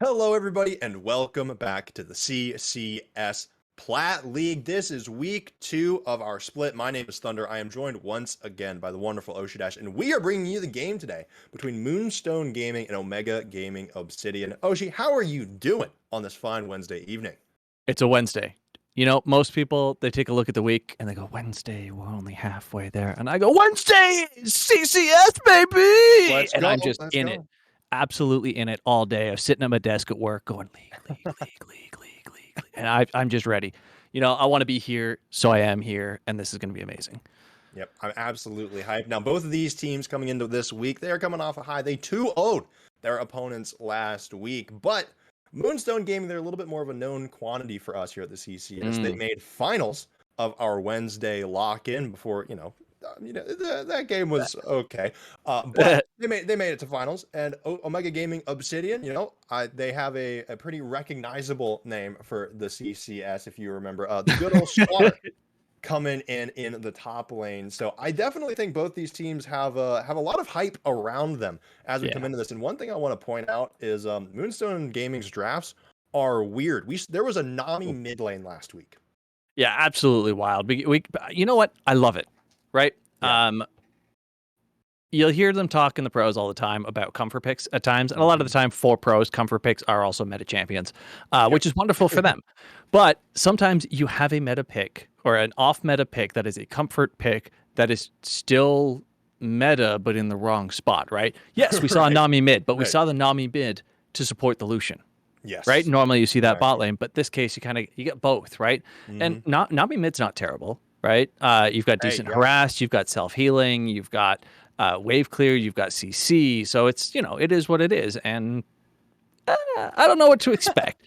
Hello, everybody, and welcome back to the CCS Plat League. This is week 2 of our split. My name is Thunder. I am joined once again by the wonderful Oshidash, and we are bringing you the game today between Moonstone Gaming and Omega Gaming Obsidian. Oshi, how are you doing on this fine Wednesday evening? It's a Wednesday. Most people they take a look at the week and they go, Wednesday, we're only halfway there. And I go, Wednesday, CCS, baby. Let's And go. I'm just Let's in it, go. absolutely in it all day. I'm sitting at my desk at work going, league. And I'm just ready. I want to be here, so I am here, and this is going to be amazing. Yep, I'm absolutely hyped. Now, both of these teams coming into this week, they are coming off a high. They 2-0'd their opponents last week, but Moonstone Gaming, they're a little bit more of a known quantity for us here at the CCS. They Mm. made finals of our Wednesday lock-in before, that game was okay. But they made it to finals, and Omega Gaming Obsidian, they have a pretty recognizable name for the CCS, if you remember, the good old Slaughter coming in the top lane. So I definitely think both these teams have a lot of hype around them as we come Yeah. into this. And one thing I want to point out is Moonstone Gaming's drafts are weird. There was a Nami mid lane last week. Yeah, absolutely wild. You know what? I love it. Right? Yeah. You'll hear them talk in the pros all the time about comfort picks at times, and a lot of Mhm. the time for pros, comfort picks are also meta champions, Yep. which is wonderful for them. But sometimes you have a meta pick or an off meta pick that is a comfort pick that is still meta, but in the wrong spot, right? Yes, we saw a Right. Nami mid, but we Right. saw the Nami mid to support the Lucian, right? Yes. Normally you see that bot Exactly. lane, but this case you get both, right? And Hmm. not Nami mid's not terrible, right? You've got Hey, decent yeah. harass, you've got self healing, you've got wave clear, you've got CC, so it is what it is, and I don't know what to expect.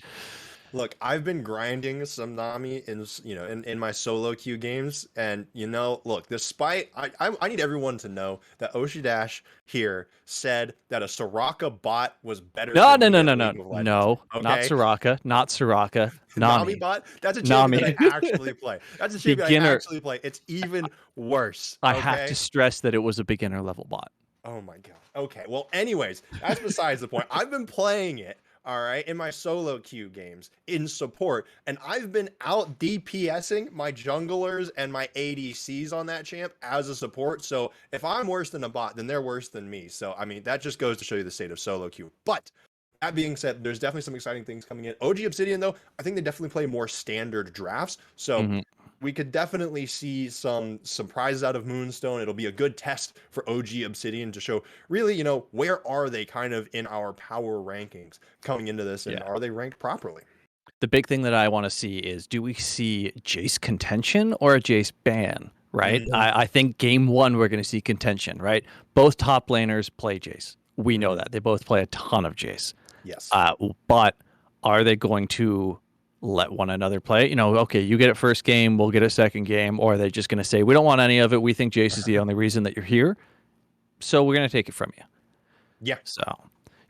Look, I've been grinding some Nami in my solo queue games, and look, despite I need everyone to know that Oshidash here said that a Soraka bot was better No, than no, me no, at no, no, League of Legends. no, not Okay, Soraka, not Soraka, Nami Nami, bot, that's a champion that I Nami, actually play. That's a champion I beginner. actually play. It's even worse. I have to Okay. stress that it was a beginner level bot. Oh my god. Okay. Well, anyways, that's besides the point. I've been playing it, all right, in my solo queue games in support, and I've been out DPSing my junglers and my ADCs on that champ as a support. So if I'm worse than a bot, then they're worse than me. So I mean, that just goes to show you the state of solo queue. But that being said, there's definitely some exciting things coming in. OG Obsidian, though, I think they definitely play more standard drafts. So Hmm. we could definitely see some surprises out of Moonstone. It'll be a good test for OG Obsidian to show really, where are they kind of in our power rankings coming into this, and Yeah. are they ranked properly? The big thing that I want to see is, do we see Jace contention or a Jace ban? Right. Hmm. I think game one we're going to see contention. Right. Both top laners play Jace. We know Hmm. that they both play a ton of Jace. Yes. But are they going to let one another play? Okay, you get it first game, we'll get a second game, or are they just going to say, we don't want any of it. We think Jace is the only reason that you're here, so we're going to take it from you. Yeah. So,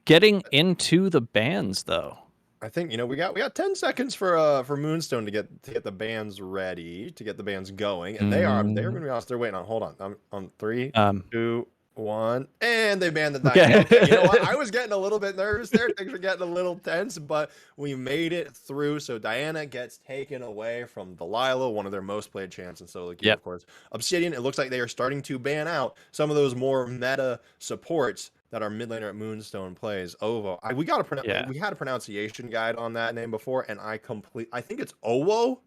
getting into the bans though. I think we got 10 seconds for Moonstone to get the bands ready, to get the bands going, and they're Mm, gonna be honest, they're waiting on. Hold on, I'm on three, um, 2, 1, and they banned the Diana. okay. Okay, you know what? I was getting a little bit nervous there. Things were getting a little tense, but we made it through. So Diana gets taken away from Delilah, one of their most played champs in solo queue, Yep. of course. Obsidian, it looks like they are starting to ban out some of those more meta supports that our mid laner at Moonstone plays. Ovo. Yeah. We had a pronunciation guide on that name before, and I think it's Owo.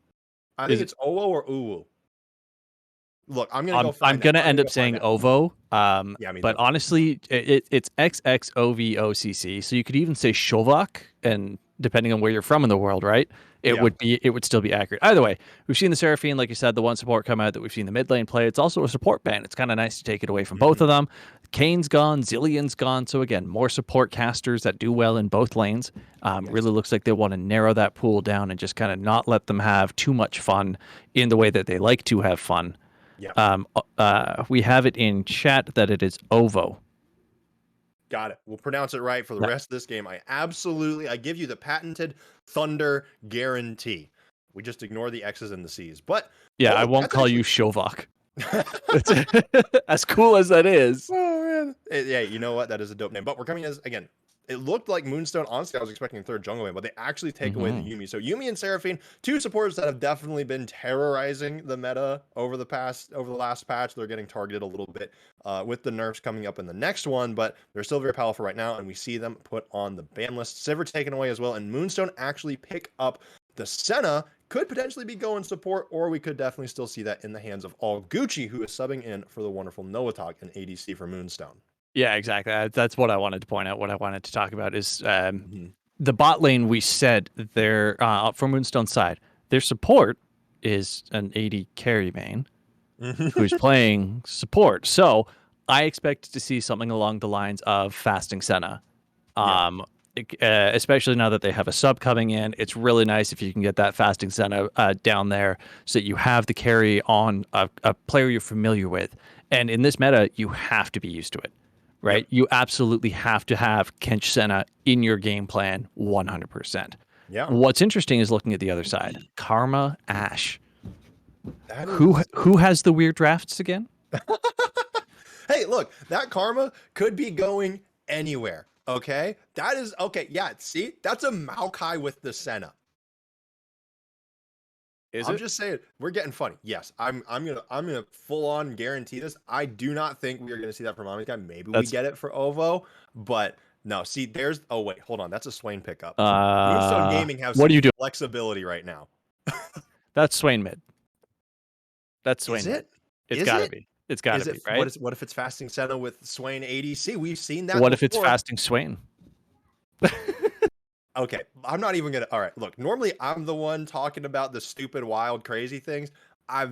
I think Is it's Owo or Uwu. Look, I'm gonna go I'm find out. gonna I'm end gonna up go find saying out. ovo. Yeah, me But too. honestly, it's XXOVOCC. So you could even say Shovak, and depending on where you're from in the world, right? Yeah. It would still be accurate. Either way, we've seen the Seraphine, like you said, the one support come out that we've seen the mid lane play. It's also a support ban. It's kind of nice to take it away from both Mhm. of them. Kane's gone, Zillion's gone. So again, more support casters that do well in both lanes. Yes. Really looks like they want to narrow that pool down and just kind of not let them have too much fun in the way that they like to have fun. Yeah. We have it in chat that it is ovo. Got it. We'll pronounce it right for the Yeah, rest of this game. I give you the patented Thunder guarantee. We just ignore the X's and the C's. But yeah, I oh, won't that's call you actually Shovak. It's as cool as that is. oh man. Yeah, you know what? That is a dope name. But we're coming as again. it looked like Moonstone. Honestly, I was expecting a third jungle lane, but they actually take away the Mhm. Yuumi. So Yuumi and Seraphine, two supporters that have definitely been terrorizing the meta over the last patch. They're getting targeted a little bit with the nerfs coming up in the next one, but they're still very powerful right now, and we see them put on the ban list. Sivir taken away as well, and Moonstone actually pick up the Senna. Could potentially be going support, or we could definitely still see that in the hands of All Gucci, who is subbing in for the wonderful Noatok and ADC for Moonstone. Yeah, exactly. That's what I wanted to point out. What I wanted to talk about is Mhm. the bot lane. We said their from Moonstone's side, their support is an AD carry main who's playing support. So I expect to see something along the lines of fasting Senna. Yeah. Especially now that they have a sub coming in, it's really nice if you can get that fasting Senna down there, so that you have the carry on a player you're familiar with. And in this meta, you have to be used to it, Yep. right? You absolutely have to have Kench Senna in your game plan 100%. Yeah. What's interesting is looking at the other side. Karma Ash. That Who is. who has the weird drafts again? Hey, look, that karma could be going anywhere. Okay, that is okay. Yeah, see, that's a Maokai with the Senna. Is I'm it? just saying, we're getting funny. Yes, I'm gonna full on guarantee this. I do not think we are gonna see that for Maokai. Maybe we That's get it for Ovo, but no. See, there's. Oh wait, hold on. That's a Swain pickup. Moonstone Gaming has what some do you do? flexibility right now. That's Swain mid. That's Is Swain mid. it? It's Is got to it? be. It's got to Is be, it? right? What if it's fasting Senna with Swain ADC? We've seen that What if it's before. fasting Swain? Okay, I'm not even gonna. All right, look. Normally, I'm the one talking about the stupid, wild, crazy things. I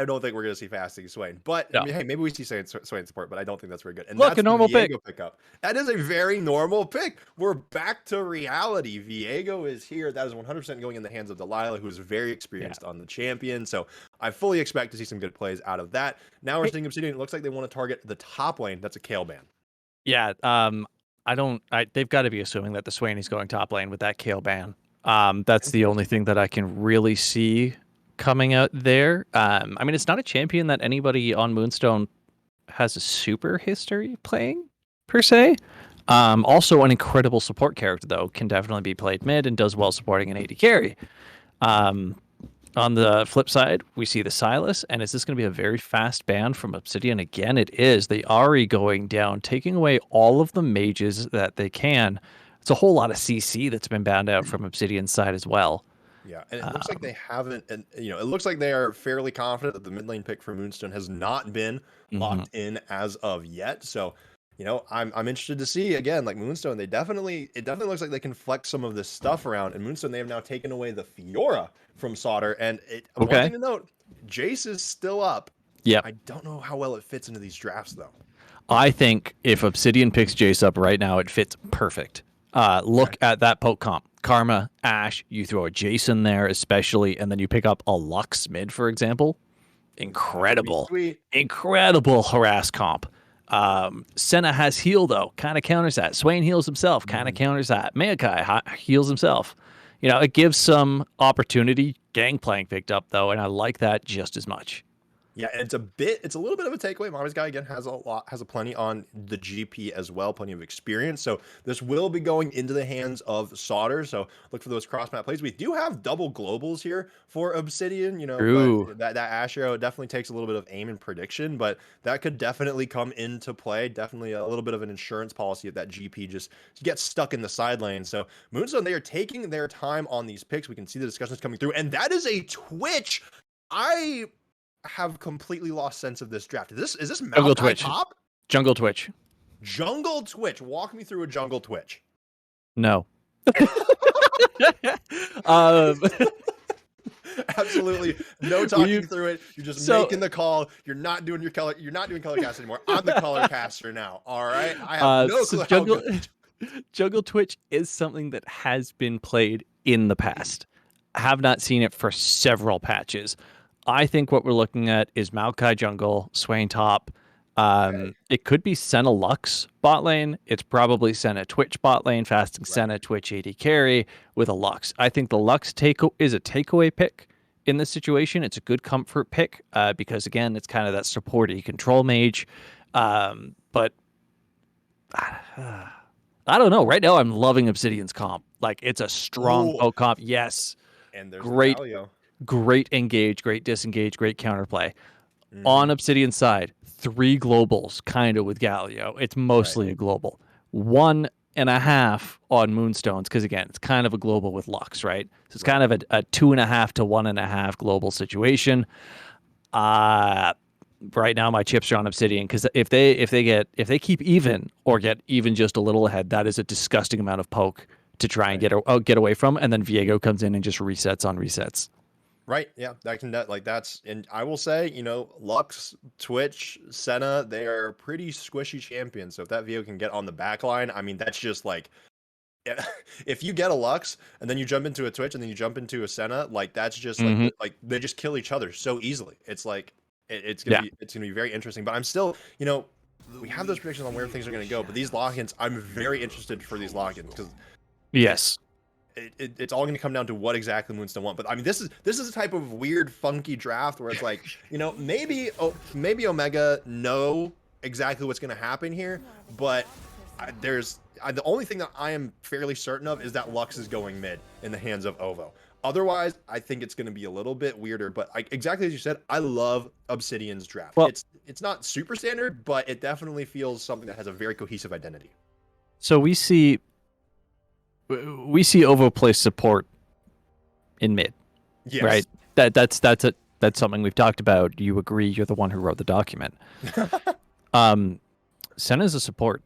don't think we're gonna see fasting Swain, but I No. mean, hey, maybe we see Swain support, but I don't think that's very good. And Look, a that's the normal pick. Viego pickup. That is a very normal pick. We're back to reality. Viego is here. That is 100% going in the hands of Delilah, who is very Yeah. experienced on the champion. So I fully expect to see some good plays out of that. Now we're Hey, seeing Obsidian. It looks like they want to target the top lane. That's a Kale ban. yeah. I don't. They've got to be assuming that the Swain is going top lane with that Kale ban. That's the only thing that I can really see coming out there. I mean, it's not a champion that anybody on Moonstone has a super history playing per se. Also, an incredible support character though, can definitely be played mid and does well supporting an AD carry. Um, On the flip side, we see the Silas, and is this going to be a very fast ban from Obsidian again? It is. The Ari going down, taking away all of the mages that they can. It's a whole lot of CC that's been banned out from Obsidian's side as well. Yeah, and it looks like Um, they haven't, and it looks like they are fairly confident that the mid lane pick for Moonstone has not been mhm. locked in as of yet. So, I'm interested to see again, like Moonstone, it definitely looks like they can flex some of this stuff around. And Moonstone, they have now taken away the Fiora from Sauter, and one thing Okay. to note, Jace is still up. Yep. I don't know how well it fits into these drafts though. I think if Obsidian picks Jace up right now, it fits perfect. Okay, Look at that poke comp. Karma, Ash, you throw a Jason there, especially, and then you pick up a Lux mid, for example. that would be Incredible, sweet. incredible harass comp. Senna has heal though, kind of counters that. Swain heals himself, kind of Mhm. counters that. Heals himself. It gives some opportunity. Gangplank picked up though, and I like that just as much. Yeah, and it's a little bit of a takeaway. Mommy's guy again has a plenty on the GP as well, plenty of experience. So this will be going into the hands of Sauter. So look for those cross map plays. We do have double globals here for Obsidian, but True. that Ash arrow definitely takes a little bit of aim and prediction, but that could definitely come into play. Definitely a little bit of an insurance policy if that GP just gets stuck in the side lane. So Moonstone, they are taking their time on these picks. We can see the discussions coming through, and that is a Twitch. I have completely lost sense of this draft. Is this Jungle Maokai Twitch. top? Jungle Twitch. Jungle Twitch. Walk me through a jungle Twitch. No. um, Absolutely no you talking through it. You're just so making the call. You're not doing your color. You're not doing color cast anymore. I'm the color caster now. All right. I have no so clue how jungle good. jungle Twitch is something that has been played in the past. I have not seen it for several patches. I think what we're looking at is Maokai jungle, Swain top. Okay. It could be Senna Lux bot lane. It's probably Senna Twitch bot lane, fasting Right. Senna Twitch AD carry with a Lux. I think the Lux is a takeaway pick in this situation. It's a good comfort pick because again, it's kind of that supporty control mage. But I don't know. Right now, I'm loving Obsidian's comp. Like, it's a strong Ooh, poke comp. Yes, and there's the great, Galio. great engage, great disengage, great counterplay. Hmm. On Obsidian's side, 3 globals, kind of with Galio. It's Right. mostly a global. 1.5 on Moonstones, because again, it's kind of a global with Lux, right? So it's Right. kind of a 2.5 to 1.5 global situation. Uh right now my chips are on Obsidian because if they keep even or get even just a little ahead, that is a disgusting amount of poke to try and Right. get away from, and then Viego comes in and just resets on resets. Right. Yeah. That's, and I will say, Lux, Twitch, Senna, they are pretty squishy champions. So if that VO can get on the back line, I mean, that's just like, yeah, if you get a Lux and then you jump into a Twitch and then you jump into a Senna, like that's just like Hmm. like they just kill each other so easily. It's like Yeah. it's gonna be very interesting. But I'm still, we have those predictions on where things are gonna go. But these lock-ins, I'm very interested for these lock-ins because Yes. it's all going to come down to what exactly Moonstone want. But I mean, this is a type of weird, funky draft where it's like, maybe Omega know exactly what's going to happen here, but the only thing that I am fairly certain of is that Lux is going mid in the hands of Ovo. Otherwise, I think it's going to be a little bit weirder. But exactly as you said, I love Obsidian's draft. Well, It's not super standard, but it definitely feels something that has a very cohesive identity. so we see Ovo play support in mid, right? Yes. That's something we've talked about. You agree? You're the one who wrote the document. Um, Senna's a support.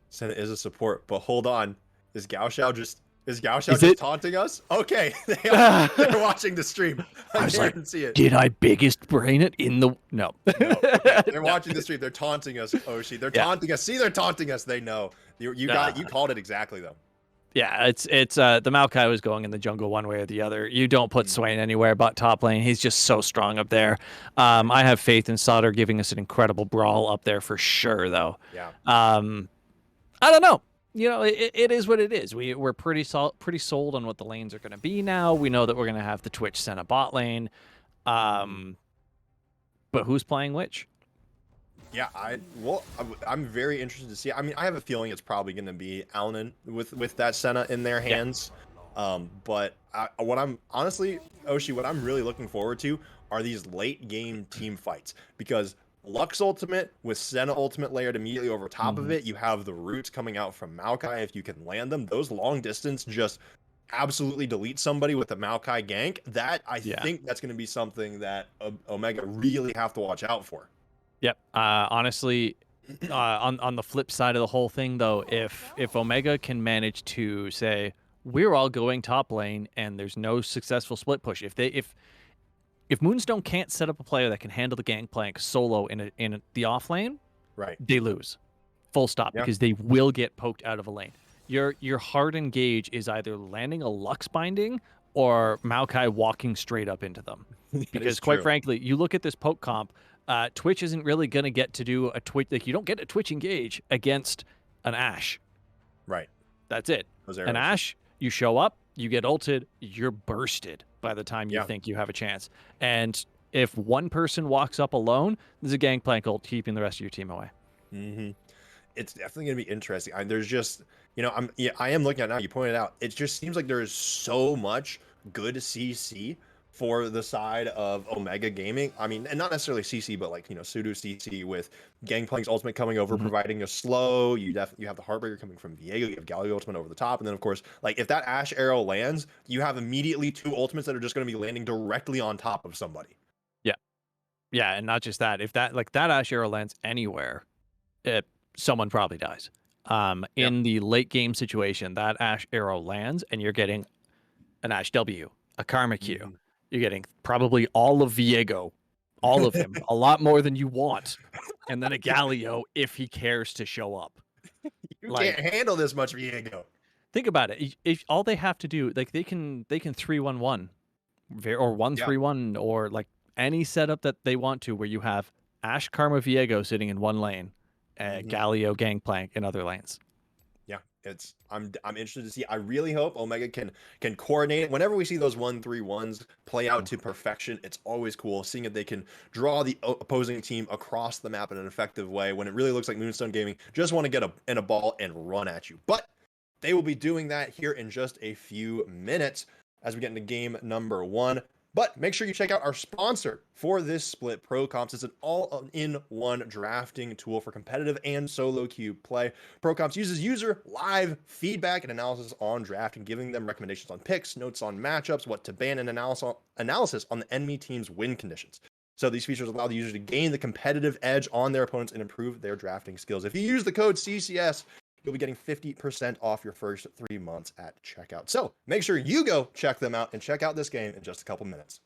Senate is a support, but hold on. Is Gao Xiao just Is it? taunting us? Okay, they are. They're watching the stream. I I was like, guarantee it. did I biggest brain it in the no? No, okay, they're No. watching the stream. They're taunting us, Oshi. They're Yeah. taunting us. See, they're taunting us. They know. You called it exactly though. Yeah, it's the Maokai was going in the jungle one way or the other. You don't put Mm, Swain anywhere but top lane. He's just so strong up there. I have faith in Sauter giving us an incredible brawl up there for sure, though. yeah. Um, I don't know. It is what it is. We're pretty sold on what the lanes are going to be now. We know that we're going to have the Twitch Senna bot lane. Mhm. But who's playing which? Yeah, I'm very interested to see. I mean, I have a feeling it's probably going to be Alnan with that Senna in their Yeah. hands. But what I'm honestly, Oshi, what I'm really looking forward to are these late game team fights because Lux Ultimate with Senna Ultimate layered immediately over top of Mhm. it. You have the roots coming out from Maokai. If you can land them, those long distance just absolutely delete somebody with a Maokai gank. That I Yeah. think that's going to be something that Omega really have to watch out for. Yep. Honestly, on the flip side of the whole thing, though, if Omega can manage to say we're all going top lane and there's no successful split push, if Moonstone can't set up a player that can handle the gangplank solo in the off lane, Right. they lose. Full stop, Yeah. because they will get poked out of a lane. Your hard engage is either landing a Lux binding or Maokai walking straight up into them. That is Because quite true. frankly, you look at this poke comp, Twitch isn't really going to get to do a Twitch. Like, you don't get a Twitch engage against an Ashe. Right. That's it. Those An arrows. Ashe, you show up, you get ulted, you're bursted by the time you Yeah. think you have a chance. And if one person walks up alone, there's a gangplank ult keeping the rest of your team away. Hmm. It's definitely going to be interesting. There's just, I am looking at it now. You pointed out, it just seems like there is so much good CC for the side of Omega Gaming. I mean, and not necessarily CC, but like, pseudo CC with Gangplank's ultimate coming over, Mhm. providing a slow. You have the Heartbreaker coming from Viego. You have Galio ultimate over the top. And then, of course, like if that Ashe arrow lands, you have immediately 2 ultimates that are just going to be landing directly on top of somebody. Yeah. Yeah, and not just that. If that Ashe arrow lands anywhere, someone probably dies. Yeah. In the late game situation, that Ashe arrow lands, and you're getting an Ashe W, a Karma Q. Mhm. You're getting probably all of Viego, all of him, a lot more than you want, and then a Galio if he cares to show up. You can't Like, handle this much Viego. think about it. If all they have to do, like, they can 3-1-1, or one Yeah. 3-1, or like any setup that they want to, where you have Ashe Karma Viego sitting in one lane, Mhm. Galio Gangplank in other lanes. Yeah, I'm interested to see. I really hope Omega can coordinate it. Whenever we see those 1-3-1s play out to perfection, it's always cool seeing if they can draw the opposing team across the map in an effective way when it really looks like Moonstone Gaming just want to get in a ball and run at you. But they will be doing that here in just a few minutes as we get into game number 1. But make sure you check out our sponsor for this split, ProComps. It's an all-in-one drafting tool for competitive and solo queue play. ProComps uses user live feedback and analysis on drafting, giving them recommendations on picks, notes on matchups, what to ban, and analysis on the enemy team's win conditions. So these features allow the user to gain the competitive edge on their opponents and improve their drafting skills. If you use the code CCS, you'll be getting 50% off your first 3 months at checkout. So make sure you go check them out and check out this game in just a couple minutes.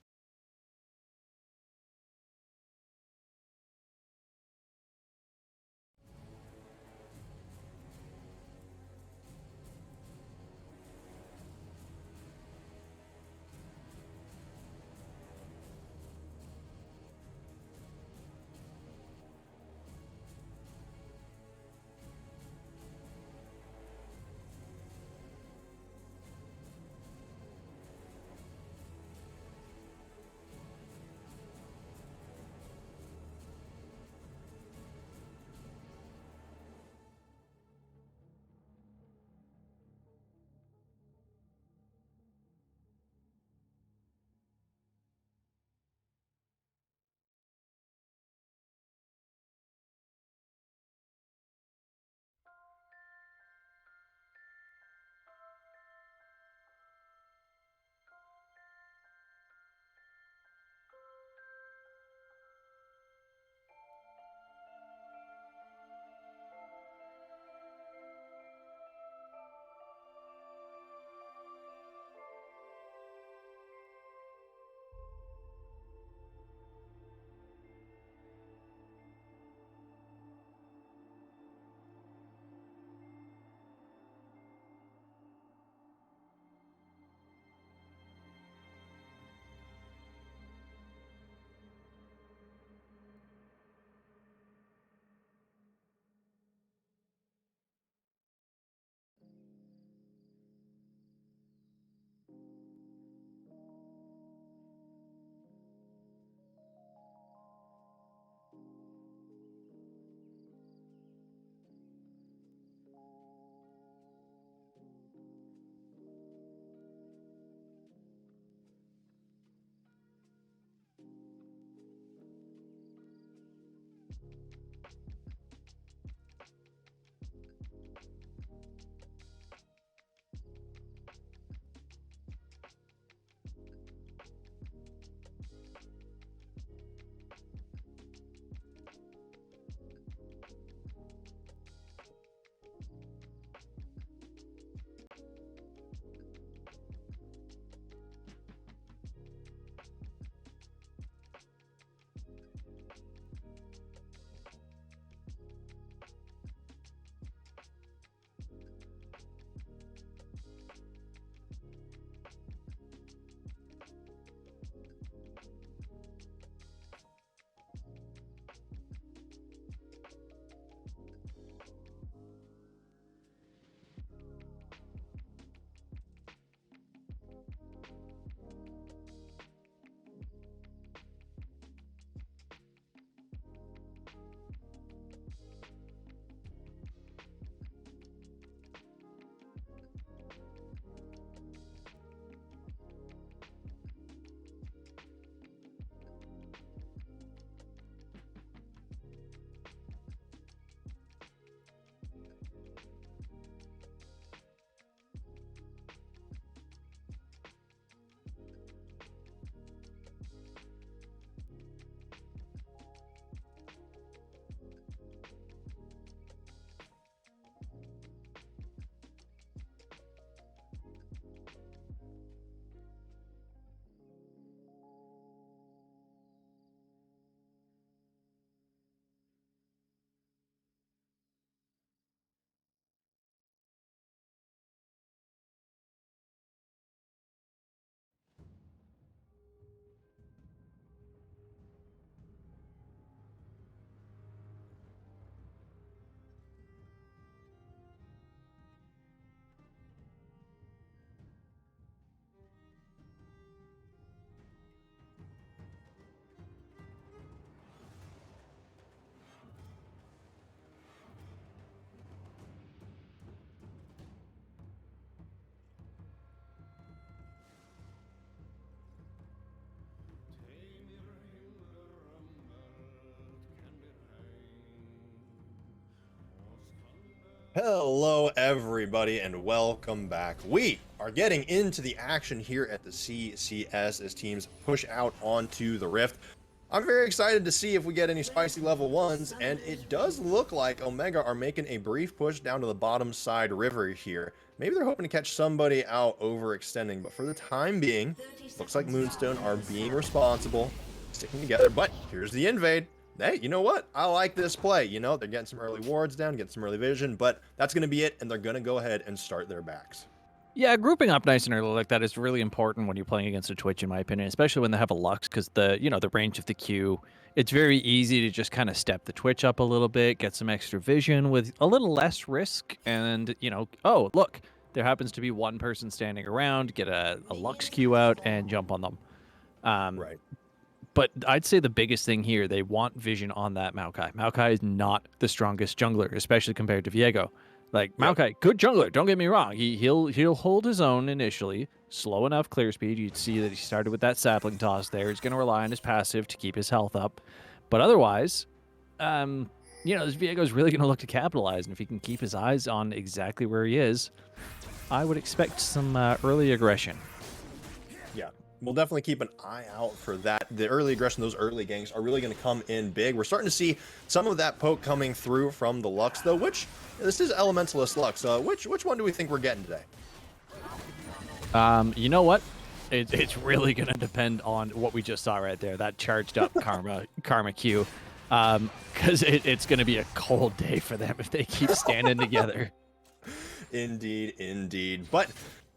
Hello, everybody, and welcome back. We are getting into the action here at the CCS as teams push out onto the Rift. I'm very excited to see if we get any spicy level 1s, and it does look like Omega are making a brief push down to the bottom side river here. Maybe they're hoping to catch somebody out overextending, but for the time being, looks like Moonstone are being responsible, sticking together, but here's the invade. Hey, you know what? I like this play. You know, they're getting some early wards down, getting some early vision, but that's going to be it, and they're going to go ahead and start their backs. Yeah, grouping up nice and early like that is really important when you're playing against a Twitch, in my opinion, especially when they have a Lux, because the range of the Q, it's very easy to just kind of step the Twitch up a little bit, get some extra vision with a little less risk, and oh look, there happens to be one person standing around, get a Lux Q out and jump on them. Right. But I'd say the biggest thing here, they want vision on that Maokai. Maokai is not the strongest jungler, especially compared to Viego. Like Maokai, good jungler. Don't get me wrong. He'll hold his own initially. Slow enough clear speed. You'd see that he started with that sapling toss there. He's going to rely on his passive to keep his health up. But otherwise, this Viego's really going to look to capitalize. And if he can keep his eyes on exactly where he is, I would expect some early aggression. Yeah. We'll definitely keep an eye out for that. The early aggression, those early ganks are really going to come in big. We're starting to see some of that poke coming through from the Lux, though, this is Elementalist Lux. Which one do we think we're getting today? You know what? It's really going to depend on what we just saw right there, that charged up Karma Q. Because it's going to be a cold day for them if they keep standing together. Indeed. But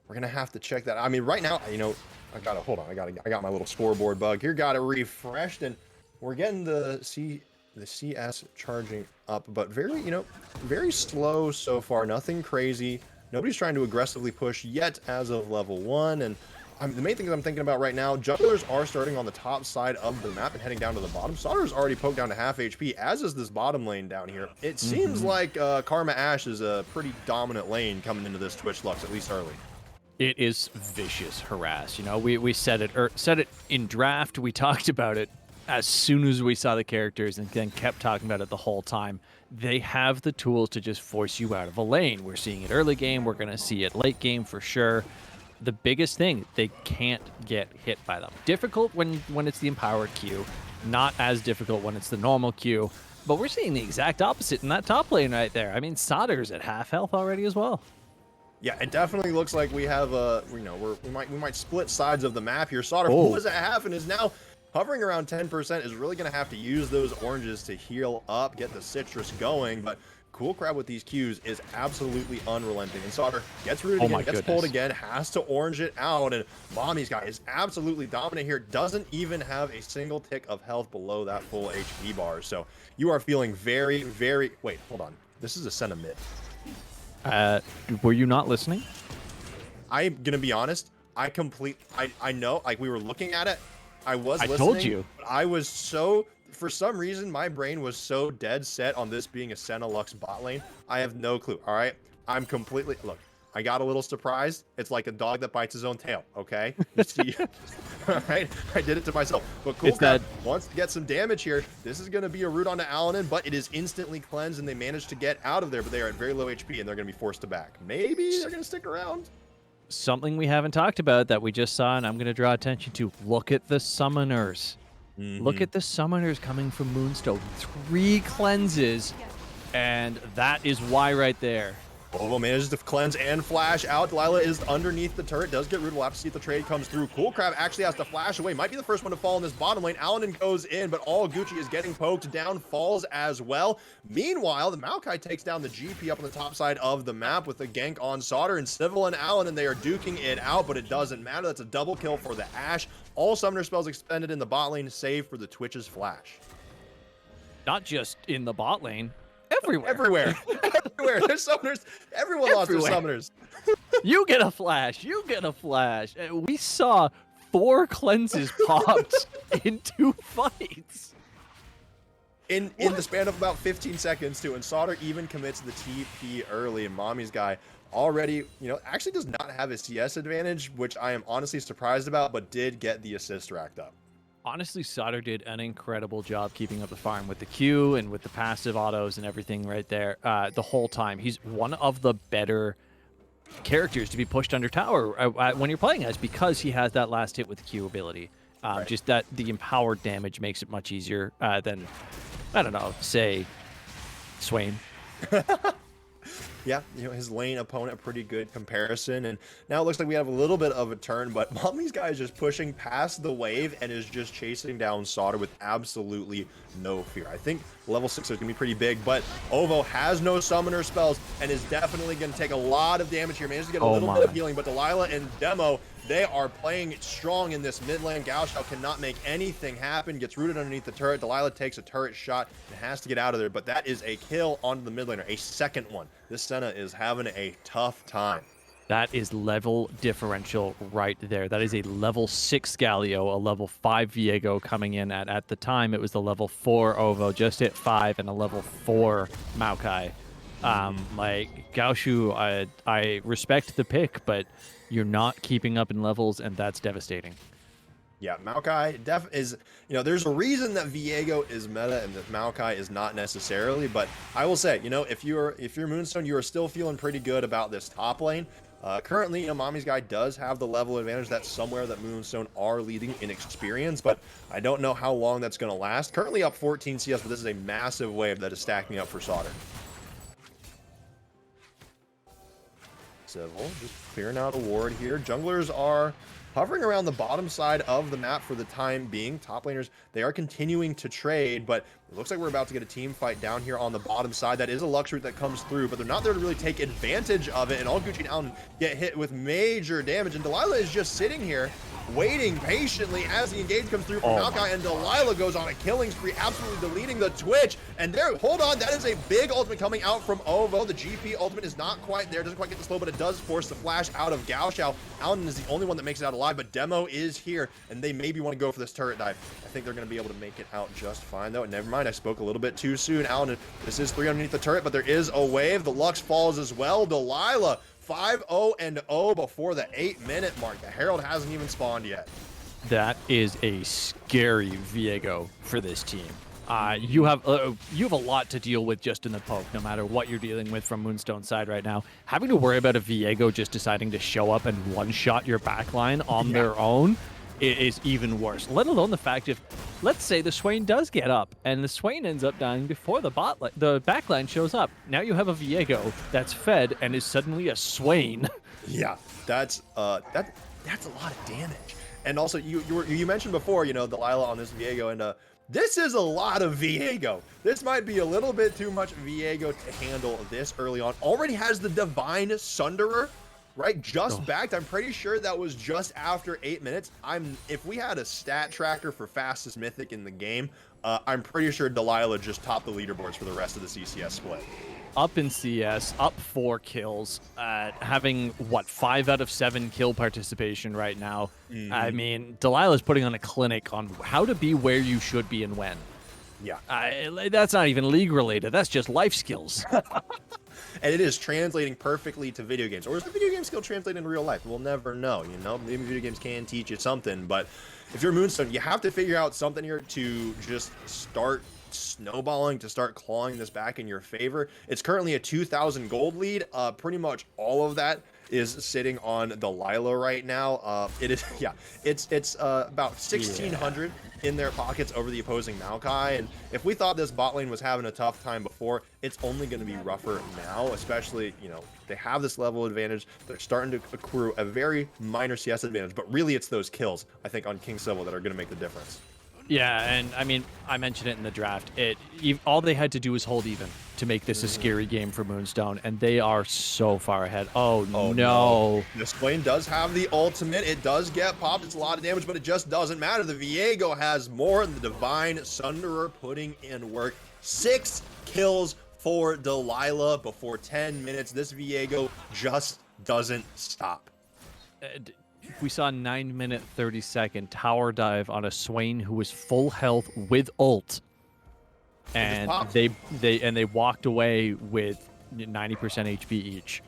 we're going to have to check that. I mean, right now, I got my little scoreboard bug here. Got it refreshed, and we're getting the CS charging up, but very slow so far. Nothing crazy. Nobody's trying to aggressively push yet as of level 1. And the main thing that I'm thinking about right now, junglers are starting on the top side of the map and heading down to the bottom. Sauter's already poked down to half HP, as is this bottom lane down here. It seems like Karma Ash is a pretty dominant lane coming into this Twitch Lux, at least early. It is vicious harass. We said it in draft. We talked about it as soon as we saw the characters, and then kept talking about it the whole time. They have the tools to just force you out of a lane. We're seeing it early game. We're going to see it late game for sure. The biggest thing, they can't get hit by them. Difficult when it's the empowered Q, not as difficult when it's the normal Q. But we're seeing the exact opposite in that top lane right there. I mean, Sauter's at half health already as well. Yeah, it definitely looks like we have we might split sides of the map here. Sauter, who was at half and is now hovering around 10%, is really going to have to use those oranges to heal up, get the citrus going. But Cool Crab with these Qs is absolutely unrelenting. And Sauter gets rooted again, gets pulled again, has to orange it out. And Mommy's guy is absolutely dominant here. Doesn't even have a single tick of health below that full HP bar. So you are feeling very, very... Wait, hold on. This is a sentiment. Were you not listening? I'm gonna be honest. I know, like, we were looking at it. I was listening. I told you. But I was so, for some reason, my brain was so dead set on this being a Senna Lux bot lane. I have no clue. All right, I'm completely, look. I got a little surprised. It's like a dog that bites his own tail. Okay, you see. All right, I did it to myself. But Cool Crab wants to get some damage here. This is going to be a root onto Alanin, but it is instantly cleansed, and they managed to get out of there. But they are at very low HP, and they're going to be forced to back. Maybe they're going to stick around. Something we haven't talked about that we just saw, and I'm going to draw attention to. Look at the summoners. Look at the summoners coming from Moonstone. 3 cleanses, and that is why right there. Volvo manages to cleanse and flash out. Delilah is underneath the turret, does get rooted. We'll have to see if the trade comes through. Cool Crab actually has to flash away. Might be the first one to fall in this bottom lane. Alanin goes in, but all Gucci is getting poked down, falls as well. Meanwhile, the Maokai takes down the GP up on the top side of the map with the gank on Sauter, and Civil and Alanin, they are duking it out, but it doesn't matter. That's a double kill for the Ashe. All summoner spells expended in the bot lane, save for the Twitch's flash. Not just in the bot lane. Everywhere. There's summoners. Everyone lost their summoners. You get a flash. We saw 4 cleanses popped in 2 fights. In the span of about 15 seconds, too. And Sauter even commits the TP early. And Mommy's guy already, actually does not have a CS advantage, which I am honestly surprised about, but did get the assist racked up. Honestly, Sauter did an incredible job keeping up the farm with the Q and with the passive autos and everything right there the whole time. He's one of the better characters to be pushed under tower when you're playing as, because he has that last hit with the Q ability. Right. Just that the empowered damage makes it much easier than, I don't know, say, Swain. Yeah, his lane opponent, a pretty good comparison. And now it looks like we have a little bit of a turn, but Mommy's guy is just pushing past the wave and is just chasing down Sauter with absolutely no fear. I think level 6 is going to be pretty big, but Ovo has no summoner spells and is definitely going to take a lot of damage here. Manages to get a little bit of healing, but Delilah and Demo, they are playing strong in this mid lane. Gaoxiao cannot make anything happen, gets rooted underneath the turret. Delilah takes a turret shot and has to get out of there, but that is a kill onto the mid laner, a second one. This Senna is having a tough time. That is level differential right there. That is a level 6 Galio, a level 5 Viego coming in at the time. It was the level 4 Ovo, just hit 5, and a level 4 Maokai. Like, Gaoshu, I respect the pick, but you're not keeping up in levels, and that's devastating. Yeah, Maokai is, there's a reason that Viego is meta and that Maokai is not necessarily, but I will say, if you're Moonstone, you are still feeling pretty good about this top lane. Currently, Mommy's guy does have the level advantage. That's somewhere that Moonstone are leading in experience, but I don't know how long that's going to last. Currently up 14 CS, but this is a massive wave that is stacking up for Sauter. Civil just clearing out a ward here. Junglers are hovering around the bottom side of the map for the time being. Top laners, they are continuing to trade, but it looks like we're about to get a team fight down here on the bottom side. That is a luxury that comes through, but they're not there to really take advantage of it, and all Gucci and Allen get hit with major damage, and Delilah is just sitting here waiting patiently as the engage comes through from Maokai, and Delilah goes on a killing spree, absolutely deleting the Twitch. And there, hold on, that is a big ultimate coming out from Ovo. The GP ultimate is not quite there, doesn't quite get the slow, but it does force the flash out of Gaoxiao. Allen is the only one that makes it out alive, but Demo is here, and they maybe want to go for this turret dive. I think they're going to be able to make it out just fine, though. Never mind, I spoke a little bit too soon. Allen, this is 3 underneath the turret, but there is a wave. The Lux falls as well. Delilah 5-0-0 before the 8-minute mark. The Herald hasn't even spawned yet. That is a scary Viego for this team. You have a lot to deal with just in the poke, no matter what you're dealing with from Moonstone's side right now. Having to worry about a Viego just deciding to show up and one-shot your backline on their own is even worse. Let alone the fact if, let's say, the Swain does get up and the Swain ends up dying before the backline shows up. Now you have a Viego that's fed and is suddenly a Swain. Yeah, that's a lot of damage. And also, you mentioned before, Delilah on this Viego, and this is a lot of Viego. This might be a little bit too much Viego to handle this early on. Already has the Divine Sunderer, right? Just backed. I'm pretty sure that was just after 8 minutes. If we had a stat tracker for fastest mythic in the game, I'm pretty sure Delilah just topped the leaderboards for the rest of the CCS split. Up in CS, up 4 kills, having, 5 out of 7 kill participation right now. I mean, Delilah's putting on a clinic on how to be where you should be and when. Yeah. That's not even league related. That's just life skills. And it is translating perfectly to video games. Or is the video game skill translated in real life? We'll never know, Maybe video games can teach you something, but if you're Moonstone, you have to figure out something here to just start snowballing, to start clawing this back in your favor. It's currently a 2,000 gold lead. Pretty much all of that is sitting on Delilah right now. It is, it's about 1,600 in their pockets over the opposing Maokai. And if we thought this bot lane was having a tough time before, it's only going to be rougher now, especially, they have this level advantage. They're starting to accrue a very minor CS advantage, but really it's those kills, I think, on King Civil that are going to make the difference. Yeah, and I mean, I mentioned it in the draft. All they had to do was hold even to make this a scary game for Moonstone, and they are so far ahead. Oh no. This lane does have the ultimate. It does get popped. It's a lot of damage, but it just doesn't matter. The Viego has more, and the Divine Sunderer putting in work. 6 kills for Delilah before 10 minutes. This Viego just doesn't stop. We saw 9-minute 30-second tower dive on a Swain who was full health with ult, and they walked away with 90% HP each.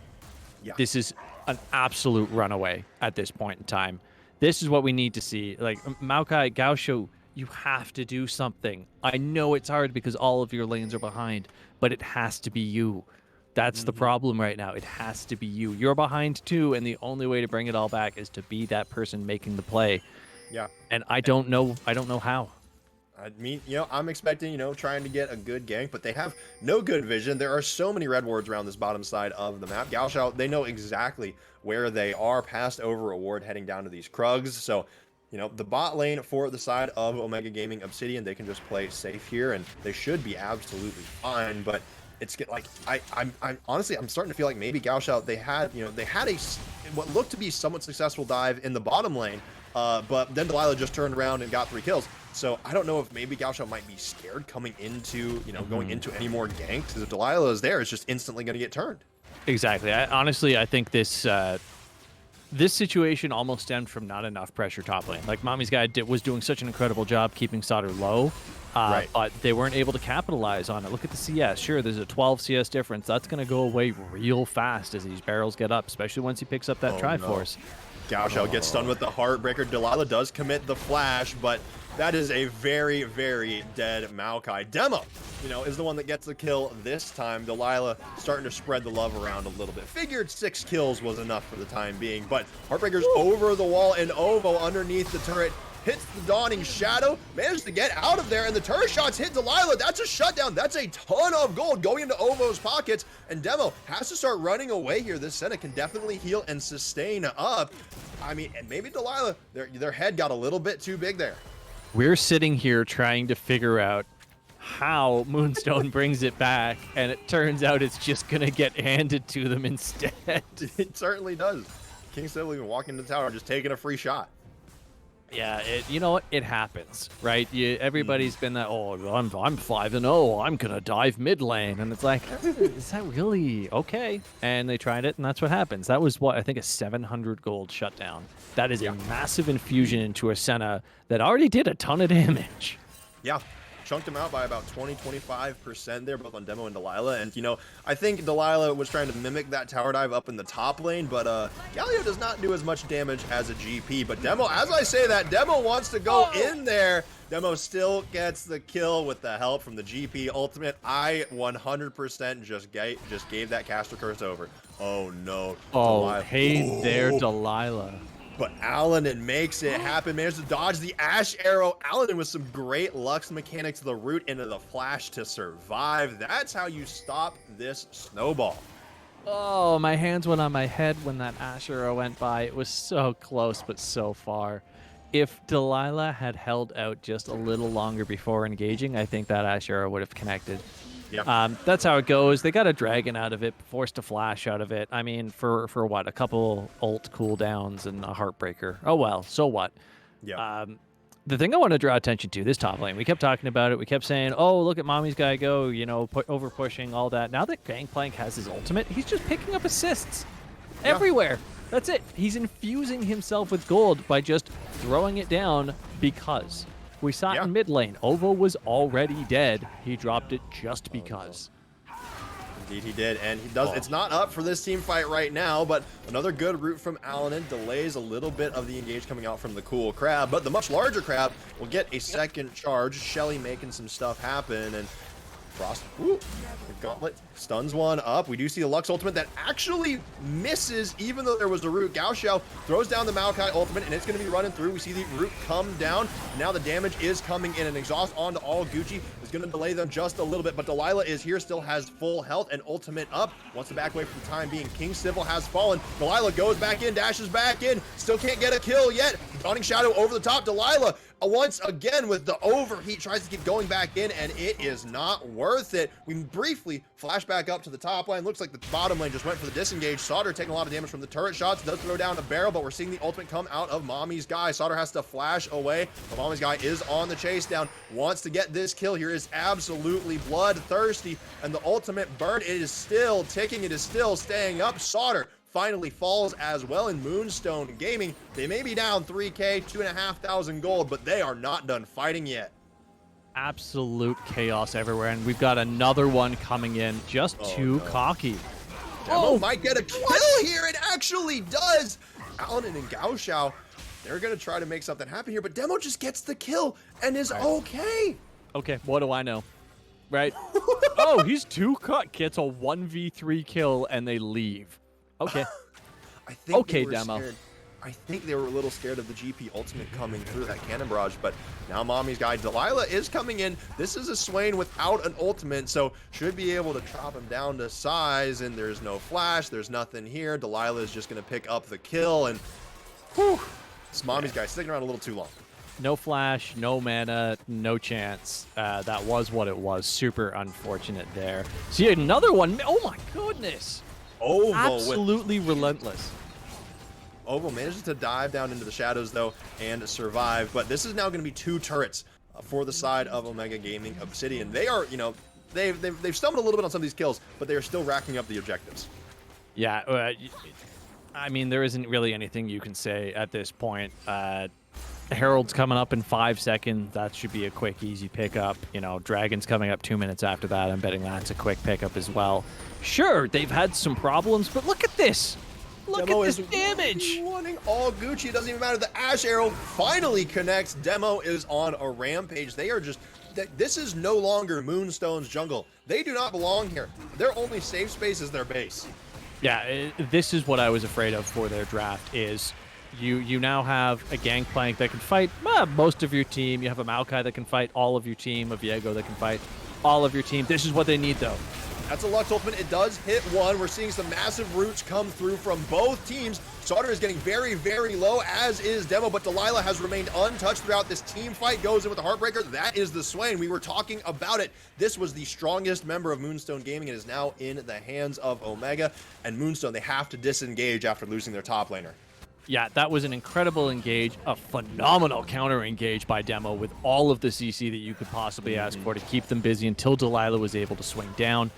Yeah. This is an absolute runaway at this point in time. This is what we need to see. Like, Maokai, Gaoxiao, You have to do something. I know it's hard because all of your lanes are behind, but it has to be you. That's the problem right now. It has to be you. You're behind too, and the only way to bring it all back is to be that person making the play. Yeah. And I don't know how. I mean, I'm expecting, trying to get a good gank, but they have no good vision. There are so many red wards around this bottom side of the map. Gaoxiao, they know exactly where they are, passed over a ward heading down to these Krugs. So, the bot lane for the side of Omega Gaming Obsidian, they can just play safe here, and they should be absolutely fine. But it's like I'm honestly, I'm starting to feel like maybe Gaoxiao, they had what looked to be somewhat successful dive in the bottom lane, but then Delilah just turned around and got 3 kills. So I don't know if maybe Gaoxiao might be scared coming into going into any more ganks, because if Delilah is there, it's just instantly going to get turned. Exactly. I think this situation almost stemmed from not enough pressure top lane. Like Mommy's guy was doing such an incredible job keeping Sauter low, Right. but they weren't able to capitalize on it. Look at the CS. Sure, there's a 12 CS difference. That's going to go away real fast as these barrels get up, especially once he picks up that Triforce. Gaoxiao gets stunned with the Heartbreaker. Delilah does commit the flash, but that is a very, very dead Maokai. Demo, is the one that gets the kill this time. Delilah starting to spread the love around a little bit. Figured 6 kills was enough for the time being, but Heartbreaker's over the wall, and Ovo underneath the turret hits the Dawning Shadow, managed to get out of there, and the turret shots hit Delilah. That's a shutdown. That's a ton of gold going into Ovo's pockets, and Demo has to start running away here. This Senna can definitely heal and sustain up. I mean, and maybe Delilah, their head got a little bit too big there. We're sitting here trying to figure out how Moonstone brings it back, and it turns out it's just going to get handed to them instead. It certainly does. King Civil even walking into the tower, just taking a free shot. Yeah, you know what? It happens, right? Everybody's been that, I'm 5-0, I'm going to dive mid lane. And it's like, is that really okay? And they tried it, and that's what happens. That was, I think a 700 gold shutdown. That is a massive infusion into a Senna that already did a ton of damage. Yeah. Chunked him out by about 20-25% there, both on Demo and Delilah. And, I think Delilah was trying to mimic that tower dive up in the top lane, but Galio does not do as much damage as a GP. But Demo, as I say that, Demo wants to go in there. Demo still gets the kill with the help from the GP ultimate. I 100% just gave that caster curse over. Oh, no. Oh, Delilah. hey there, Delilah. But Alanin makes it happen, managed to dodge the Ash Arrow. Alanin with some great Lux mechanics, the root into the flash to survive. That's how you stop this snowball. Oh, my hands went on my head when that Ash Arrow went by. It was so close, but so far. If Delilah had held out just a little longer before engaging, I think that Ash Arrow would have connected. Yeah. That's how it goes. They got a dragon out of it, forced a flash out of it. I mean, for what? A couple ult cooldowns and a Heartbreaker. Oh, well, so what? Yeah. The thing I want to draw attention to, this top lane, we kept talking about it. We kept saying, oh, look at Mommy's guy go, over pushing, all that. Now that Gangplank has his ultimate, he's just picking up assists everywhere. That's it. He's infusing himself with gold by just throwing it down because. We saw it in mid lane. Ovo was already dead. He dropped it just because. Indeed he did, and he does. It's not up for this team fight right now, but another good route from Alanin delays a little bit of the engage coming out from the cool crab, but the much larger crab will get a second charge. Shelly making some stuff happen, and Frost, the gauntlet stuns one up. We do see the Lux ultimate that actually misses, even though there was a root. Gaoxiao throws down the Maokai ultimate, and it's going to be running through. We see the root come down. Now the damage is coming in, and exhaust onto all Gucci is going to delay them just a little bit, but Delilah is here, still has full health and ultimate up. Wants to back away for the time being. King Civil has fallen. Delilah goes back in, dashes back in, still can't get a kill yet. Dawning Shadow over the top. Delilah once again with the overheat tries to keep going back in, and it is not worth it. We briefly flash back up to the top lane. Looks like the bottom lane just went for the disengage. Sauter taking a lot of damage from the turret shots, does throw down a barrel, but we're seeing the ultimate come out of Mommy's guy. Sauter has to flash away, but Mommy's guy is on the chase down, wants to get this kill here, is absolutely bloodthirsty, and the ultimate burn, it is still ticking, it is still staying up. Sauter finally falls as well in Moonstone Gaming. They may be down 3K, 2,500 gold, but they are not done fighting yet. Absolute chaos everywhere, and we've got another one coming in. Just too cocky. Demo might get a kill here. It actually does. Alanin and Gaoxiao, They're going to try to make something happen here, but Demo just gets the kill and is Right. okay. Okay, what do I know? Right? Oh, he's 2-cut, gets a 1v3 kill, and they leave. Okay. I think Okay, they were Demo. scared. I think they were a little scared of the GP ultimate coming through that cannon barrage, but now Mommy's guy Delilah is coming in. This is a Swain without an ultimate, so should be able to chop him down to size, and there's no flash, there's nothing here. Delilah is just going to pick up the kill, and whew, this Mommy's guy sticking around a little too long. No flash, no mana, no chance. That was what it was. Super unfortunate there. See, another one. Oh, my goodness. Ovo Absolutely relentless. Ovo manages to dive down into the shadows, though, and survive. But this is now going to be 2 turrets for the side of Omega Gaming Obsidian. They are, you know, they've stumbled a little bit on some of these kills, but they are still racking up the objectives. Yeah, I mean, there isn't really anything you can say at this point. Herald's coming up in 5 seconds. That should be a quick, easy pickup. You know, Dragon's coming up 2 minutes after that. I'm betting that's a quick pickup as well. Sure, they've had some problems, but look at this. Look Demo at this is damage. Running all Gucci. It doesn't even matter. The Ash Arrow finally connects. Demo is on a rampage. They are just... This is no longer Moonstone's jungle. They do not belong here. Their only safe space is their base. Yeah, this is what I was afraid of for their draft is you now have a Gangplank that can fight most of your team. You have a Maokai that can fight all of your team, a Viego that can fight all of your team. This is what they need, though. That's a Lux ultimate. It does hit one. We're seeing some massive roots come through from both teams. Sauter is getting very, very low, as is Demo, but Delilah has remained untouched throughout this team fight. Goes in with the Heartbreaker. That is the Swain. We were talking about it. This was the strongest member of Moonstone Gaming. It is now in the hands of Omega. And Moonstone, they have to disengage after losing their top laner. Yeah, that was an incredible engage, a phenomenal counter engage by Demo with all of the CC that you could possibly ask for to keep them busy until Delilah was able to swing down.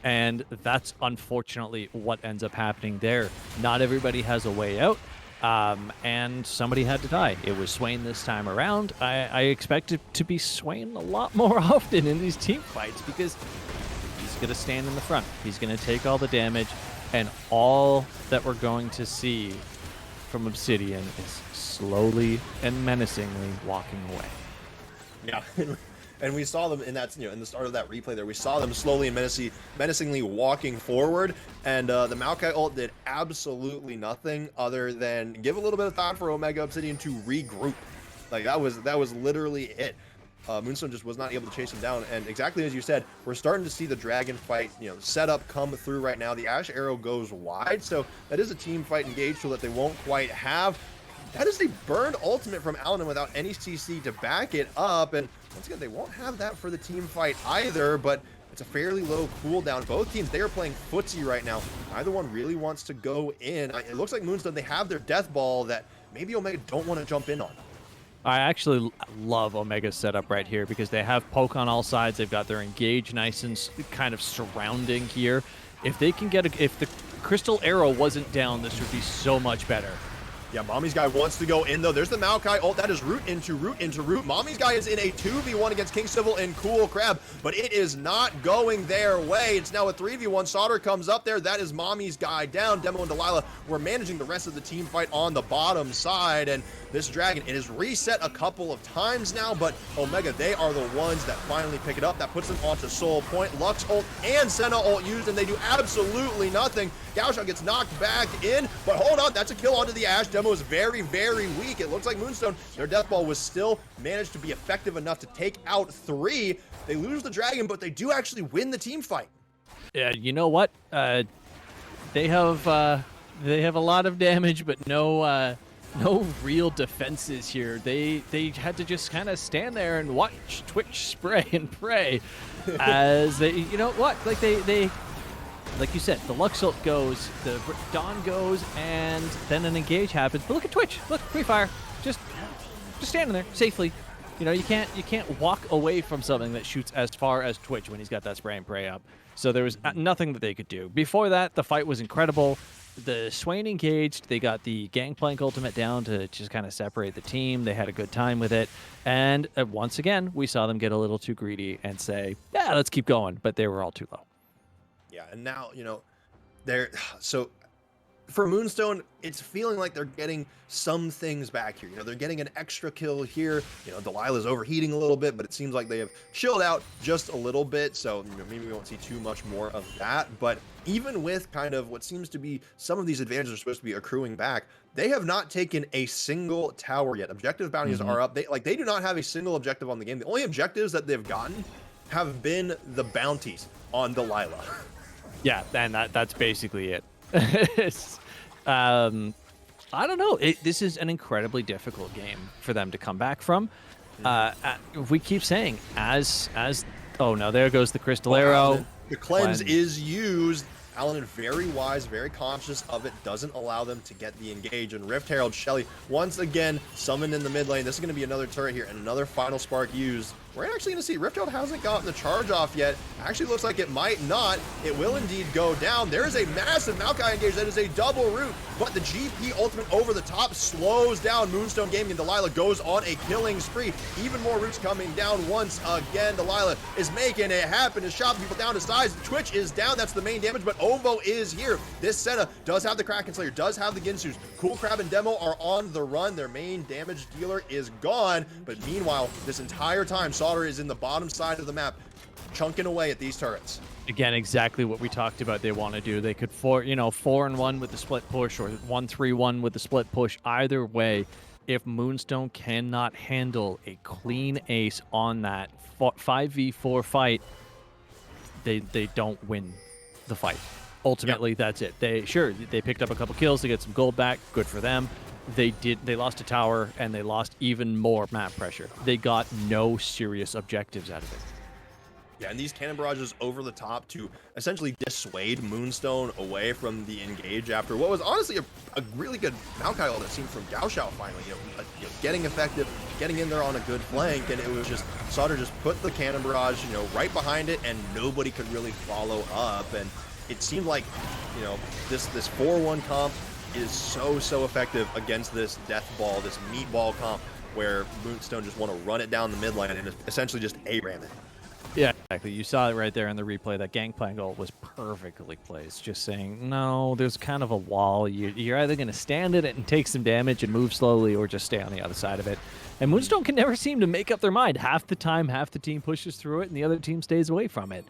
And that's unfortunately what ends up happening there. Not everybody has a way out, and somebody had to die. It was Swain this time around. I expect it to be Swain a lot more often in these team fights because he's going to stand in the front. He's going to take all the damage, and all that we're going to see from Obsidian is slowly and menacingly walking away. Yeah. And we saw them in that, you know, in the start of that replay there, we saw them slowly and menacingly walking forward, and the Maokai ult did absolutely nothing other than give a little bit of time for Omega Obsidian to regroup. Like, that was literally it. Moonstone just was not able to chase him down, and exactly as you said, we're starting to see the Dragon fight, you know, setup come through right now. The Ash Arrow goes wide, so that is a team fight engage tool that they won't quite have. That is a burned ultimate from Alanin without any CC to back it up, and once again, they won't have that for the team fight either, but it's a fairly low cooldown. Both teams, they are playing footsie right now. Neither one really wants to go in. It looks like Moonstone, they have their death ball that maybe Omega don't want to jump in on. I actually love Omega's setup right here because they have poke on all sides. They've got their engage nice and kind of surrounding here. If they can get if the crystal arrow wasn't down, this would be so much better. Yeah, Mommy's guy wants to go in, though. There's the Maokai ult. That is root into root into root. Mommy's guy is in a 2v1 against King Civil and Cool Crab, but it is not going their way. It's now a 3v1. Sauter comes up there. That is Mommy's guy down. Demo and Delilah were managing the rest of the team fight on the bottom side, and this Dragon, it is reset a couple of times now, but Omega, they are the ones that finally pick it up. That puts them onto Soul Point. Lux ult and Senna ult used, and they do absolutely nothing. Gaoshao gets knocked back in, but hold on, that's a kill onto the Ash. Demo is very, very weak. It looks like Moonstone, their death ball was still managed to be effective enough to take out 3. They lose the Dragon, but they do actually win the team fight. Yeah, you know what? They have a lot of damage, but no real defenses here. They had to just kind of stand there and watch Twitch spray and pray as they, you know what? Like they like you said, the Lux ult goes, the Dawn goes, and then an engage happens. But look at Twitch. Look, free fire. Just standing there safely. You know, you can't walk away from something that shoots as far as Twitch when he's got that spray and pray up. So there was nothing that they could do. Before that, the fight was incredible. The Swain engaged. They got the Gangplank ultimate down to just kind of separate the team. They had a good time with it. And once again, we saw them get a little too greedy and say, yeah, let's keep going. But they were all too low. Yeah, and now, you know, they're so for Moonstone, it's feeling like they're getting some things back here. You know, they're getting an extra kill here. You know, Delilah's overheating a little bit, but it seems like they have chilled out just a little bit. So, you know, maybe we won't see too much more of that. But even with kind of what seems to be some of these advantages are supposed to be accruing back, they have not taken a single tower yet. Objective bounties are up. They do not have a single objective on the game. The only objectives that they've gotten have been the bounties on Delilah. Yeah, and that's basically it. I don't know. This is an incredibly difficult game for them to come back from. We keep saying oh no, there goes the Crystal Arrow. The cleanse is used. Alan, very wise, very conscious of it, doesn't allow them to get the engage. And Rift Herald Shelly once again summoned in the mid lane. This is going to be another turret here and another final spark used. We're actually going to see Rift Herald hasn't gotten the charge off yet. Actually looks like it might not. It will indeed go down. There is a massive Maokai engage. That is a double root, but the GP ultimate over the top slows down Moonstone Gaming, and Delilah goes on a killing spree. Even more roots coming down once again. Delilah is making it happen, is chopping people down to size. Twitch is down. That's the main damage, but Ovo is here. This Senna does have the Kraken Slayer, does have the Ginsus. Cool Crab and Demo are on the run. Their main damage dealer is gone, but meanwhile, this entire time, Sauter is in the bottom side of the map, chunking away at these turrets. Again, exactly what we talked about they want to do. They could 4-1 with the split push, or 1-3-1 with the split push. Either way, if Moonstone cannot handle a clean ace on that 5v4 fight, they don't win the fight. Ultimately, that's it. They picked up a couple kills to get some gold back. Good for them. They lost a tower, and they lost even more map pressure. They got no serious objectives out of it. Yeah, and these cannon barrages over the top to essentially dissuade Moonstone away from the engage after what was honestly a really good Maokai ult that seemed from Gaoxiao finally. Getting effective, getting in there on a good flank, and it was just Sauter just put the cannon barrage, right behind it, and nobody could really follow up. And it seemed like, this 4-1 comp is so effective against this death ball, this meatball comp, where Moonstone just want to run it down the mid lane and essentially just A-ram it. Yeah, exactly. You saw it right there in the replay. That Gangplank ult was perfectly placed. Just saying, no, there's kind of a wall. You're either going to stand in it and take some damage and move slowly, or just stay on the other side of it. And Moonstone can never seem to make up their mind. Half the time, half the team pushes through it, and the other team stays away from it.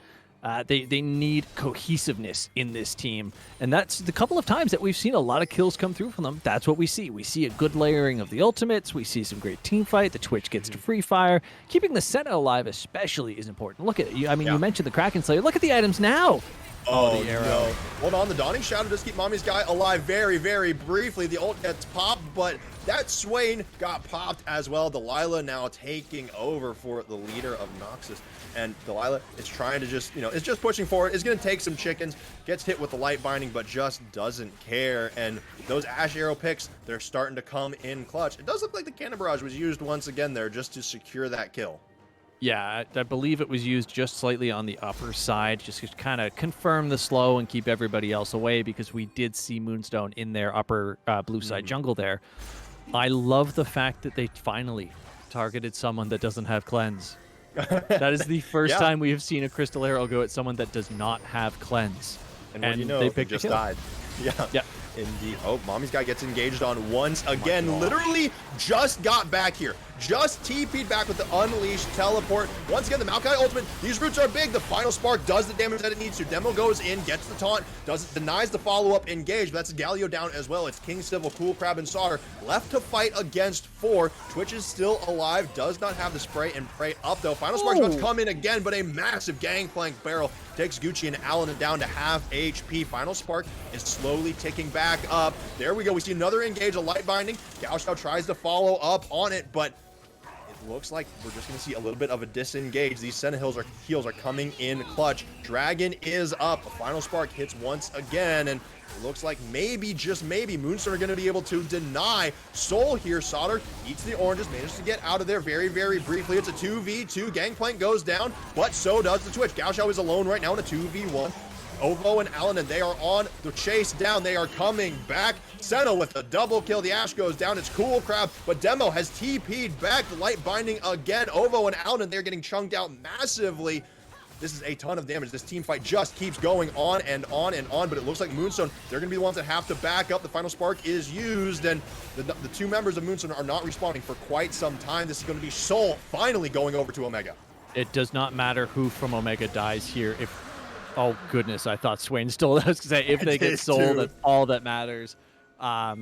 They need cohesiveness in this team, and that's the couple of times that we've seen a lot of kills come through from them. That's what we see. We see a good layering of the ultimates. We see some great team fight. The Twitch gets to free fire. Keeping the Senna alive especially is important. Look at it. You mentioned the Kraken Slayer. Look at the items now. Oh, the arrow. No. Hold on, the Dawning Shadow does keep Mommy's guy alive very, very briefly. The ult gets popped, but that Swain got popped as well. Delilah now taking over for the leader of Noxus. And Delilah is trying to just, is just pushing forward. Is going to take some chickens, gets hit with the light binding, but just doesn't care. And those Ash Arrow picks, they're starting to come in clutch. It does look like the Cannon Barrage was used once again there just to secure that kill. Yeah, I believe it was used just slightly on the upper side, just to kind of confirm the slow and keep everybody else away, because we did see Moonstone in their upper blue side jungle there. I love the fact that they finally targeted someone that doesn't have cleanse. That is the first time we have seen a Crystal Arrow go at someone that does not have cleanse. And they picked just died. Yeah. Indeed. Oh, Mommy's guy gets engaged on once again. Literally just got back here. Just TP'd back with the Unleashed teleport. Once again, the Maokai ultimate. These roots are big. The final spark does the damage that it needs to. Demo goes in, gets the taunt, denies the follow-up engage. But that's Galio down as well. It's King Civil, Cool Crab, and Sauter left to fight against 4. Twitch is still alive. Does not have the spray and pray up, though. Final spark's about to come in again, but a massive Gangplank barrel takes Gucci and Allen down to half HP. Final spark is slowly ticking back up. There we go. We see another engage, a light binding. Gaoxiao tries to follow up on it, but it looks like we're just going to see a little bit of a disengage. These Senna heals are coming in clutch. Dragon is up. A final spark hits once again, and it looks like maybe, just maybe, Moonstone are going to be able to deny Soul here. Sauter eats the oranges, manages to get out of there very, very briefly. It's a 2v2. Gangplank goes down, but so does the Twitch. Gaoxiao is alone right now in a 2v1. Ovo and Allen, and they are on the chase down. They are coming back. Senna with a double kill. The Ash goes down. It's Cool Crab, but Demo has TP'd back. The light binding again. Ovo and Allen, they're getting chunked out massively. This is a ton of damage. This team fight just keeps going on and on and on, but it looks like Moonstone, they're going to be the ones that have to back up. The final spark is used, and the two members of Moonstone are not responding for quite some time. This is going to be Soul finally going over to Omega. It does not matter who from Omega dies here. Oh goodness, I thought Swain still was going to say if they get Soul, that's all that matters.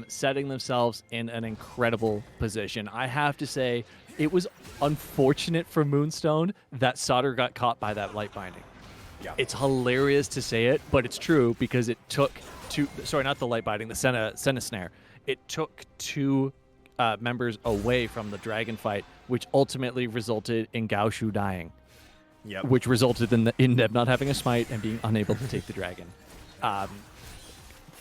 Setting themselves in an incredible position. I have to say, it was unfortunate for Moonstone that Solder got caught by that light binding. Yeah. It's hilarious to say it, but it's true because it took not the light binding, the Senna snare. It took two members away from the dragon fight, which ultimately resulted in Gaoshu dying. Yep. Which resulted in them not having a smite and being unable to take the dragon.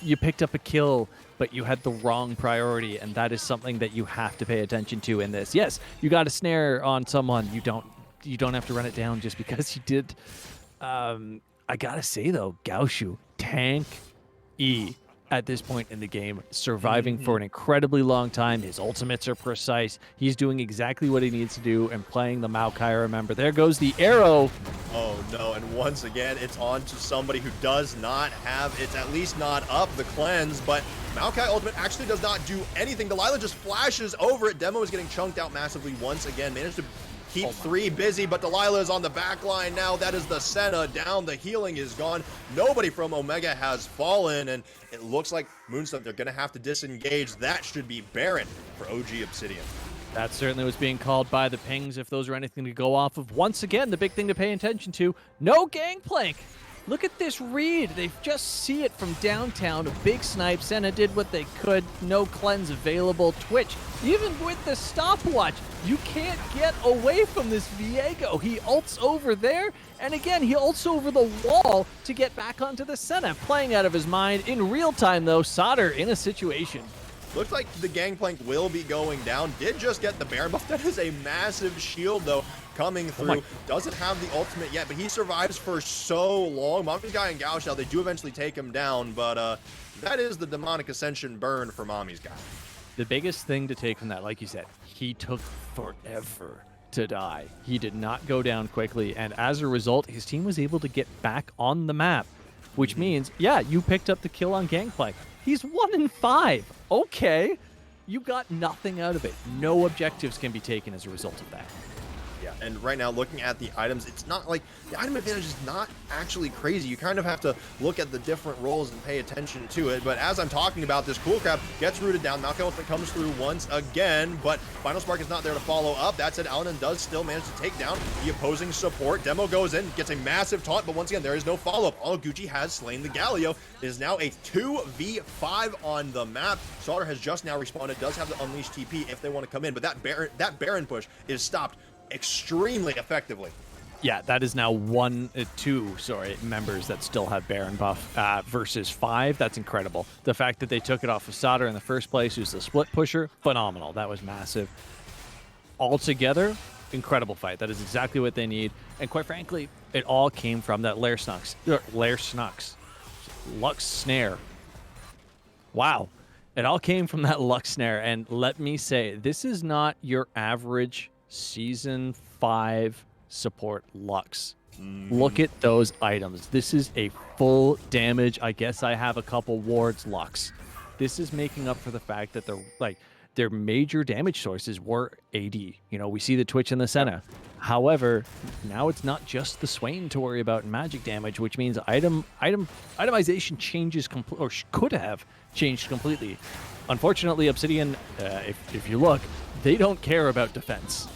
You picked up a kill, but you had the wrong priority, and that is something that you have to pay attention to in this. Yes, you got a snare on someone. You don't have to run it down just because you did. I gotta say though, Gaoshu, tank E at this point in the game, surviving for an incredibly long time. His ultimates are precise. He's doing exactly what he needs to do and playing the Maokai. Remember, there goes the arrow. Oh no, and once again, it's on to somebody who does not have, it's at least not up the cleanse, but Maokai ultimate actually does not do anything. Delilah just flashes over it. Demo is getting chunked out massively once again, managed to keep three busy, but Delilah is on the back line now. That is the Senna down. The healing is gone. Nobody from Omega has fallen, and it looks like Moonstone, they're going to have to disengage. That should be Baron for OG Obsidian. That certainly was being called by the pings, if those are anything to go off of. Once again, the big thing to pay attention to, no gangplank. Look at this read. They just see it from downtown. A big snipe. Senna did what they could. No cleanse available. Twitch, even with the stopwatch, you can't get away from this Viego. He ults over there, and again, he ults over the wall to get back onto the Senna. Playing out of his mind. In real time, though, Solder in a situation. Looks like the gangplank will be going down. Did just get the Baron buff. That is a massive shield, though, coming through. Doesn't have the ultimate yet, but he survives for so long. Mommy's Guy and Gaoshao, they do eventually take him down, but that is the demonic ascension burn for Mommy's Guy. The biggest thing to take from that, like you said, he took forever to die. He did not go down quickly, and as a result, his team was able to get back on the map, which means, yeah, you picked up the kill on Gangplank. He's 1 in 5. Okay. You got nothing out of it. No objectives can be taken as a result of that. Yeah, and right now, looking at the items, it's not like the item advantage is not actually crazy. You kind of have to look at the different roles and pay attention to it. But as I'm talking about, this Cool Crab gets rooted down. Maokai ultimate comes through once again, but Final Spark is not there to follow up. That said, Alanin does still manage to take down the opposing support. Demo goes in, gets a massive taunt, but once again, there is no follow-up. All Gucci has slain the Galio. It is now a 2v5 on the map. Solder has just now respawned, does have the Unleash TP if they want to come in, but that Baron push is stopped extremely effectively. Yeah, that is now two members that still have Baron buff versus 5. That's incredible. The fact that they took it off of Solder in the first place, who's the split pusher, phenomenal. That was massive. Altogether, incredible fight. That is exactly what they need. And quite frankly, it all came from that Lux snare. Wow. It all came from that Lux snare. And let me say, this is not your average Season 5 support Lux. Look at those items. This is a full damage. I guess I have a couple wards Lux. This is making up for the fact that their major damage sources were AD. You know, we see the Twitch and the Senna. However, now it's not just the Swain to worry about in magic damage, which means itemization changes or could have changed completely. Unfortunately, Obsidian, if you look, they don't care about defense.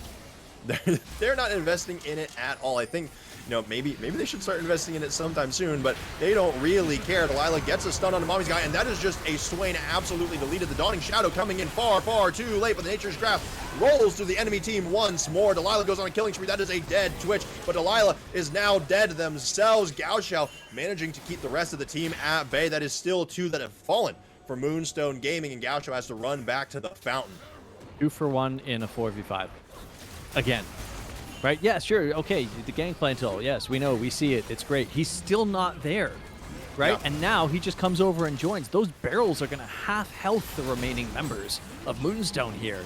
They're not investing in it at all. I think, you know, maybe they should start investing in it sometime soon, but they don't really care. Delilah gets a stun on the Mommy's Guy, and that is just a Swain absolutely deleted. The Dawning Shadow coming in far, far too late, but the Nature's Grasp rolls through the enemy team once more. Delilah goes on a killing spree. That is a dead Twitch, but Delilah is now dead themselves. Gaoshao managing to keep the rest of the team at bay. That is still 2 that have fallen for Moonstone Gaming, and Gaoshao has to run back to the fountain. 2 for 1 in a 4v5. Again, right? Yeah, sure. Okay, the Gangplank tool. Yes, we know. We see it. It's great. He's still not there, right? Yeah. And now he just comes over and joins. Those barrels are going to half health the remaining members of Moonstone here.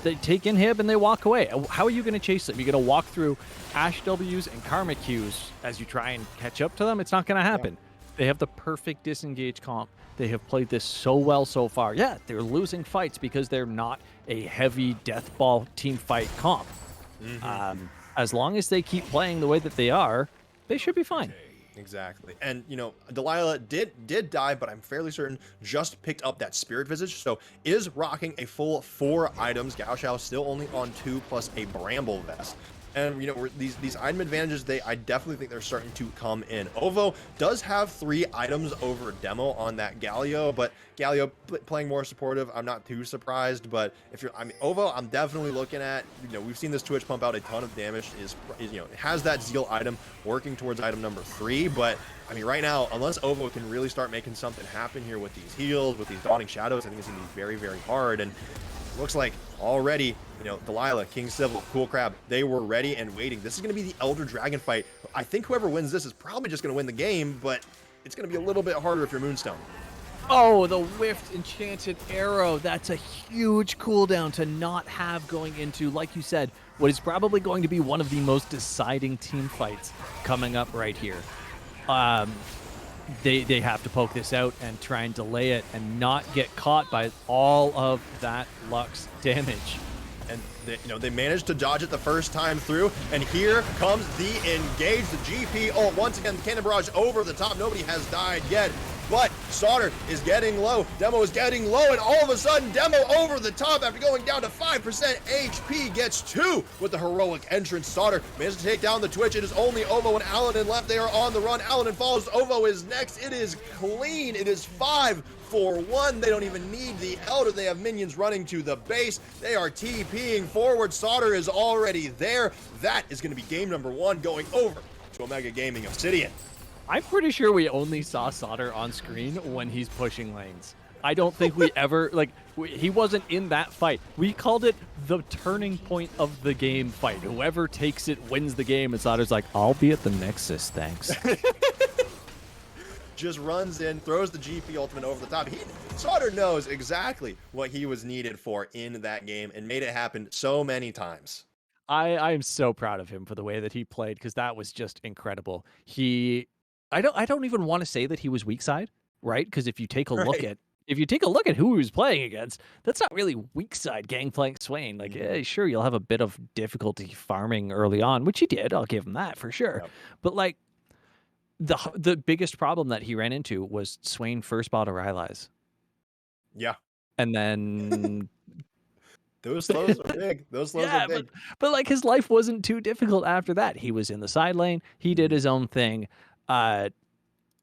They take inhib and they walk away. How are you going to chase them? You're going to walk through Ash W's and Karma Q's as you try and catch up to them? It's not going to happen. They have the perfect disengage comp. They have played this so well so far. Yeah, they're losing fights because they're not a heavy death ball team fight comp. As long as they keep playing the way that they are, they should be fine. Exactly. And, you know, Delilah did die, but I'm fairly certain just picked up that Spirit Visage, so is rocking a full 4 items. Gao Xiao still only on 2 plus a Bramble Vest. And, you know, these item advantages, I definitely think they're starting to come in. Ovo does have 3 items over Demo on that Galio, but Galio playing more supportive, I'm not too surprised. But if you're, I mean, Ovo, I'm definitely looking at, you know, we've seen this Twitch pump out a ton of damage, is you know, it has that Zeal item working towards item number 3. But, I mean, right now, unless Ovo can really start making something happen here with these heals, with these Dawning Shadows, I think it's going to be very, very hard. And looks like already, you know, Delilah, King Civil, Cool Crab, they were ready and waiting. This is going to be the Elder Dragon fight. I think whoever wins this is probably just going to win the game, but it's going to be a little bit harder if you're Moonstone. Oh, the Whiffed Enchanted Arrow. That's a huge cooldown to not have going into, like you said, what is probably going to be one of the most deciding team fights coming up right here. They have to poke this out and try and delay it and not get caught by all of that Lux damage. And they managed to dodge it the first time through, and here comes the engage, the GP ult. Once again, the Cannon Barrage over the top. Nobody has died yet, but Sauter is getting low. Demo is getting low, and all of a sudden, Demo over the top after going down to 5% HP gets 2 with the heroic entrance. Sauter managed to take down the Twitch. It is only Ovo and Aladdin left. They are on the run. Aladdin follows. Ovo is next. It is clean. It is 5-4-1. They don't even need the Elder. They have minions running to the base. They are TPing forward. Sauter is already there. That is going to be game number 1 going over to Omega Gaming Obsidian. I'm pretty sure we only saw Sauter on screen when he's pushing lanes. I don't think we ever, like, he wasn't in that fight. We called it the turning point of the game fight. Whoever takes it wins the game, and Sauter's like, I'll be at the Nexus, thanks. Just runs in, throws the GP ultimate over the top. Sauter knows exactly what he was needed for in that game and made it happen so many times. I am so proud of him for the way that he played, because that was just incredible. I don't even want to say that he was weak side, right? Because if you take a look at who he was playing against, that's not really weak side Gangplank Swain. Like, yeah, sure, you'll have a bit of difficulty farming early on, which he did. I'll give him that for sure. Yep. But like, the biggest problem that he ran into was Swain first bought a Rylai's. Yeah. And then those slows are big. Those slows are big. But like, his life wasn't too difficult after that. He was in the side lane. He did his own thing. What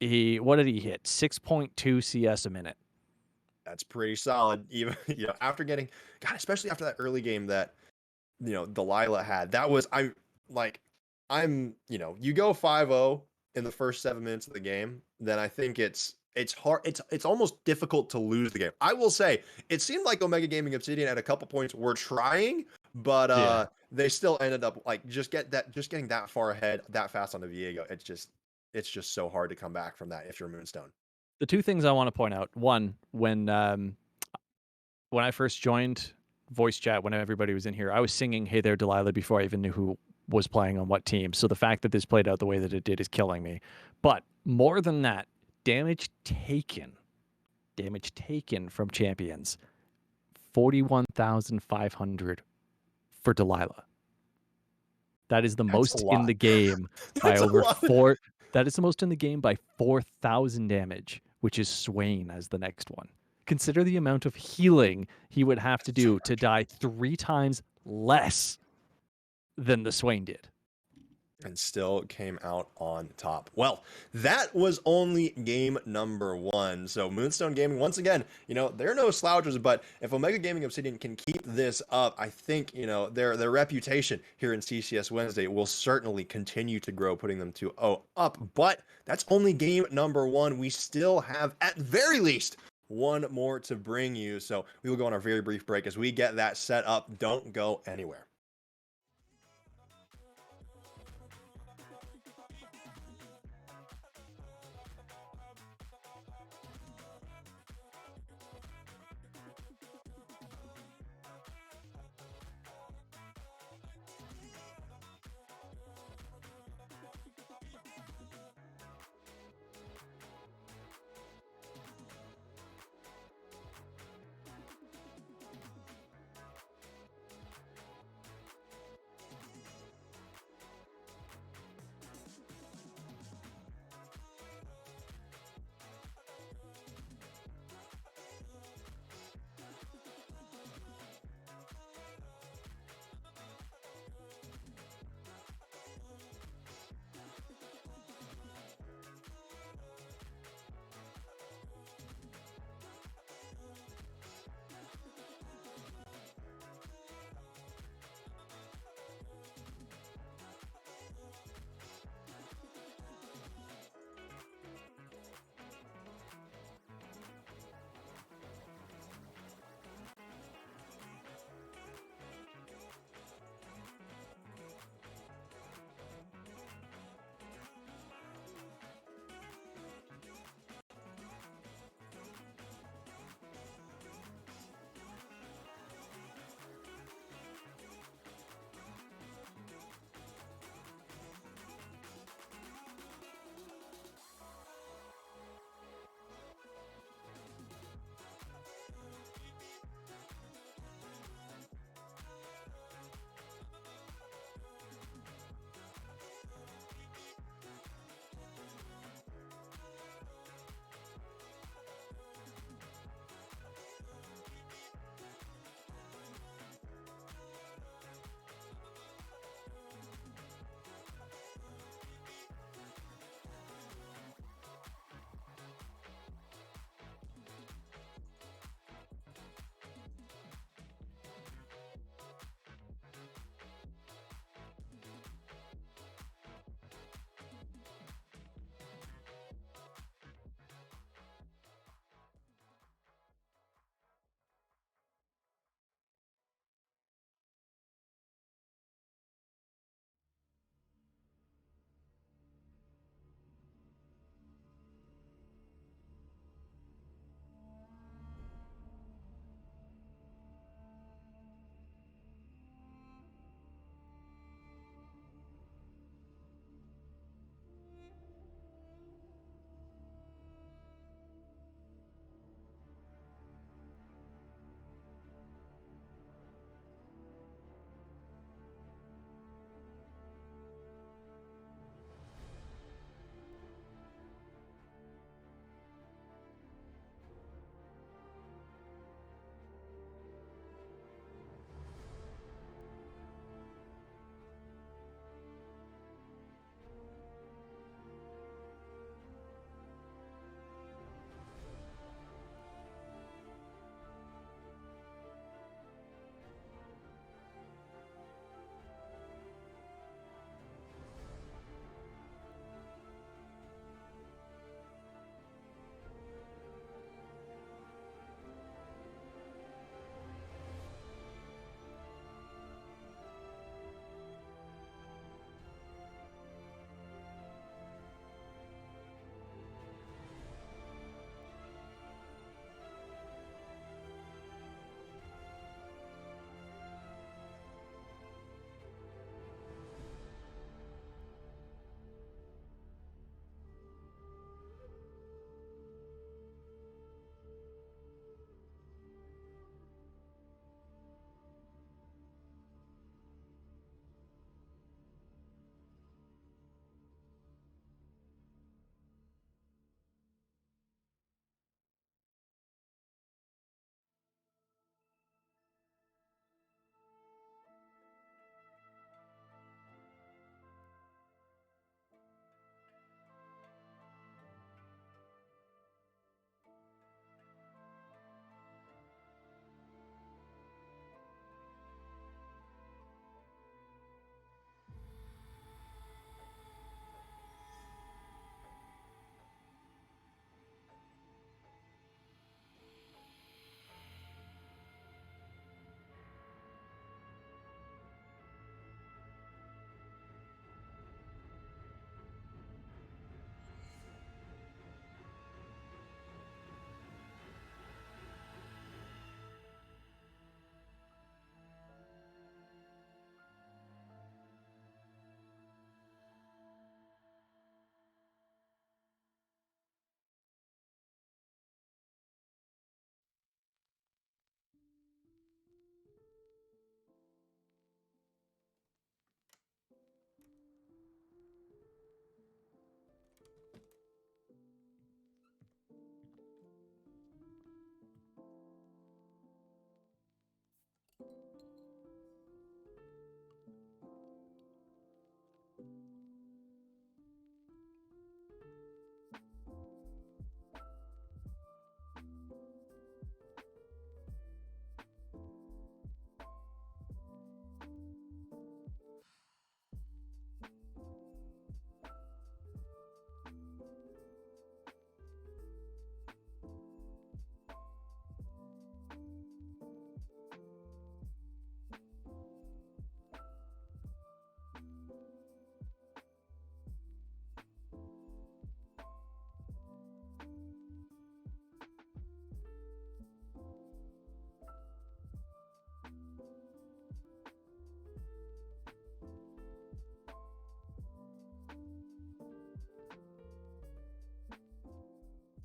did he hit? 6.2 CS a minute. That's pretty solid. Even, you know, after getting, God, especially after that early game that, you know, Delilah had, that was, you know, you go 5-0 in the first 7 minutes of the game, then I think it's hard. It's almost difficult to lose the game. I will say it seemed like Omega Gaming Obsidian at a couple points were trying, but they still ended up like just getting that far ahead that fast on the Viego. It's just so hard to come back from that if you're Moonstone. The two things I want to point out: one, when I first joined voice chat, when everybody was in here, I was singing "Hey There, Delilah" before I even knew who was playing on what team. So the fact that this played out the way that it did is killing me. But more than that, damage taken from champions, 41,500 for Delilah. That is the most in the game by over 4. That is the most in the game by 4,000 damage, which is Swain as the next one. Consider the amount of healing he would have to do to die 3 times less than the Swain did. And still came out on top. Well, that was only game number 1. So Moonstone Gaming, once again, you know, they're no slouchers, but if Omega Gaming Obsidian can keep this up, I think, you know, their reputation here in CCS Wednesday will certainly continue to grow, putting them to up. But that's only game number 1. We still have, at very least, one more to bring you. So we will go on our very brief break as we get that set up. Don't go anywhere.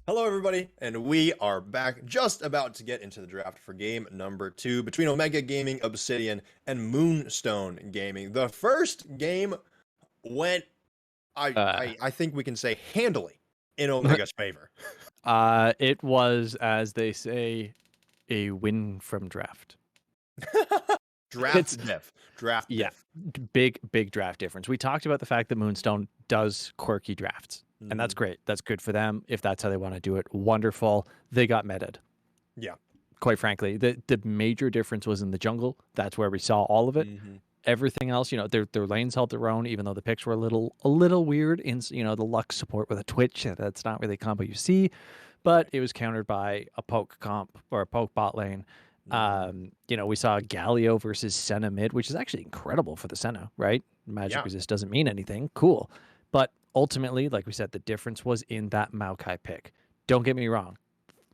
Hello, everybody, and we are back, just about to get into the draft for game number 2 between Omega Gaming, Obsidian, and Moonstone Gaming. The first game went, Uh, I think we can say, handily in Omega's favor. it was, as they say, a win from draft. It's Draft yeah, diff. big draft difference. We talked about the fact that Moonstone does quirky drafts, and that's Hmm. great. That's good for them if that's how they want to do it. Wonderful. They got meted. Yeah. Quite frankly, the major difference was in the jungle. That's where we saw all of it. Hmm. Everything else, their lanes held their own, even though the picks were a little weird. In the Lux support with a Twitch, that's not really a combo you see, but Right. it was countered by a poke comp or a poke bot lane. Hmm. We saw Galio versus Senna mid, which is actually incredible for the Senna, right? Magic Yeah. resist doesn't mean anything, cool, but ultimately, like we said, the difference was in that Maokai pick. Don't get me wrong,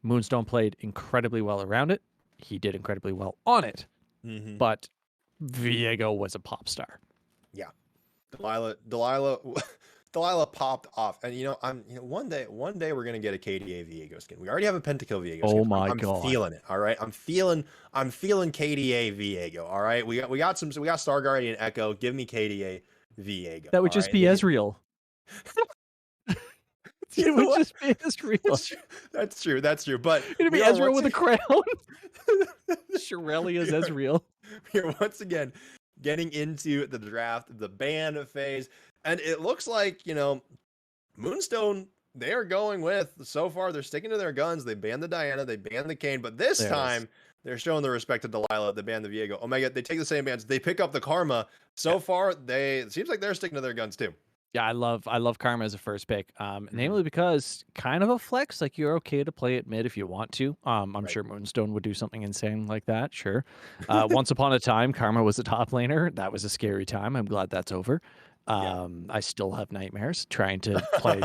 Moonstone played incredibly well around it. He did incredibly well on it, Hmm. but Viego was a pop star. Yeah. Delilah, Delilah popped off, and one day we're gonna get a KDA Viego skin. We already have a Pentakill Viego skin. Oh my I'm god. feeling it. All right, I'm feeling KDA Viego. All right, we got Star Guardian Echo. Give me KDA Viego. That would All just right, be Ezreal. you It know would what? just be Ezreal. That's true. That's true. That's true. But It'd be we are Ezreal once with a again, crown. Shirelia's we are, Ezreal. we are once again getting into the draft, the ban phase, and it looks like Moonstone, they are going with, so far, they're sticking to their guns. They banned the Diana, they banned the Kane, but this There it is. time they're showing the respect to Delilah, they banned the Viego. Omega, they take the same bans, they pick up the Karma. Yeah. So far, it seems like they're sticking to their guns too. Yeah, I love Karma as a first pick. Hmm. Namely because kind of a flex, like you're okay to play it mid if you want to. I'm Right. sure Moonstone would do something insane like that. Sure. Once upon a time, Karma was a top laner. That was a scary time. I'm glad that's over. Yeah. I still have nightmares trying to play.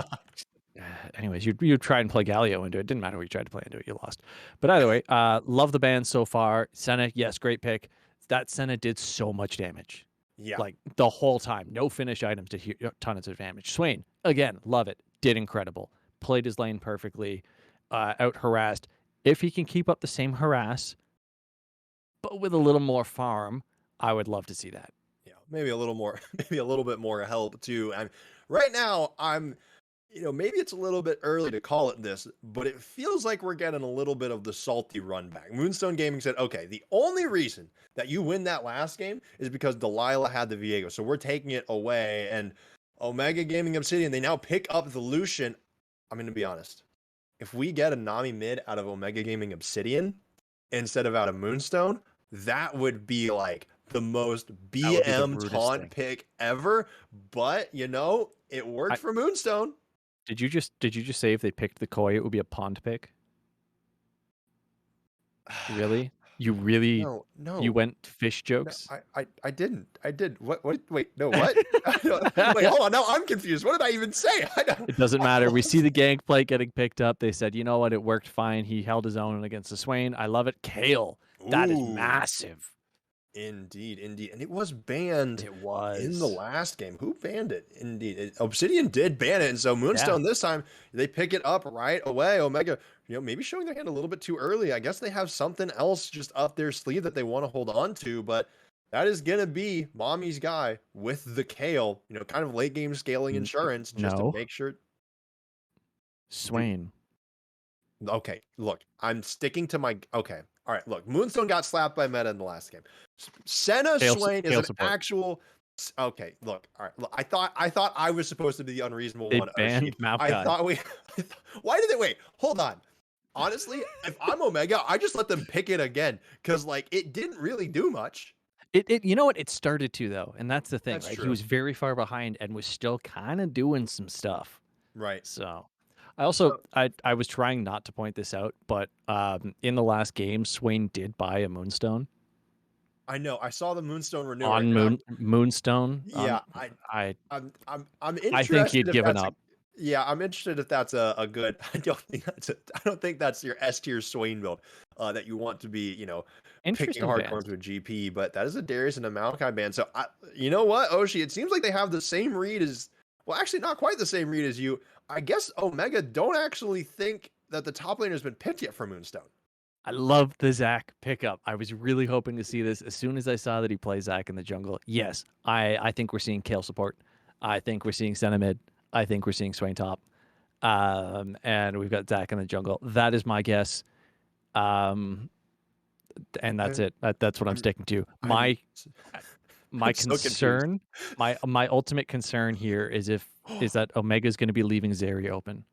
Anyways, you try and play Galio into it. Didn't matter what you tried to play into it, you lost. But either way, love the band so far. Senna, yes, great pick. That Senna did so much damage, Yeah. like the whole time. No finish items to tons of damage. Swain, again, love it. Did incredible. Played his lane perfectly. Out harassed. If he can keep up the same harass, but with a little more farm, I would love to see that. Yeah. Maybe a little more, maybe a little bit more help too. And right now, maybe it's a little bit early to call it this, but it feels like we're getting a little bit of the salty run back. Moonstone Gaming said, okay, the only reason that you win that last game is because Delilah had the Viego. So we're taking it away. And Omega Gaming Obsidian, they now pick up the Lucian. I'm going to be honest. If we get a Nami mid out of Omega Gaming Obsidian instead of out of Moonstone, that would be like the most That would be the BM rudest taunt thing. pick ever. But, it worked I, for Moonstone. did you just say if they picked the koi, it would be a pond pick? Really? You really No, you no, went fish no. jokes? I didn't. I did. What? What? Wait, no. What? Wait, hold on. Now I'm confused. What did I even say? I don't. It doesn't matter. We see the Gangplank getting picked up. They said, you know what? It worked fine. He held his own against the Swain. I love it. Kale. That is Ooh, massive. indeed, indeed, and it was banned It in the was. last game. Who banned it? Indeed, Obsidian did ban it, and so Yeah. Moonstone this time they pick it up right away. Omega, maybe showing their hand a little bit too early. I guess they have something else just up their sleeve that they want to hold on to, but that is gonna be Mommy's guy with the Kale. Kind of late game scaling insurance just to No. make sure. Do Swain. Okay, look, I'm sticking to my. Okay, all right. Look, Moonstone got slapped by Meta in the last game. Senna Swain is Kale an support. actual. Okay, look. All right. Look, I thought I was supposed to be the unreasonable They one, Oshi. banned I Maokai. thought we. Why did they wait? Hold on. Honestly, if I'm Omega, I just let them pick it again because like it didn't really do much. It you know what? It started to though, and that's the thing, That's right? He true. was very far behind and was still kind of doing some stuff. Right. So, I also So I was trying not to point this out, but in the last game, Swain did buy a Moonstone I know I saw the Moonstone renewing, on and Moonstone. yeah, I I'm I think he'd interested if given that's a up. yeah, I'm interested if that's a good. I don't think that's your S tier Swain build that you want to be, picking Interesting hardcore bans. into a GP, but that is a Darius and a Malachi band. So you know what, Oshi, it seems like they have the same read as, well, actually not quite the same read as you. I guess Omega don't actually think that the top laner has been picked yet for Moonstone. I love the Zac pickup. I was really hoping to see this as soon as I saw that he plays Zac in the jungle. Yes, I think we're seeing Kale support. I think we're seeing Senna mid. I think we're seeing Swain top. And we've got Zac in the jungle. That is my guess. And that's Okay. it. That's what I'm I'm sticking to. I'm My I'm so confused. concern, my ultimate concern here is that Omega's going to be leaving Zeri open,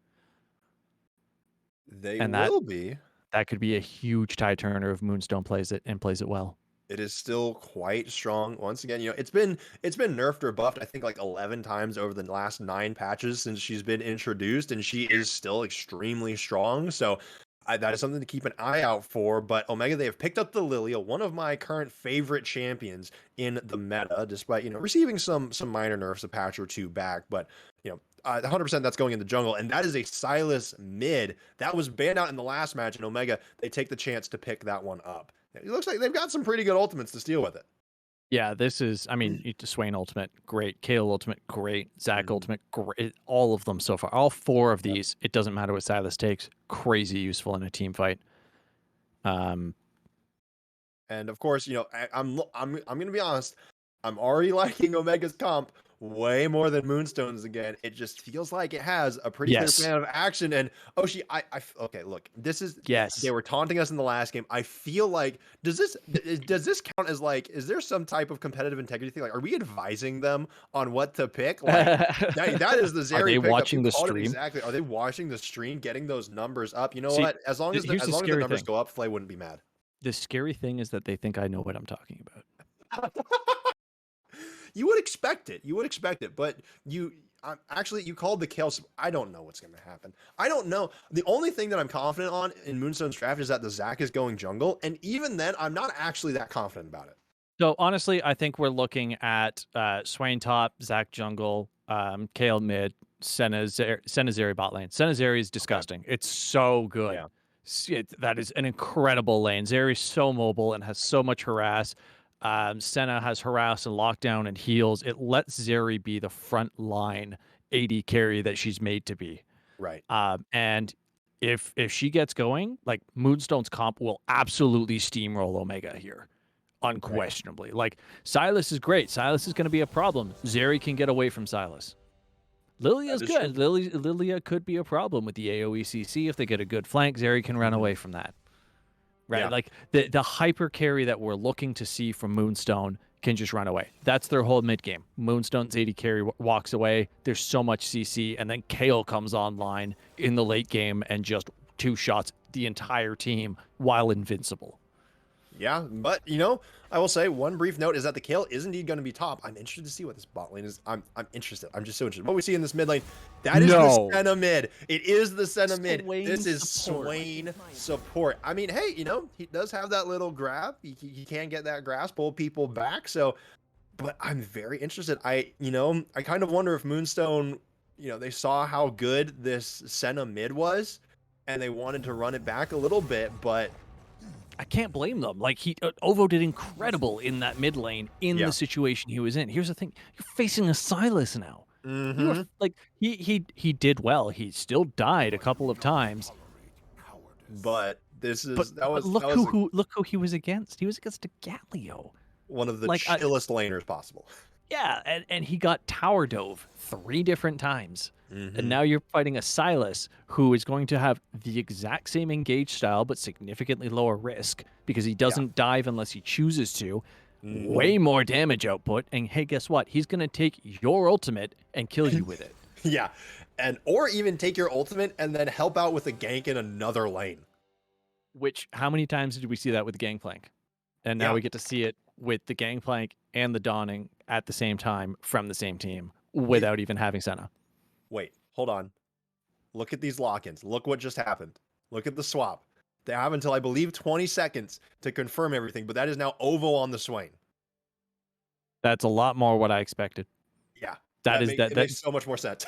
They and will be. that could be a huge tie turner if Moonstone plays it well. It is still quite strong. Once again, it's been nerfed or buffed, I think like 11 times over the last 9 patches since she's been introduced, and she is still extremely strong. So that is something to keep an eye out for. But Omega, they have picked up the Lilia, one of my current favorite champions in the meta, despite receiving some minor nerfs a patch or two back. But 100% that's going in the jungle, and that is a Sylas mid that was banned out in the last match. And Omega, they take the chance to pick that one up. It looks like they've got some pretty good ultimates to steal with it. Yeah, this is. I mean, Swain ultimate, great. Kale ultimate, great. Zac ultimate, great. All of them so far. All 4 of these. It doesn't matter what Sylas takes. Crazy useful in a team fight. And of course, I'm gonna be honest. I'm already liking Omega's comp way more than Moonstone's again. It just feels like it has a pretty clear Yes. plan of action. And okay, look, this is Yes. they were taunting us in the last game. I feel like does this count as like, is there some type of competitive integrity thing? Like, are we advising them on what to pick? Like that is the Zeri Are they pickup. watching You the called it stream? exactly. Are they watching the stream, getting those numbers up? You know See, what? As long as here's the the scary numbers thing. go up, Flay wouldn't be mad. The scary thing is that they think I know what I'm talking about. You would expect it. You would expect it, but you called the Kale. I don't know what's going to happen. I don't know. The only thing that I'm confident on in Moonstone's draft is that the Zac is going jungle, and even then, I'm not actually that confident about it. So honestly, I think we're looking at Swain top, Zac jungle, Kale mid, Senna Zeri bot lane. Senna Zeri is disgusting. Okay. It's so good. Yeah. That is an incredible lane. Zeri's so mobile and has so much harass. Senna has harass and lockdown and heals. It lets Zeri be the front line AD carry that she's made to be. Right. And if she gets going, like Moonstone's comp will absolutely steamroll Omega here. Unquestionably. Right. Like, Sylas is great. Sylas is going to be a problem. Zeri can get away from Sylas. Lilia's good. Lilia could be a problem with the AoE CC. If they get a good flank, Zeri can run away from that. Right? Yeah. Like, the hyper carry that we're looking to see from Moonstone can just run away. That's their whole mid game. Moonstone's AD carry walks away. There's so much CC, and then Kale comes online in the late game and just 2 shots the entire team while invincible. Yeah, but I will say one brief note is that the Kale is indeed going to be top. I'm interested to see what this bot lane is. I'm interested. I'm just so interested. What we see in this mid lane, that is the Senna mid. It is the Senna mid. This is Swain support. I mean, hey, he does have that little grab. He can get that grasp, pull people back. So, but I'm very interested. I kind of wonder if Moonstone, they saw how good this Senna mid was, and they wanted to run it back a little bit, but I can't blame them. Like, Ovo did incredible in that mid lane in the situation he was in. Here's the thing: you're facing a Sylas now. Mm-hmm. Like, he did well. He still died a couple of times. But look who he was against. He was against a Galio, one of the chillest laners possible. Yeah, and he got tower dove 3 different times. Mm-hmm. And now you're fighting a Sylas who is going to have the exact same engage style, but significantly lower risk because he doesn't dive unless he chooses to. Mm-hmm. Way more damage output. And hey, guess what? He's going to take your ultimate and kill you with it. Yeah. Or even take your ultimate and then help out with a gank in another lane. Which, how many times did we see that with the Gangplank? And now we get to see it with the Gangplank and the Dawning at the same time from the same team without even having Senna. Wait, hold on. Look at these lock-ins. Look what just happened. Look at the swap. They have until, I believe, 20 seconds to confirm everything, but that is now Ovo on the Swain. That's a lot more what I expected. Yeah. That makes so much more sense.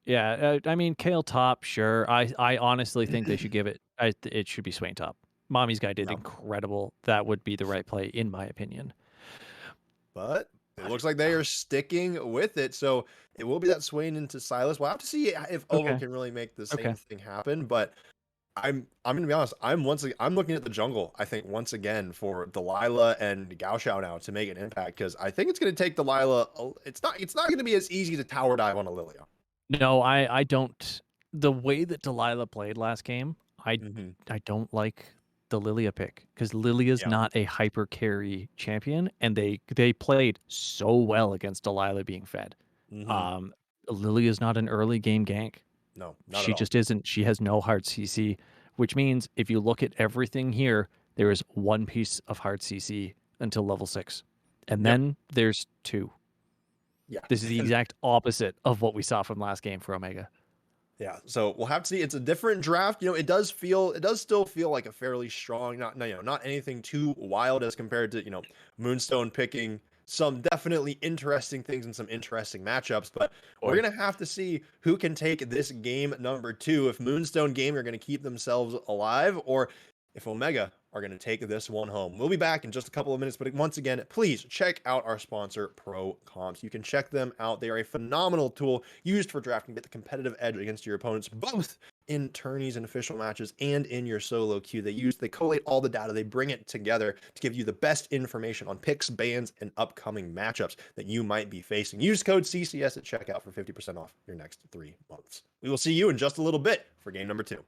Yeah, I mean, Kale top, sure. I honestly think they should give it. It should be Swain top. Mommy's guy did incredible. That would be the right play, in my opinion. But it looks like they are sticking with it. So it will be that swaying into Silas. We'll have to see if Ovo Okay. can really make the Okay. same thing happen. But I'm gonna be honest. I'm looking at the jungle. I think once again for Delilah and Gao Shao now to make an impact because I think it's gonna take Delilah. It's not gonna be as easy to tower dive on a Lilia. No, I don't. The way that Delilah played last game, Hmm. I don't like the Lilia pick because Lilia's Yeah. not a hyper carry champion, and they played so well against Delilah being fed. Hmm. Um, Lilia's not an early game gank. No, not at She all. just isn't. She has no hard CC, which means if you look at everything here, there is one piece of hard CC until level 6, and Yep. then there's 2. Yeah. This is the exact opposite of what we saw from last game for Omega. Yeah, so we'll have to see. It's a different draft. It does still feel like a fairly strong, not no, not anything too wild as compared to Moonstone picking some definitely interesting things and some interesting matchups. But we're Boy. gonna have to see who can take this game number 2. If Moonstone Game are gonna keep themselves alive, or if Omega are going to take this one home. We'll be back in just a couple of minutes, but once again, please check out our sponsor, Pro Comps. You can check them out. They are a phenomenal tool used for drafting, get the competitive edge against your opponents, both in tourneys and official matches and in your solo queue. They collate all the data, they bring it together to give you the best information on picks, bans, and upcoming matchups that you might be facing. Use code CCS at checkout for 50% off your next 3 months. We will see you in just a little bit for game number 2.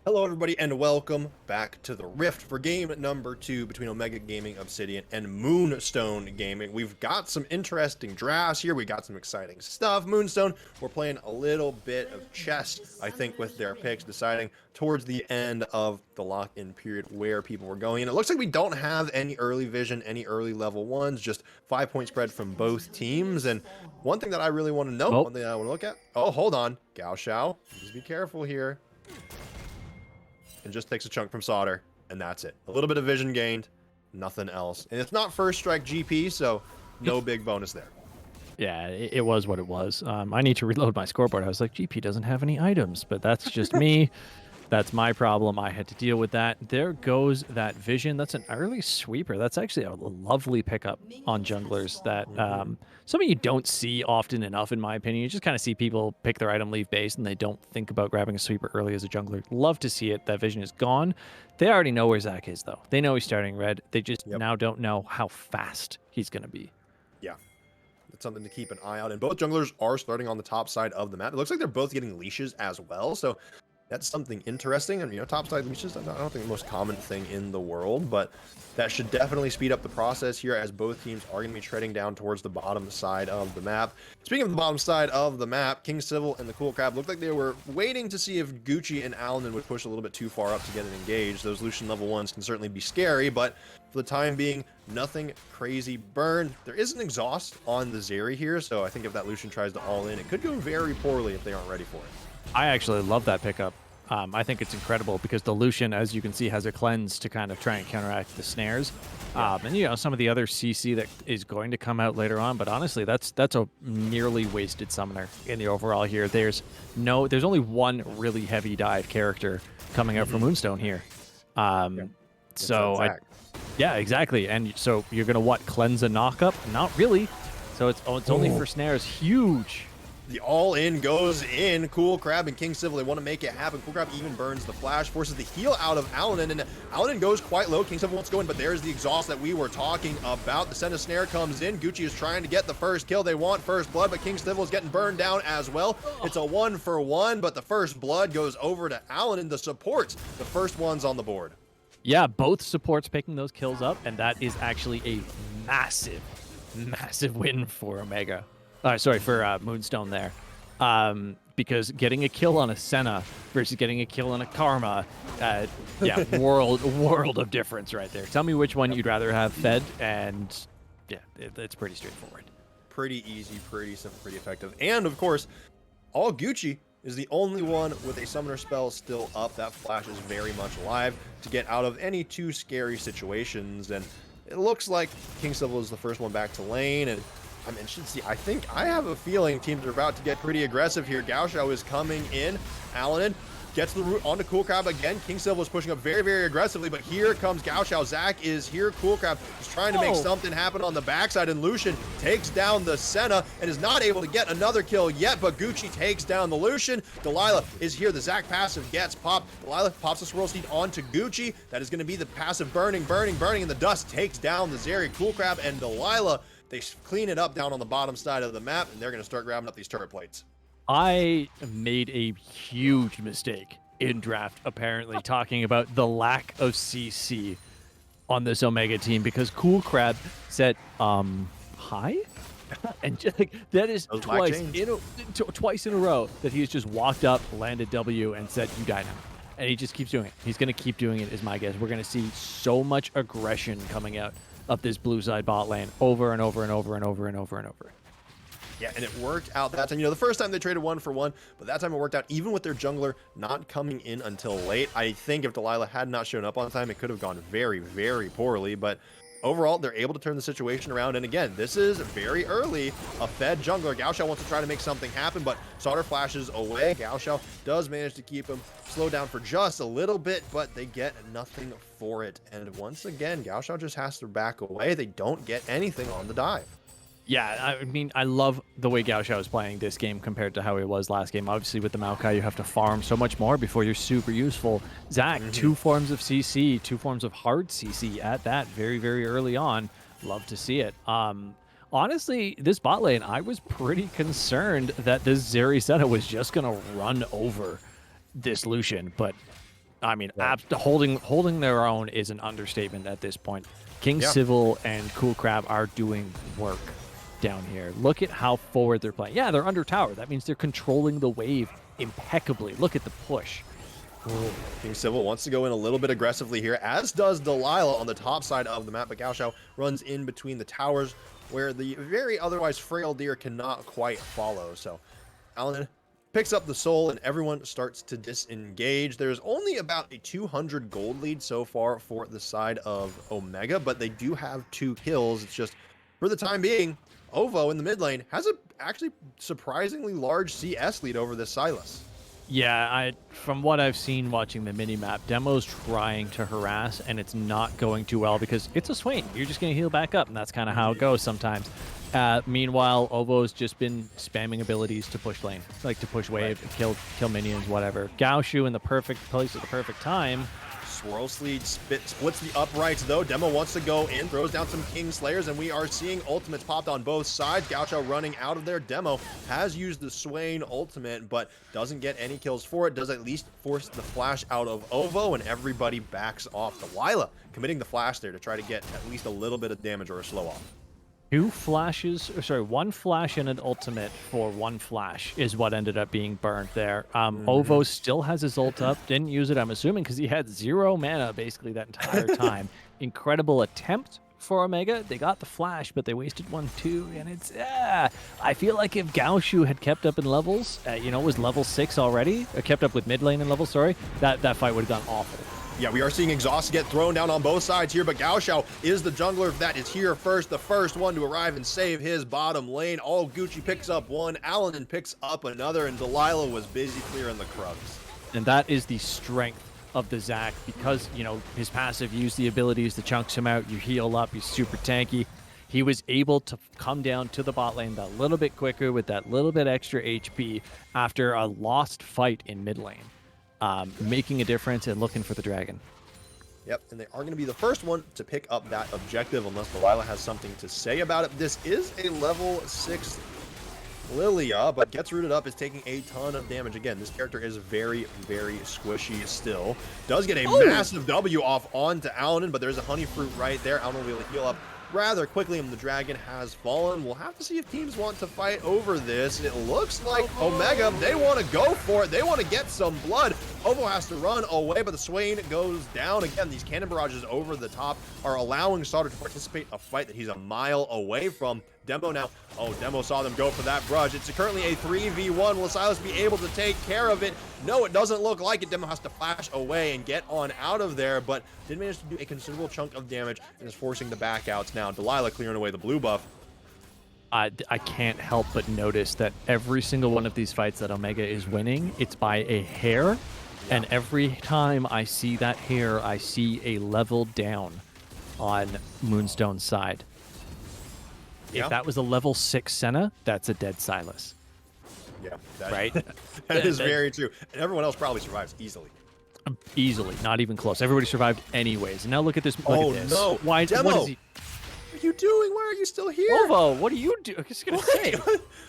Hello, everybody, and welcome back to the Rift for game number 2 between Omega Gaming, Obsidian, and Moonstone Gaming. We've got some interesting drafts here. We got some exciting stuff. Moonstone, we're playing a little bit of chess, I think, with their picks, deciding towards the end of the lock-in period where people were going. And it looks like we don't have any early vision, any early level ones, just 5-point spread from both teams. And one thing that I really want to know, one thing I want to look at. Oh, hold on. Gao Xiao, just be careful here. And just takes a chunk from Solder, and that's it. A little bit of vision gained, nothing else. And it's not first strike GP, so no big bonus there. Yeah, it was what it was. I need to reload my scoreboard. I was like, GP doesn't have any items, but that's just me. That's my problem. I had to deal with that. There goes that vision. That's an early sweeper. That's actually a lovely pickup on junglers that something you don't see often enough, in my opinion. You just kind of see people pick their item, leave base, and they don't think about grabbing a sweeper early as a jungler. Love to see it. That vision is gone. They already know where Zach is, though. They know he's starting red. They just now don't know how fast he's going to be. Yeah. It's something to keep an eye out. And both junglers are starting on the top side of the map. It looks like they're both getting leashes as well. So that's something interesting. And, you know, topside leashes, I don't think the most common thing in the world, but that should definitely speed up the process here as both teams are going to be treading down towards the bottom side of the map. Speaking of the bottom side of the map, King Civil and the Cool Crab looked like they were waiting to see if Gucci and Alanin would push a little bit too far up to get it engaged. Those Lucian level 1s can certainly be scary, but for the time being, nothing crazy burn. There is an exhaust on the Zeri here, so I think if that Lucian tries to all in, it could go very poorly if they aren't ready for it. I actually love that pickup. I think it's incredible because the Lucian, as you can see, has a cleanse to kind of try and counteract the snares. And, you know, some of the other CC that is going to come out later on. But honestly, that's a nearly wasted summoner in the overall here. There's only one really heavy dive character coming out from Moonstone here. Yeah, exactly. And so you're going to, what, cleanse a knockup? Not really. So it's only for snares. Huge. The all-in goes in. Cool Crab and King Civil, they want to make it happen. Cool Crab even burns the flash, forces the heal out of Alanin, and Alanin goes quite low. King Civil wants to go in, but there's the exhaust that we were talking about. The Senna Snare comes in. Gucci is trying to get the first kill. They want first blood, but King Civil is getting burned down as well. It's a 1-for-1, but the first blood goes over to Alanin. The supports, the first ones on the board. Yeah, both supports picking those kills up, and that is actually a massive, massive win for Omega. For Moonstone there. Because getting a kill on a Senna versus getting a kill on a Karma, world of difference right there. Tell me which one you'd rather have fed, and yeah, it's pretty straightforward. Pretty easy, pretty simple, pretty effective. And of course, all Gucci is the only one with a summoner spell still up. That flash is very much alive to get out of any too scary situations. And it looks like King Civil is the first one back to lane, and I mean, I have a feeling teams are about to get pretty aggressive here. Gao Xiao is coming in. Alanin gets the root onto Cool Crab again. King Civil is pushing up very, very aggressively, but here comes Gao Xiao. Zach is here. Cool Crab is trying to make something happen on the backside, and Lucian takes down the Senna and is not able to get another kill yet, but Gucci takes down the Lucian. Delilah is here. The Zach passive gets popped. Delilah pops the Swirl Seed onto Gucci. That is going to be the passive burning, and the dust takes down the Zeri. Cool Crab and Delilah, they clean it up down on the bottom side of the map, and they're going to start grabbing up these turret plates. I made a huge mistake in draft, apparently, talking about the lack of CC on this Omega team, because Cool Crab said, hi? And just, like, that is twice in a row that he's just walked up, landed W, and said, you die now. And he just keeps doing it. He's going to keep doing it, is my guess. We're going to see so much aggression coming out up this blue side bot lane over and over and over and over and over and over. Yeah, and it worked out that time. You know, the first time they traded 1-for-1, but that time it worked out even with their jungler not coming in until late. I think if Delilah had not shown up on time, it could have gone very, very poorly, but overall, they're able to turn the situation around. And again, this is very early. A fed jungler. Gao Xiao wants to try to make something happen, but Solder flashes away. Gao Xiao does manage to keep him slowed down for just a little bit, but they get nothing for it. And once again, Gao Xiao just has to back away. They don't get anything on the dive. Yeah, I mean, I love the way Gao Xiao is playing this game compared to how he was last game. Obviously, with the Maokai, you have to farm so much more before you're super useful. Zach, 2 forms of CC, 2 forms of hard CC at that very, very early on. Love to see it. Honestly, this bot lane, I was pretty concerned that this Zeri Senna was just going to run over this Lucian, but I mean, Right. holding their own is an understatement at this point. King Yeah. Civil and Cool Crab are doing work down here. Look at how forward they're playing. Yeah, they're under tower. That means they're controlling the wave impeccably. Look at the push. King Civil wants to go in a little bit aggressively here, as does Delilah on the top side of the map, but Gaoxiao runs in between the towers where the very otherwise frail deer cannot quite follow. So Alan picks up the soul and everyone starts to disengage. There's only about a 200 gold lead so far for the side of Omega, but they do have 2 kills. It's just, for the time being, Ovo in the mid lane has a actually surprisingly large CS lead over this Silas. Yeah, from what I've seen watching the mini-map, Demo's trying to harass, and it's not going too well because it's a Swain. You're just going to heal back up, and that's kind of how it goes sometimes. Meanwhile, Ovo's just been spamming abilities to push lane, like to push wave, kill minions, whatever. Gaoshu in the perfect place at the perfect time. Swirl Sleed splits the uprights, though. Demo wants to go in, throws down some King Slayers, and we are seeing ultimates popped on both sides. Gaoxiao running out of there. Demo has used the Swain ultimate, but doesn't get any kills for it. Does at least force the flash out of Ovo, and everybody backs off. Delilah committing the flash there to try to get at least a little bit of damage or a slow off. One flash and an ultimate for one flash is what ended up being burned there. Ovo still has his ult up, didn't use it, I'm assuming, because he had 0 mana basically that entire time. Incredible attempt for Omega. They got the flash, but they wasted one too, and it's, I feel like if Gaoshu had kept up in levels, was level 6 already, or kept up with mid lane in level, sorry, that fight would have gone awful. Yeah, we are seeing exhaust get thrown down on both sides here, but Gaoxiao is the jungler that is here first, the first one to arrive and save his bottom lane. All Gucci picks up one, Alanin picks up another, and Delilah was busy clearing the Krugs. And that is the strength of the Zac, because, his passive used the abilities to chunks him out, you heal up, he's super tanky. He was able to come down to the bot lane that little bit quicker with that little bit extra HP after a lost fight in mid lane. Making a difference and looking for the dragon. Yep, and they are going to be the first one to pick up that objective unless Delilah has something to say about it. This is a level 6 Lilia, but gets rooted up, is taking a ton of damage. Again, this character is very, very squishy still. Does get a massive W off onto Alanin, but there's a honey fruit right there. Alanin will be able to heal up rather quickly, and the dragon has fallen. We'll have to see if teams want to fight over this. It looks like Omega, they want to go for it. They want to get some blood. Ovo has to run away, but the Swain goes down. Again, these cannon barrages over the top are allowing Sauter to participate in a fight that he's a mile away from. Demo now. Oh, Demo saw them go for that barrage. It's currently a 3v1. Will Silas be able to take care of it? No, it doesn't look like it. Demo has to flash away and get on out of there, but did manage to do a considerable chunk of damage and is forcing the backouts now. Delilah clearing away the blue buff. I can't help but notice that every single one of these fights that Omega is winning, it's by a hair. And every time I see that hair, I see a level down on Moonstone's side. If that was a level 6 Senna, that's a dead Silas. Yeah, right? That is very true. And everyone else probably survives easily. Easily, not even close. Everybody survived anyways. And now look at this. Look at this. No. Why? Demo. What is he? What are you doing? Why are you still here? Ovo, what are you doing? I was just going to say.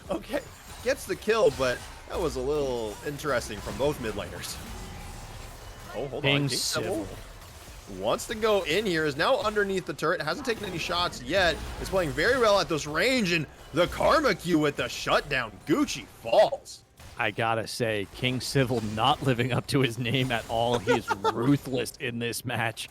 Okay, gets the kill, but that was a little interesting from both mid laners. Oh, hold on. King Civil wants to go in here, is now underneath the turret, hasn't taken any shots yet, is playing very well at this range, and the Karma Q with the shutdown. Gucci falls. I gotta say, King Civil not living up to his name at all. He is ruthless in this match.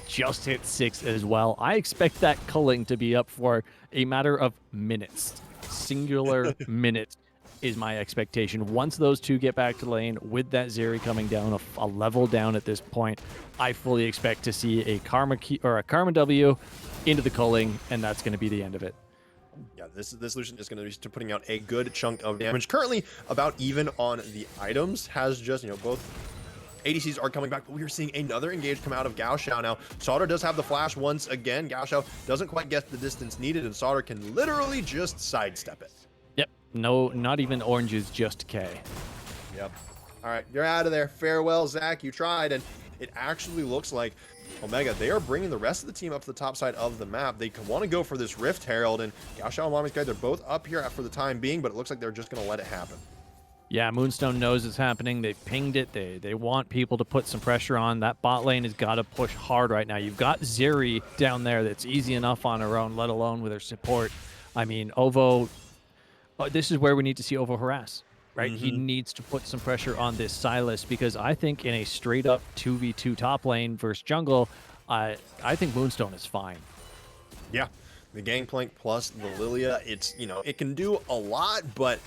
Just hit 6 as well. I expect that culling to be up for a matter of minutes. Singular minutes is my expectation. Once those two get back to lane with that Zeri coming down, a level down at this point, I fully expect to see a Karma key, or a Karma W into the culling, and that's going to be the end of it. Yeah, this Lucian is going to be putting out a good chunk of damage. Currently about even on the items. Has just, both ADCs are coming back, but we are seeing another engage come out of Gaoxiao now. Sauter does have the flash once again. Gaoxiao doesn't quite get the distance needed, and Sauter can literally just sidestep it. Yep. No, not even oranges, just K. Yep. All right, you're out of there. Farewell, Zach. You tried, and it actually looks like Omega, they are bringing the rest of the team up to the top side of the map. They want to go for this Rift Herald, and Gaoxiao and Mommy's Guide, they're both up here for the time being, but it looks like they're just going to let it happen. Yeah, Moonstone knows it's happening. They've pinged it. They want people to put some pressure on. That bot lane has got to push hard right now. You've got Zeri down there that's easy enough on her own, let alone with her support. I mean, Ovo, this is where we need to see Ovo harass, right? He needs to put some pressure on this Sylas because I think in a straight-up 2v2 top lane versus jungle, I think Moonstone is fine. Yeah, the Gangplank plus the Lilia, it's, it can do a lot, but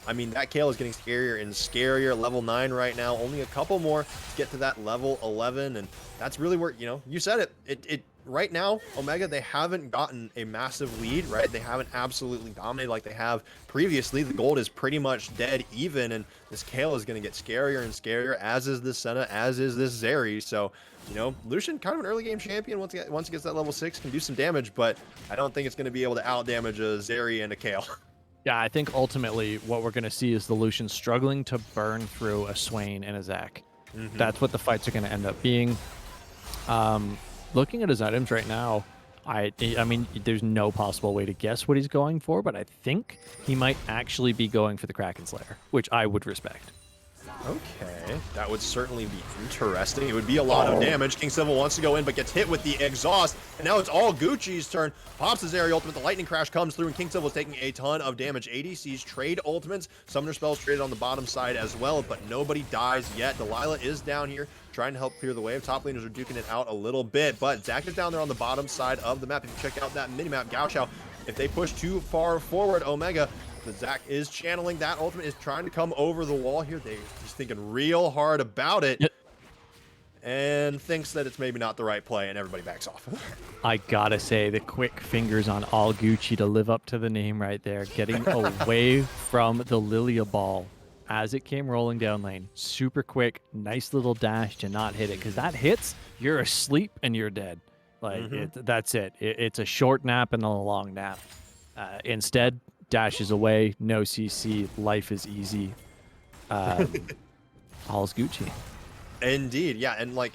I mean, that Kayle is getting scarier and scarier. Level 9 right now, only a couple more to get to that level 11, and that's really where, you said it. Right now, Omega, they haven't gotten a massive lead, right? They haven't absolutely dominated like they have previously. The gold is pretty much dead even, and this Kayle is going to get scarier and scarier, as is this Senna, as is this Zeri. So, Lucian, kind of an early game champion, once he gets that level 6, can do some damage, but I don't think it's going to be able to out damage a Zeri and a Kayle. Yeah, I think ultimately what we're going to see is the Lucian struggling to burn through a Swain and a Zac. That's what the fights are going to end up being. Looking at his items right now, I mean, there's no possible way to guess what he's going for, but I think he might actually be going for the Kraken Slayer, which I would respect. Okay, that would certainly be interesting. It would be a lot of damage. King Civil wants to go in, but gets hit with the exhaust, and now it's all Gucci's turn. Pops his Zeri ultimate, the lightning crash comes through, and King Civil is taking a ton of damage. ADCs trade ultimates, summoner spells traded on the bottom side as well, but nobody dies yet. Delilah is down here, trying to help clear the wave. Top laners are duking it out a little bit, but Zac is down there on the bottom side of the map. If you check out that minimap, Gaoxiao, if they push too far forward, Omega, the Zac is channeling that ultimate, is trying to come over the wall here. He's thinking real hard about it. Yep. And thinks that it's maybe not the right play, and everybody backs off. I gotta say, the quick fingers on all Gucci to live up to the name right there. Getting away from the Lilia ball as it came rolling down lane. Super quick, nice little dash to not hit it, because that hits, you're asleep and you're dead. Like, that's it. It's a short nap and a long nap. Instead, dashes away, no CC, life is easy. All's Gucci. Indeed, yeah, and like,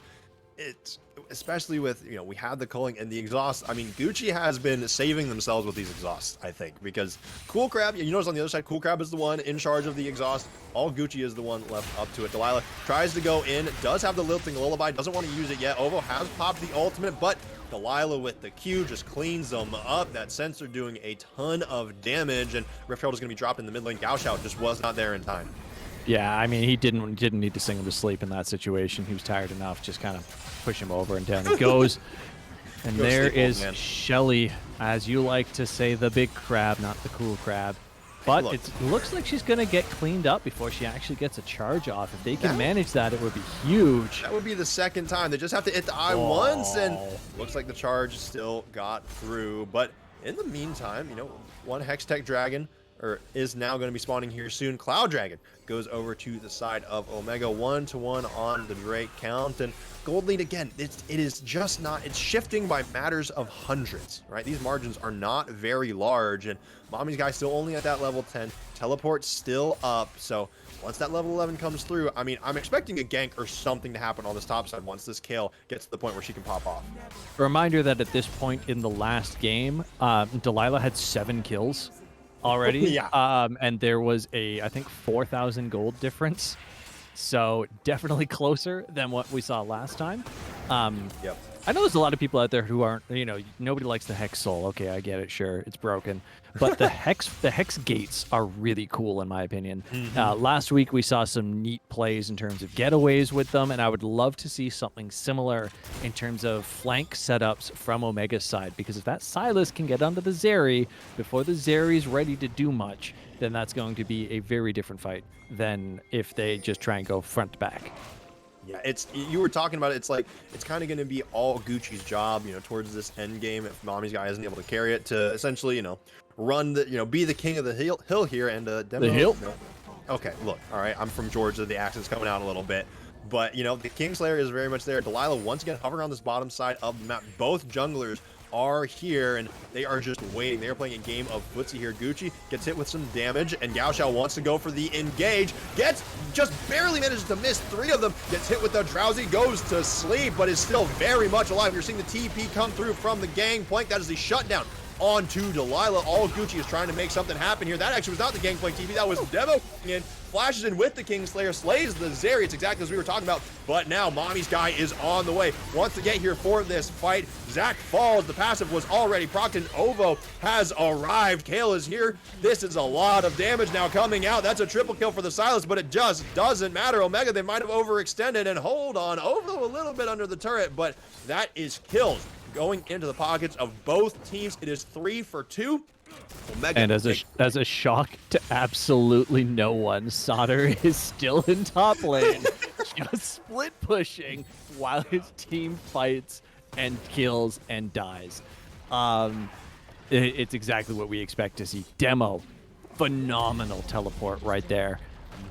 it's especially with, we have the culling and the exhaust. I mean, Gucci has been saving themselves with these exhausts, I think, because Cool Crab, you notice on the other side, Cool Crab is the one in charge of the exhaust. All Gucci is the one left up to it. Delilah tries to go in, does have the lilting lullaby, doesn't want to use it yet. Ovo has popped the ultimate, but Delilah with the Q just cleans them up. That sensor doing a ton of damage, and Rift Herald is going to be dropped in the mid lane. Gaoxiao just was not there in time. Yeah, I mean, he didn't need to sing him to sleep in that situation. He was tired enough. Just kind of push him over and down he goes. And there is Shelly, as you like to say, the big crab, not the cool crab. But it looks like she's going to get cleaned up before she actually gets a charge off. If they can manage that, it would be huge. That would be the second time. They just have to hit the eye once, and looks like the charge still got through. But in the meantime, one Hextech Dragon is now going to be spawning here soon. Cloud Dragon goes over to the side of Omega, 1-1 on the Drake count, and gold lead again. It is just not. It's shifting by matters of hundreds, right? These margins are not very large, and Mommy's guy still only at that level 10. Teleport still up, so once that level 11 comes through, I mean, I'm expecting a gank or something to happen on this top side once this Kayle gets to the point where she can pop off. A reminder that at this point in the last game, Delilah had 7 kills already. Yeah. And there was I think 4,000 gold difference. So definitely closer than what we saw last time. Yep. I know there's a lot of people out there who aren't, nobody likes the Hex Soul. Okay, I get it. Sure, it's broken. But the Hex gates are really cool, in my opinion. Last week, we saw some neat plays in terms of getaways with them, and I would love to see something similar in terms of flank setups from Omega's side, because if that Sylas can get onto the Zeri before the Zeri's ready to do much, then that's going to be a very different fight than if they just try and go front to back. Yeah, you were talking about it. It's like it's kind of going to be all Gucci's job, towards this end game. If Mommy's guy isn't able to carry it, to essentially, run the, be the king of the hill here and demo. The hill. Okay, look, all right. I'm from Georgia. The accent's coming out a little bit, but the Kingslayer is very much there. Delilah once again hovering on this bottom side of the map. Both junglers are here, and they are just waiting. They are playing a game of footsie here. Gucci gets hit with some damage, and Gaoxiao wants to go for the engage. Just barely manages to miss 3 of them. Gets hit with the drowsy, goes to sleep, but is still very much alive. You're seeing the TP come through from the Gangplank. That is the shutdown onto Delilah. All Gucci is trying to make something happen here. That actually was not the Gangplank TP. That was Devo in flashes in with the Kingslayer, slays the Zeri. It's exactly as we were talking about, but now Mommy's guy is on the way. Wants to get here for this fight. Zach falls. The passive was already procced, and Ovo has arrived. Kale is here. This is a lot of damage now coming out. That's a triple kill for the Silas, but it just doesn't matter. Omega, they might have overextended, and hold on. Ovo a little bit under the turret, but that is kills going into the pockets of both teams. It is 3 for 2. Omega, and as a shock to absolutely no one, Sauter is still in top lane, just split pushing while his team fights and kills and dies. It's exactly what we expect to see. Demo, phenomenal teleport right there.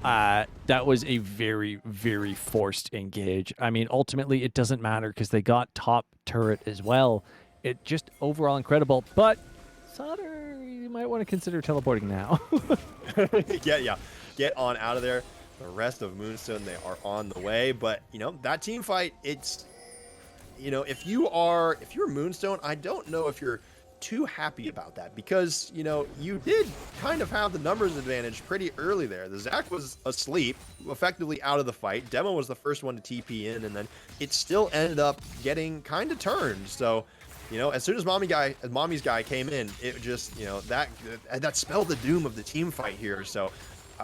That was a very, very forced engage. I mean, ultimately, it doesn't matter because they got top turret as well. It just overall incredible, but Sauter, you might want to consider teleporting now. yeah. Get on out of there. The rest of Moonstone, they are on the way. But, you know, that team fight, it's, you know, if you're Moonstone, I don't know if you're too happy about that because, you know, you did kind of have the numbers advantage pretty early there. The Zac was asleep, effectively out of the fight. Demo was the first one to TP in, and then it still ended up getting kind of turned. So, you know, as soon as Mommy's guy came in, it just, you know, that spelled the doom of the team fight here. So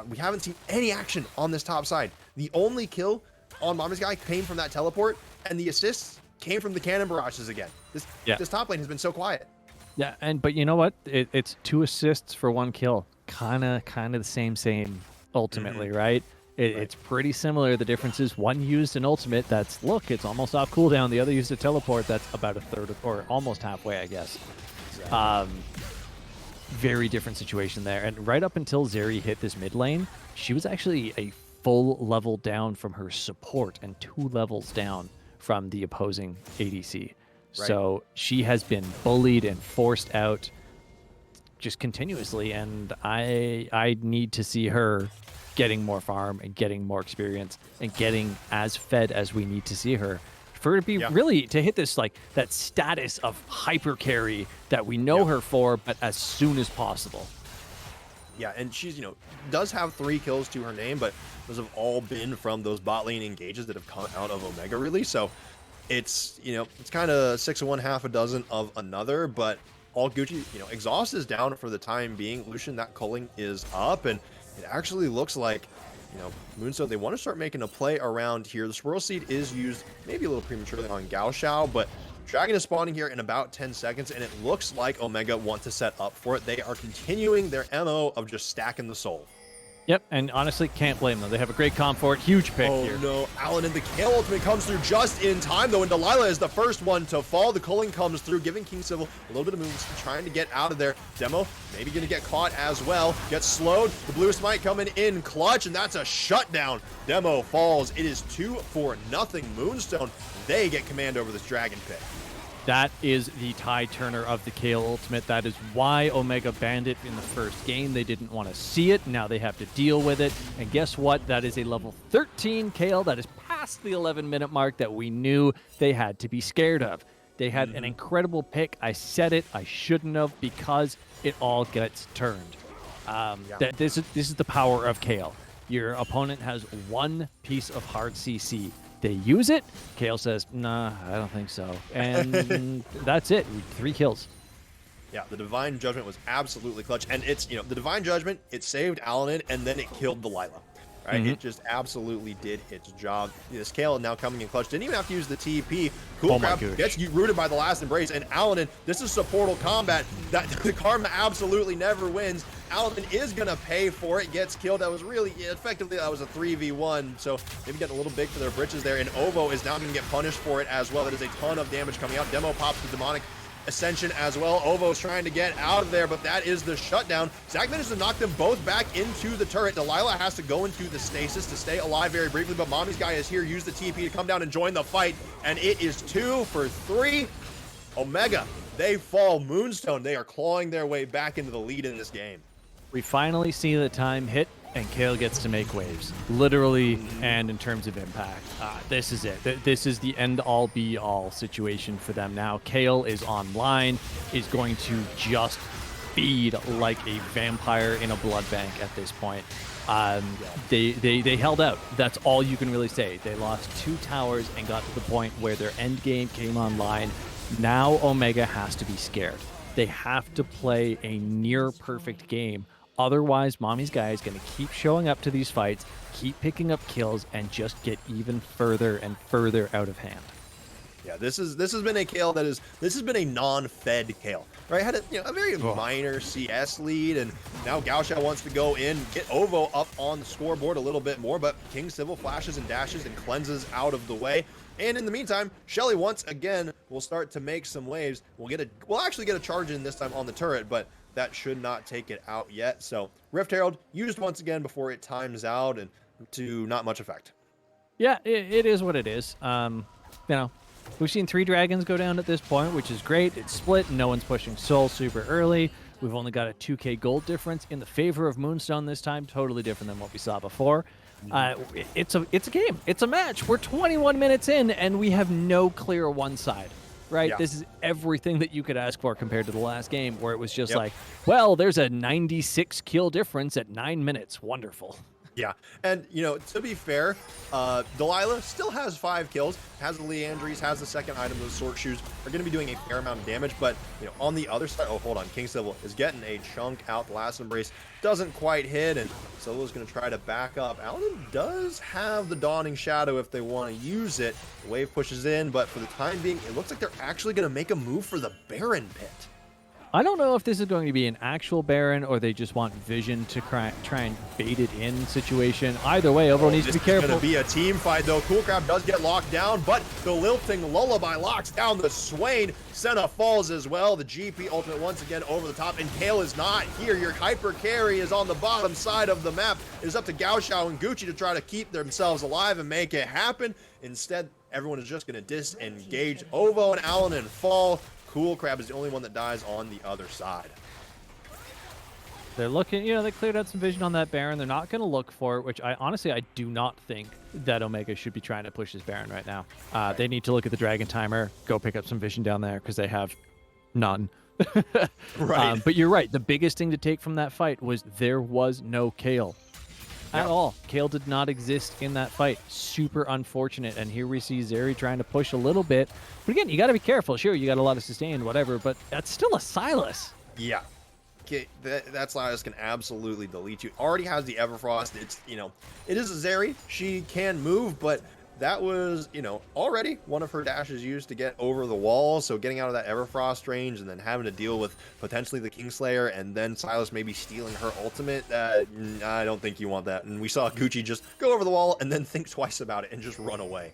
we haven't seen any action on this top side. The only kill on Mommy's guy came from that teleport, and the assists came from the cannon barrages again. This top lane has been so quiet. Yeah, but you know what? It's 2 assists for 1 kill. Kind of the same ultimately, right? It's pretty similar. The difference is one used an ultimate that's, look, it's almost off cooldown. The other used a teleport that's about a third or almost halfway, I guess. Exactly. Very different situation there. And right up until Zeri hit this mid lane, she was actually a full level down from her support and 2 levels down from the opposing ADC. Right. So she has been bullied and forced out just continuously, and I need to see her getting more farm and getting more experience and getting as fed as we need to see her for her to be really to hit this, like, that status of hyper carry that we know her for, but as soon as possible. Yeah, and she's, you know, does have 3 kills to her name, but those have all been from those bot lane engages that have come out of Omega, really. So it's, you know, it's kind of 6 of one, half a dozen of another, but all Gucci, you know, exhaust is down for the time being. Lucian, that culling is up, and it actually looks like, you know, Moonstone, they want to start making a play around here. The Swirl Seed is used maybe a little prematurely on Gao Shao, but Dragon is spawning here in about 10 seconds, and it looks like Omega want to set up for it. They are continuing their MO of just stacking the soul. Yep, and honestly, can't blame them. They have a great comp for it. Huge pick here. Oh no, Allen and the Kale ultimate comes through just in time, though, and Delilah is the first one to fall. The culling comes through, giving King Civil a little bit of moves, trying to get out of there. Demo maybe going to get caught as well. Gets slowed. The blue smite coming in clutch, and that's a shutdown. Demo falls. It is 2-0 Moonstone. They get command over this dragon pit. That is the tie turner of the Kale ultimate. That is why Omega banned it in the first game. They didn't want to see it. Now they have to deal with it. And guess what? That is a level 13 Kale that is past the 11-minute mark that we knew they had to be scared of. They had an incredible pick. I said it. I shouldn't have, because it all gets turned. This is the power of Kale. Your opponent has 1 piece of hard CC. They use it. Kale says, nah, I don't think so. And that's it. 3 kills. Yeah, the Divine Judgment was absolutely clutch. And it's, you know, the Divine Judgment, it saved Alanin, and then it killed Delilah. Right? It just absolutely did its job. This Kale now coming in clutch. Didn't even have to use the TP. Cool Crab gets rooted by the last embrace. And Alanin, this is supportal combat. That the Karma absolutely never wins. Alanin is going to pay for it. Gets killed. That was really, effectively, that was a 3v1. So maybe getting a little big for their britches there. And Ovo is now going to get punished for it as well. That is a ton of damage coming out. Demo pops the Demonic Ascension as well. Ovo's trying to get out of there, but that is the shutdown. Zach manages to knock them both back into the turret. Delilah has to go into the stasis to stay alive very briefly, but Mommy's guy is here. Use the TP to come down and join the fight, and it is 2 for 3. Omega, they fall. Moonstone, they are clawing their way back into the lead in this game. We finally see the time hit, and Kale gets to make waves, literally and in terms of impact. This is it. This is the end-all, be-all situation for them now. Kale is online, is going to just feed like a vampire in a blood bank at this point. They held out. That's all you can really say. They lost 2 towers and got to the point where their end game came online. Now Omega has to be scared. They have to play a near perfect game. Otherwise, Mommy's guy is going to keep showing up to these fights, keep picking up kills, and just get even further and further out of hand. Yeah, this has been a Kayle this has been a non-fed Kayle, right? Had a very minor CS lead, and now Gaoxiao wants to go in, get Ovo up on the scoreboard a little bit more, but King Civil flashes and dashes and cleanses out of the way. And in the meantime, Shelly once again will start to make some waves. We'll actually get a charge in this time on the turret, but that should not take it out yet. So Rift Herald used once again before it times out, and to not much effect. Yeah, it is what it is. We've seen 3 dragons go down at this point, which is great. It's split, and no one's pushing Soul super early. We've only got a 2k gold difference in the favor of Moonstone this time, totally different than what we saw before. It's a game. It's a match. We're 21 minutes in, and we have no clear one side, right? Yeah. This is everything that you could ask for compared to the last game, where it was just like, well, there's a 96 kill difference at 9 minutes. Wonderful. Yeah, and to be fair, Delilah still has 5 kills, has the Leandries, has the second item. Those sword shoes are going to be doing a fair amount of damage, but on the other side, oh, hold on, King Civil is getting a chunk out. The last embrace doesn't quite hit, and Solo's going to try to back up. Alan does have the Dawning Shadow if they want to use it. The wave pushes in, but for the time being, it looks like they're actually going to make a move for the Baron pit. I don't know if this is going to be an actual Baron or they just want Vision to try and bait it in situation. Either way, Ovo needs to be careful. This is going to be a team fight, though. Cool Crab does get locked down, but the Lilting Lullaby locks down the Swain. Senna falls as well. The GP ultimate once again over the top, and Kayle is not here. Your hyper carry is on the bottom side of the map. It is up to Gaoxiao and Gucci to try to keep themselves alive and make it happen. Instead, everyone is just going to disengage. Ovo and Alan and fall. Cool Crab is the only one that dies on the other side. They're looking, they cleared out some vision on that Baron. They're not going to look for it, which I do not think that Omega should be trying to push this Baron right now. They need to look at the Dragon Timer, go pick up some vision down there because they have none. Right. But you're right. The biggest thing to take from that fight was there was no Kayle. At all. Kayle did not exist in that fight. Super unfortunate. And here we see Zeri trying to push a little bit. But again, you got to be careful. Sure, you got a lot of sustain, whatever, but that's still a Silas. Yeah. Okay, that Silas can absolutely delete you. Already has the Everfrost. It's, it is a Zeri. She can move, but that was, already one of her dashes used to get over the wall. So getting out of that Everfrost range and then having to deal with potentially the Kingslayer and then Silas maybe stealing her ultimate, I don't think you want that. And we saw Gucci just go over the wall and then think twice about it and just run away.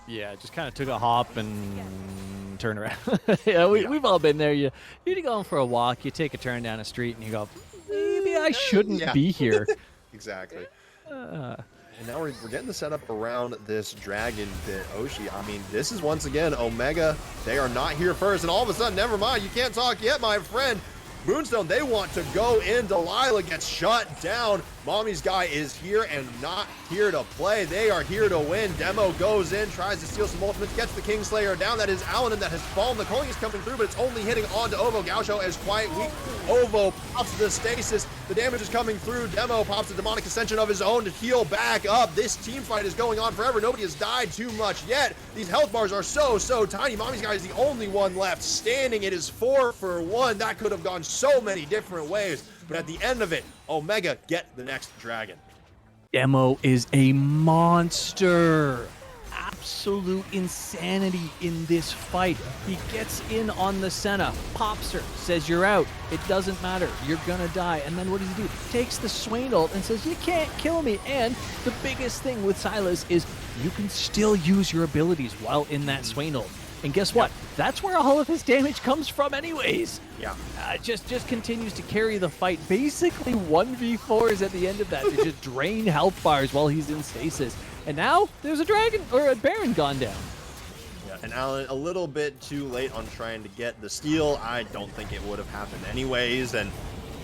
Yeah, just kind of took a hop and turn around. We've all been there. You're going for a walk, you take a turn down a street and you go, maybe I shouldn't be here. Exactly. And now we're getting the setup around this dragon bit. Oshi, I mean, this is once again Omega. They are not here first, and all of a sudden, never mind, you can't talk yet, my friend. Moonstone, they want to go in. Delilah gets shut down. Mommy's guy is here and not here to play. They are here to win. Demo goes in, tries to steal some ultimates, gets the Kingslayer down. That is Alan that has fallen. The calling is coming through, but it's only hitting onto Ovo. Gaoxiao is quite weak. Ovo pops the stasis. The damage is coming through. Demo pops the demonic ascension of his own to heal back up. This team fight is going on forever. Nobody has died too much yet. These health bars are so tiny. Mommy's guy is the only one left standing. It is 4 for 1. That could have gone so many different ways. But at the end of it, Omega get the next dragon. Demo is a monster. Absolute insanity in this fight. He gets in on the Senna, pops her, says you're out. It doesn't matter. You're gonna die. And then what does he do? Takes the Swain ult and says you can't kill me. And the biggest thing with Silas is you can still use your abilities while in that Swain ult. And guess what? That's where all of his damage comes from anyways. Yeah. Just continues to carry the fight. Basically 1v4s at the end of that to just drain health bars while he's in stasis. And now there's a dragon or a Baron gone down. Yeah, and Alan, a little bit too late on trying to get the steal. I don't think it would have happened anyways. And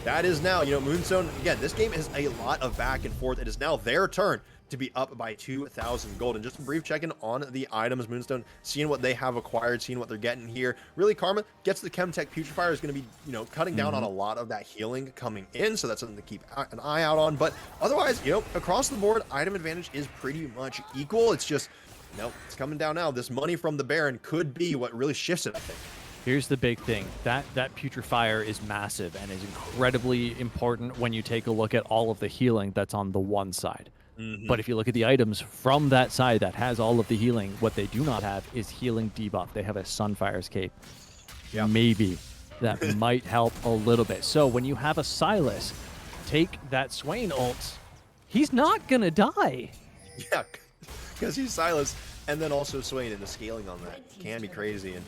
that is now, Moonstone, again, this game is a lot of back and forth. It is now their turn to be up by 2,000 gold. And just a brief check-in on the items, Moonstone, seeing what they have acquired, seeing what they're getting here. Really, Karma gets the Chemtech Putrefier, is going to be, you know, cutting down on a lot of that healing coming in, so that's something to keep an eye out on. But otherwise, you know, across the board, item advantage is pretty much equal. It's just, you know, it's coming down now. This money from the Baron could be what really shifts it, I think. Here's the big thing. That Putrefier is massive and is incredibly important when you take a look at all of the healing that's on the one side. But if you look at the items from that side that has all of the healing, what they do not have is healing debuff. They have a Sunfire's Cape. Yeah. Maybe that might help a little bit. So when you have a Sylas take that Swain ult, he's not going to die. Yeah, because he's Sylas, and then also Swain, and the scaling on that can be crazy. And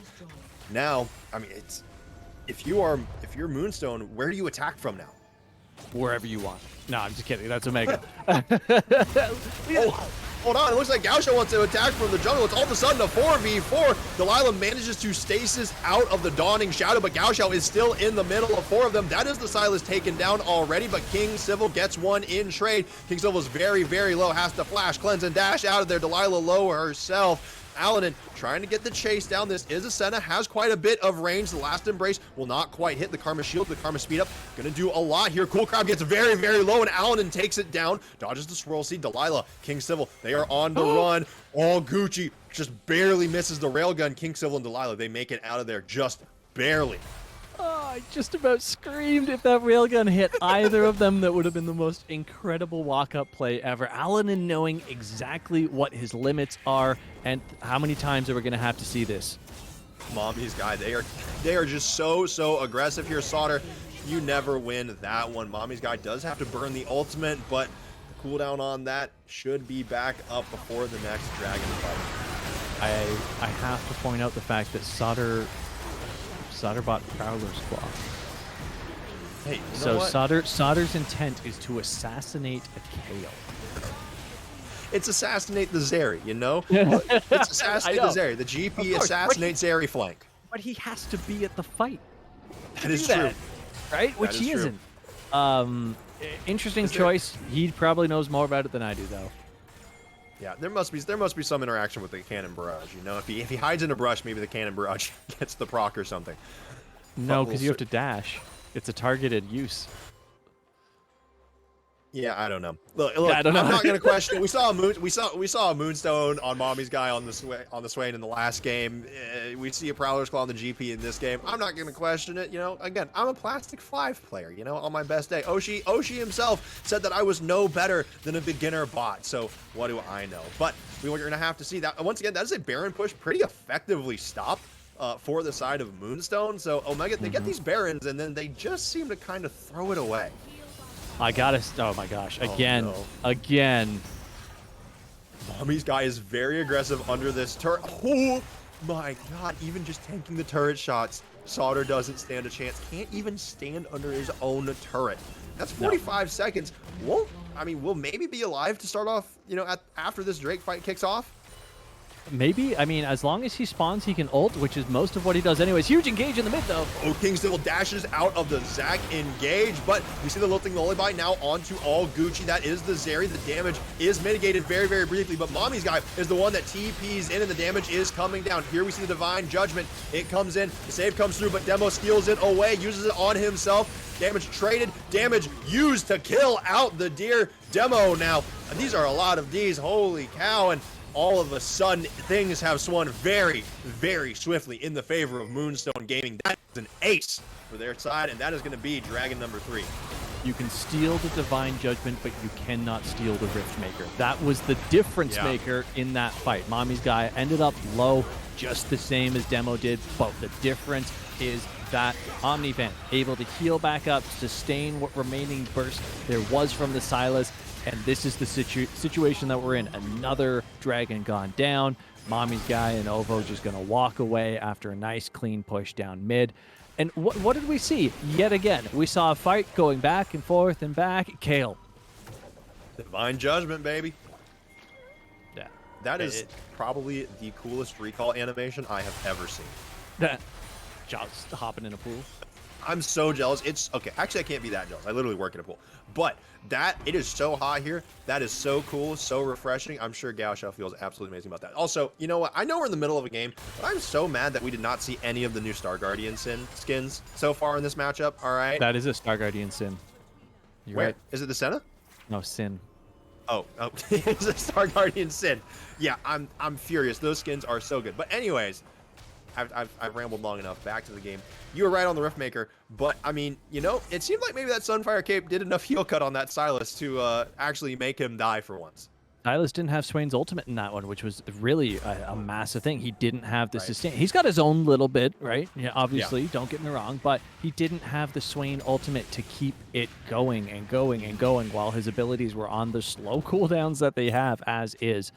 now, I mean, it's if you're Moonstone, where do you attack from now? Wherever you want. No, I'm just kidding. That's Omega. Oh, hold on. It looks like Gausha wants to attack from the jungle. It's all of a sudden a 4v4. Delilah manages to stasis out of the Dawning Shadow, but Gausha is still in the middle of 4 of them. That is the Sylas taken down already, but King Civil gets one in trade. King Civil is very, very low. Has to flash, cleanse, and dash out of there. Delilah low herself. Alanin trying to get the chase down. This is a Senna, has quite a bit of range. The last embrace will not quite hit the Karma shield. The Karma speed up, gonna do a lot here. Cool Crowd gets very, very low, and Alanin takes it down. Dodges the Swirl Seed. Delilah, King Civil, they are on the run. All Gucci just barely misses the railgun. King Civil and Delilah, they make it out of there just barely. Oh, I just about screamed if that railgun hit either of them. That would have been the most incredible walk-up play ever. Alanin knowing exactly what his limits are and how many times are we going to have to see this. Mommy's guy, they are just so aggressive here. Sauter, you never win that one. Mommy's guy does have to burn the ultimate, but the cooldown on that should be back up before the next dragon fight. I have to point out the fact that Sauter bought Prowler's Claw. Hey, so Sauter's intent is to assassinate a Kayle. It's assassinate the Zeri, you know? It's assassinate the Zeri. The GP assassinates Zeri flank. But he has to be at the fight. That is true. Right? Which he isn't. Interesting choice. He probably knows more about it than I do, though. Yeah, there must be some interaction with the cannon barrage. You know, if he hides in a brush, maybe the cannon barrage gets the proc or something. No, because you have to dash. It's a targeted use. Yeah, I don't know. Look, I don't know. I'm not gonna question it. We saw a Moonstone on Mommy's guy on the Swain in the last game. We see a Prowler's Claw on the GP in this game. I'm not gonna question it. You know, again, I'm a Plastic 5 player. You know, on my best day, Oshi himself said that I was no better than a beginner bot. So what do I know? But we're gonna have to see that. Once again, that is a Baron push, pretty effectively stopped for the side of Moonstone. So Omega, they get these Barons, and then they just seem to kind of throw it away. I gotta. Oh my gosh! Again, again. Mommy's guy is very aggressive under this turret. Oh my god! Even just tanking the turret shots, Sauter doesn't stand a chance. Can't even stand under his own turret. That's 45 seconds. We'll maybe be alive to start off. You know, after this Drake fight kicks off. Maybe. I mean, as long as he spawns, he can ult, which is most of what he does anyways. Huge engage in the mid, though. Oh, King Civil dashes out of the Zac engage, but we see the lilting lullaby now onto all Gucci. That is the Zeri. The damage is mitigated very, very briefly, but Mommy's guy is the one that TPs in, and the damage is coming down. Here we see the Divine Judgment. It comes in. The save comes through, but Demo steals it away, uses it on himself. Damage traded, damage used to kill out the dear Demo now. These are a lot of Ds. Holy cow. And all of a sudden, things have swung very, very swiftly in the favor of Moonstone Gaming. That is an ace for their side, and that is going to be Dragon number 3. You can steal the Divine Judgment, but you cannot steal the Rift Maker. That was the difference maker in that fight. Mommy's guy ended up low, just the same as Demo did, but the difference is that Omni-Vent able to heal back up, sustain what remaining burst there was from the Sylas. And this is the situation that we're in. Another dragon gone down. Mommy's guy and Ovo just going to walk away after a nice clean push down mid. And what did we see? Yet again, we saw a fight going back and forth and back. Kayle. Divine Judgment, baby. Yeah. That is probably the coolest recall animation I have ever seen. Just hopping in a pool. I'm so jealous. It's okay. Actually, I can't be that jealous. I literally work at a pool. But it is so hot here. That is so cool, so refreshing. I'm sure Gaoxiao feels absolutely amazing about that. Also, you know what? I know we're in the middle of a game, but I'm so mad that we did not see any of the new Star Guardian skins so far in this matchup. All right. That is a Star Guardian sin. You're Where right. is it? The Senna? No, sin. Oh, it's a Star Guardian Sin. Yeah, I'm furious. Those skins are so good. But anyways, I've rambled long enough. Back to the game. You were right on the Riftmaker, but I mean, you know, it seemed like maybe that Sunfire Cape did enough heal cut on that Silas to actually make him die for once. Silas didn't have Swain's ultimate in that one, which was really a massive thing. He didn't have the sustain. He's got his own little bit, right? Yeah, obviously, don't get me wrong, but he didn't have the Swain ultimate to keep it going and going and going while his abilities were on the slow cooldowns that they have as is.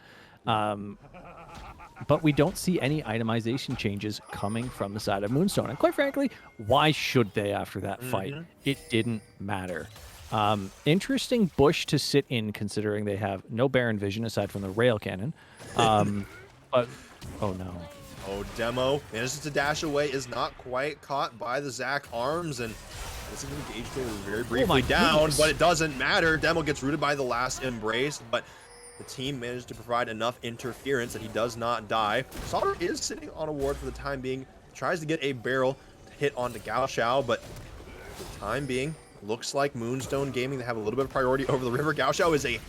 But we don't see any itemization changes coming from the side of Moonstone. And quite frankly, why should they after that fight? It didn't matter. Interesting bush to sit in considering they have no Baron vision aside from the rail cannon. But, oh no. Oh, Demo manages to dash away, is not quite caught by the Zac arms, and this is engaged very briefly down, but it doesn't matter. Demo gets rooted by the last embrace, but the team managed to provide enough interference that he does not die. Solder is sitting on a ward for the time being, tries to get a barrel to hit onto Gaoxiao, but for the time being, looks like Moonstone Gaming to have a little bit of priority over the river. Gaoxiao is a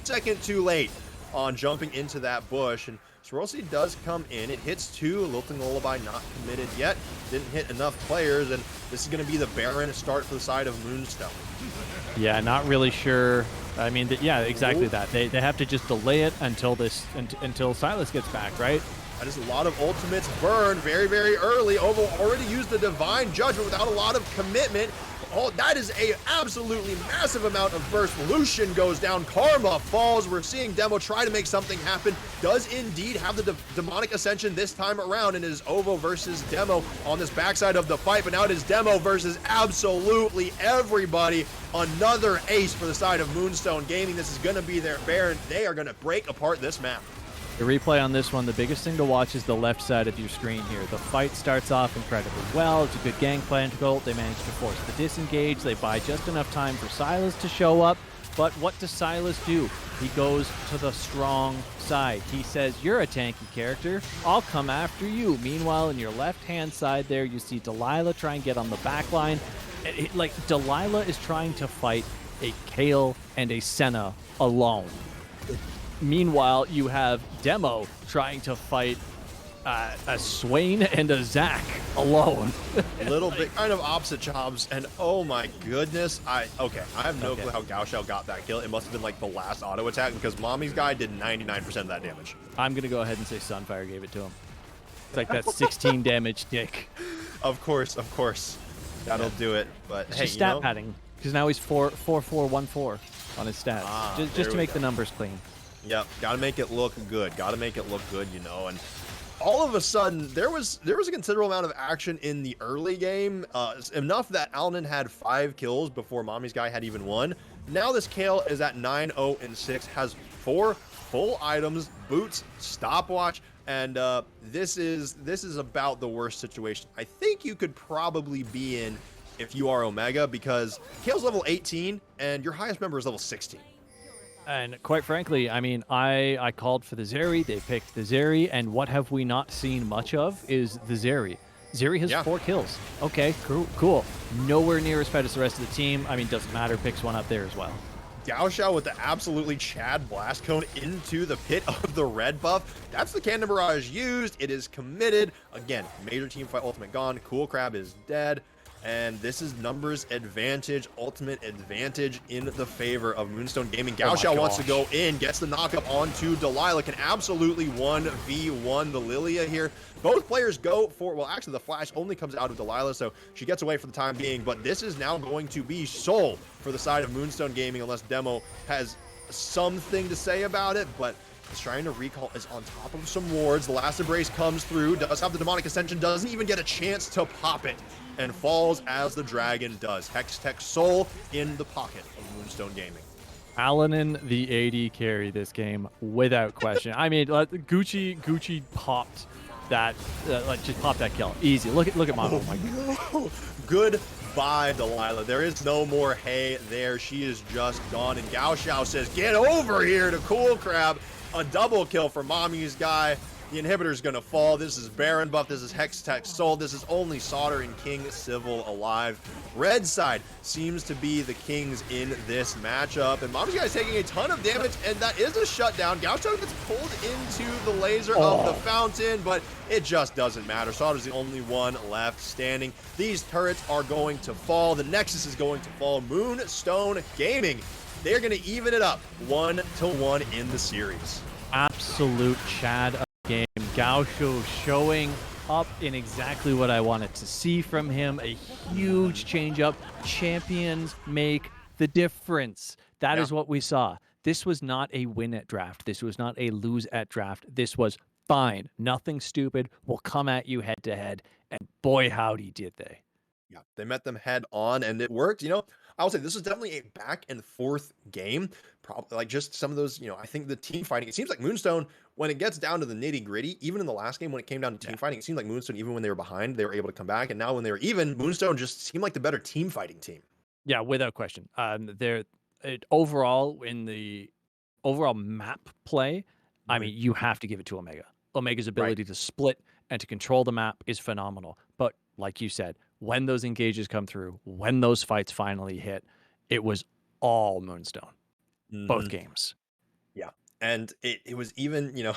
second too late on jumping into that bush, and Swarovski does come in. It hits two. Lilting Lullaby not committed yet. Didn't hit enough players, and this is going to be the Baron start for the side of Moonstone. Yeah, not really sure. I mean, yeah, exactly that. They have to just delay it until until Silas gets back, right? That is a lot of ultimates burned very, very early. Ovo already used the Divine Judgment without a lot of commitment. Oh, that is a absolutely massive amount of burst. Lucian goes down. Karma falls. We're seeing Demo try to make something happen. Does indeed have the demonic ascension this time around, and it is Ovo versus Demo on this backside of the fight. But now it is Demo versus absolutely everybody. Another ace for the side of Moonstone Gaming. This is going to be their Baron. They are going to break apart this map. The replay on this one, the biggest thing to watch is the left side of your screen here. The fight starts off incredibly well. It's a good gangplank. They manage to force the disengage. They buy just enough time for Silas to show up. But what does Silas do? He goes to the strong side. He says, you're a tanky character. I'll come after you. Meanwhile, in your left-hand side there, you see Delilah try and get on the back line. Like, Delilah is trying to fight a Kayle and a Senna alone. Meanwhile, you have Demo trying to fight a Swain and a Zac alone. A little bit kind of opposite jobs, and oh my goodness, I have no clue how Gaoxiao got that kill. It must have been like the last auto attack because Mommy's guy did 99% of that damage. I'm gonna go ahead and say Sunfire gave it to him. It's like that 16 damage dick. Of course, that'll do it. But it's hey, just stat padding because now he's 4-4-1-4 on his stats, just to make the numbers clean. Yep, gotta make it look good. You know. And all of a sudden, there was a considerable amount of action in the early game, enough that Alnin had 5 kills before Mommy's guy had even 1. Now this Kayle is at 9-0-6, has 4 full items, boots, stopwatch, and this is about the worst situation I think you could probably be in if you are Omega, because Kayle's level 18 and your highest member is level 16. And quite frankly, I mean, I called for the Zeri. They picked the Zeri, and what have we not seen much of is the Zeri. Zeri has 4 kills. Okay, cool. Nowhere near as fed as the rest of the team. I mean, doesn't matter. Picks one up there as well. Gaoxiao with the absolutely Chad blast cone into the pit of the red buff. That's the Cannon Barrage used. It is committed. Again, major team fight ultimate gone. Cool Crab is dead. And this is numbers advantage, ultimate advantage in the favor of Moonstone Gaming. Gaoxiao wants to go in, gets the knockup onto Delilah, can absolutely 1v1 the Lilia here. Both players go for, well, actually the flash only comes out of Delilah, so she gets away for the time being, but this is now going to be Soul for the side of Moonstone Gaming, unless Demo has something to say about it, but he's trying to recall, is on top of some wards. The last embrace comes through, does have the demonic ascension, doesn't even get a chance to pop it, and falls as the dragon does. Hextech Soul in the pocket of Moonstone Gaming. Alanin, the AD carry this game without question. I mean, Gucci popped That like just pop that kill easy. Look at Mom. Oh my god. No. Goodbye, Delilah. There is no more hay there. She is just gone. And Gao Xiao says, get over here to Cool Crab. A double kill for Mommy's guy. The inhibitor's gonna fall. This is Baron buff. This is Hextech Soul. This is only Sauter and King Civil alive. Red side seems to be the kings in this matchup. And Mommy's guy is taking a ton of damage, and that is a shutdown. Gao Xiao gets pulled into the laser of the fountain, but it just doesn't matter. Sauter's the only one left standing. These turrets are going to fall. The Nexus is going to fall. Moonstone Gaming, they're gonna even it up 1-1 in the series. Absolute Chad of the game. Gao Xiao showing up in exactly what I wanted to see from him. A huge change up. Champions make the difference. That is what we saw. This was not a win at draft. This was not a lose at draft. This was fine. Nothing stupid. We'll come at you head to head. And boy, howdy did they. Yeah, they met them head on, and it worked. You know, I will say this is definitely a back and forth game. Probably like just some of those, you know, I think the team fighting, it seems like Moonstone, when it gets down to the nitty gritty, even in the last game when it came down to team fighting, it seemed like Moonstone, even when they were behind, they were able to come back. And now when they were even, Moonstone just seemed like the better team fighting team. Yeah, without question. Overall in the overall map play, I mean, you have to give it to Omega. Omega's ability to split and to control the map is phenomenal. But like you said, when those engages come through, when those fights finally hit, it was all Moonstone. Both games. Yeah. And it was even, you know,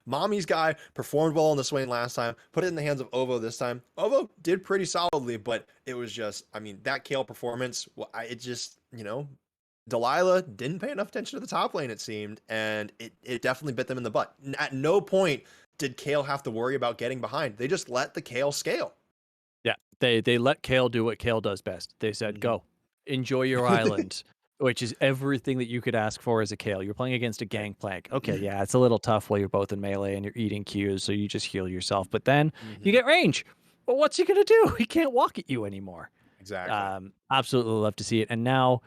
Mommy's guy performed well on the Swain last time, put it in the hands of Ovo this time. Ovo did pretty solidly, but it was just, I mean, that Kale performance, well, it just, you know, Delilah didn't pay enough attention to the top lane, it seemed, and it definitely bit them in the butt. At no point did Kale have to worry about getting behind. They just let the Kale scale. Yeah, they let Kale do what Kale does best. They said, go, enjoy your island, which is everything that you could ask for as a Kale. You're playing against a Gangplank. Okay, yeah, it's a little tough while you're both in melee and you're eating Qs, so you just heal yourself. But then you get range. Well, what's he going to do? He can't walk at you anymore. Exactly. Absolutely love to see it. And now,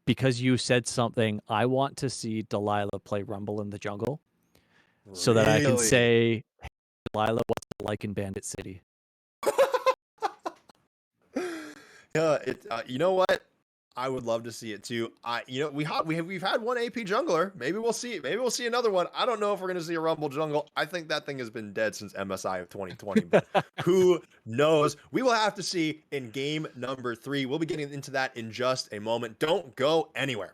because you said something, I want to see Delilah play Rumble in the jungle so that I can say, hey, Delilah, what's it like in Bandit City? Yeah, you know what? I would love to see it too. You know, we've had one AP jungler. Maybe we'll see it. Maybe we'll see another one. I don't know if we're gonna see a Rumble jungle. I think that thing has been dead since MSI of 2020. But who knows? We will have to see in game number 3. We'll be getting into that in just a moment. Don't go anywhere.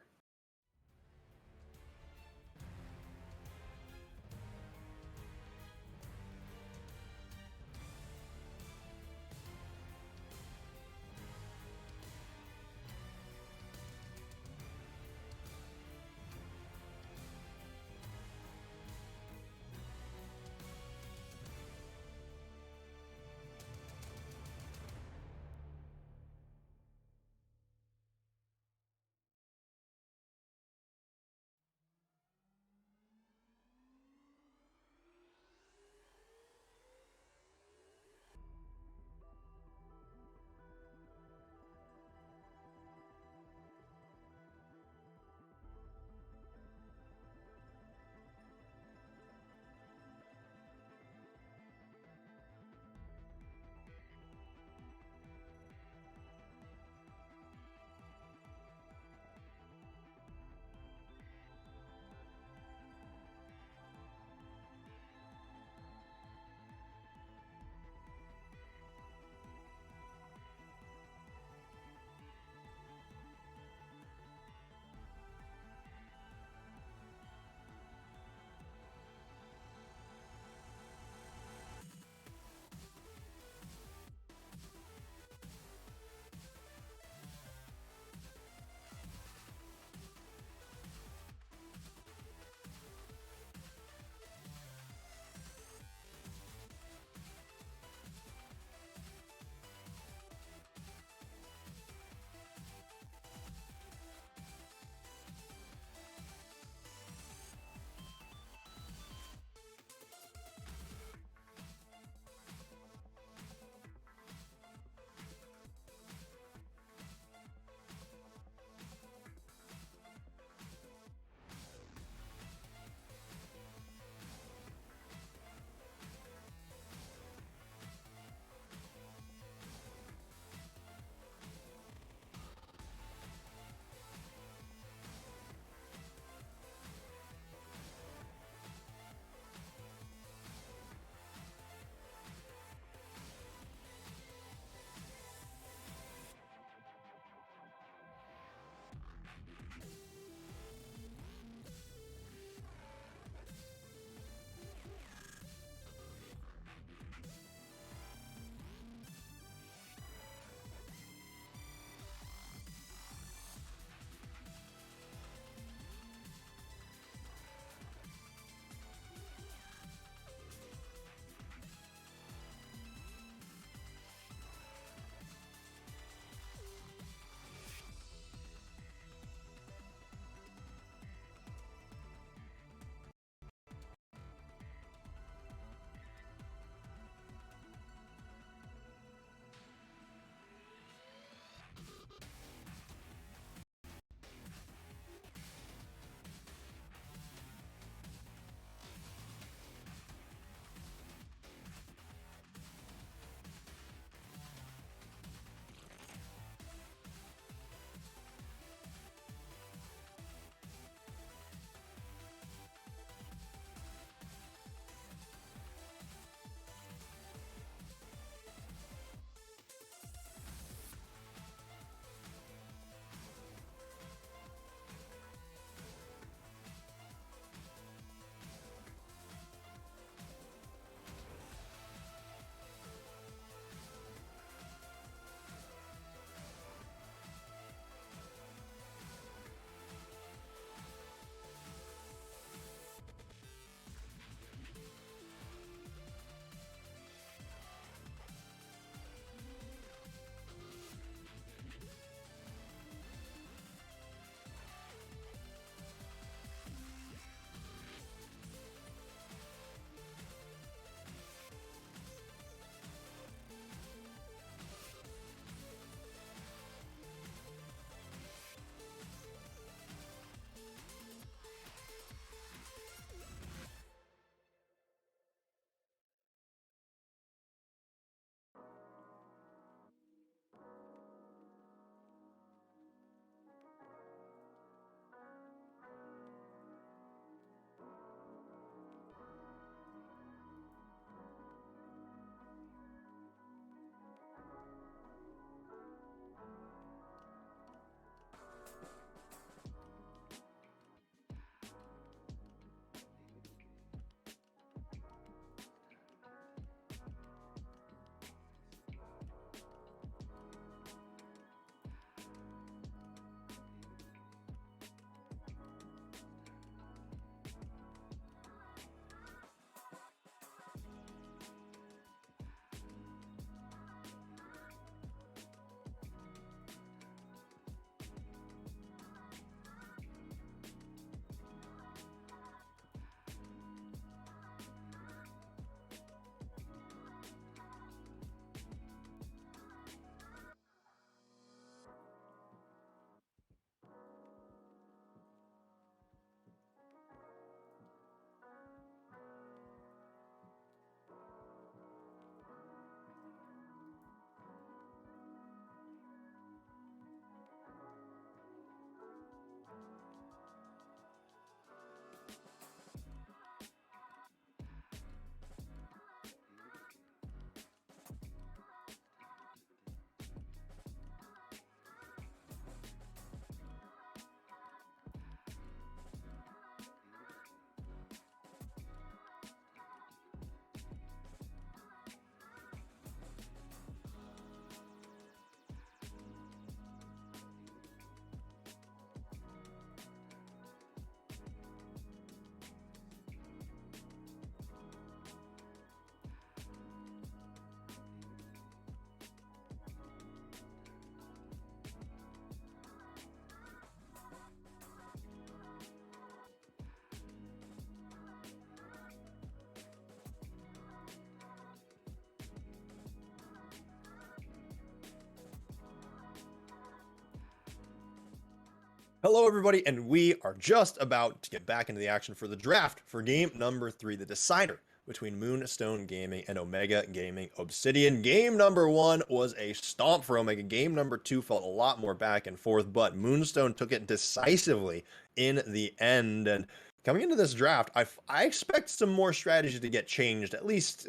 Hello, everybody, and we are just about to get back into the action for the draft for game number 3, the decider between Moonstone Gaming and Omega Gaming Obsidian. Game number 1 was a stomp for Omega. Game number 2 felt a lot more back and forth, but Moonstone took it decisively in the end. And coming into this draft, I expect some more strategy to get changed, at least,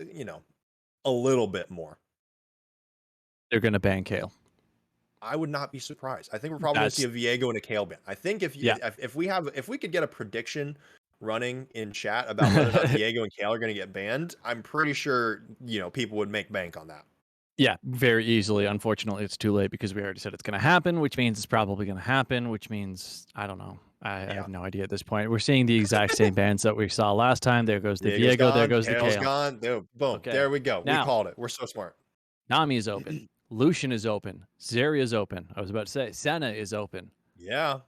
a little bit more. They're going to ban Kale. I would not be surprised. I think we're probably going to see That's a Viego and a Kale ban. I think yeah. if we could get a prediction running in chat about whether or not Viego and Kale are going to get banned, I'm pretty sure people would make bank on that. Yeah, very easily. Unfortunately, it's too late because we already said it's going to happen, which means it's probably going to happen, which means I don't know. I have no idea at this point. We're seeing the exact same bans that we saw last time. There goes the Viego's Viego, there gone, goes the Kale's Kale. gone. Boom. Okay. There we go. We Now, called it. We're so smart. Nami is open. Lucian is open. Zeri is open. I was about to say Senna is open. Yeah.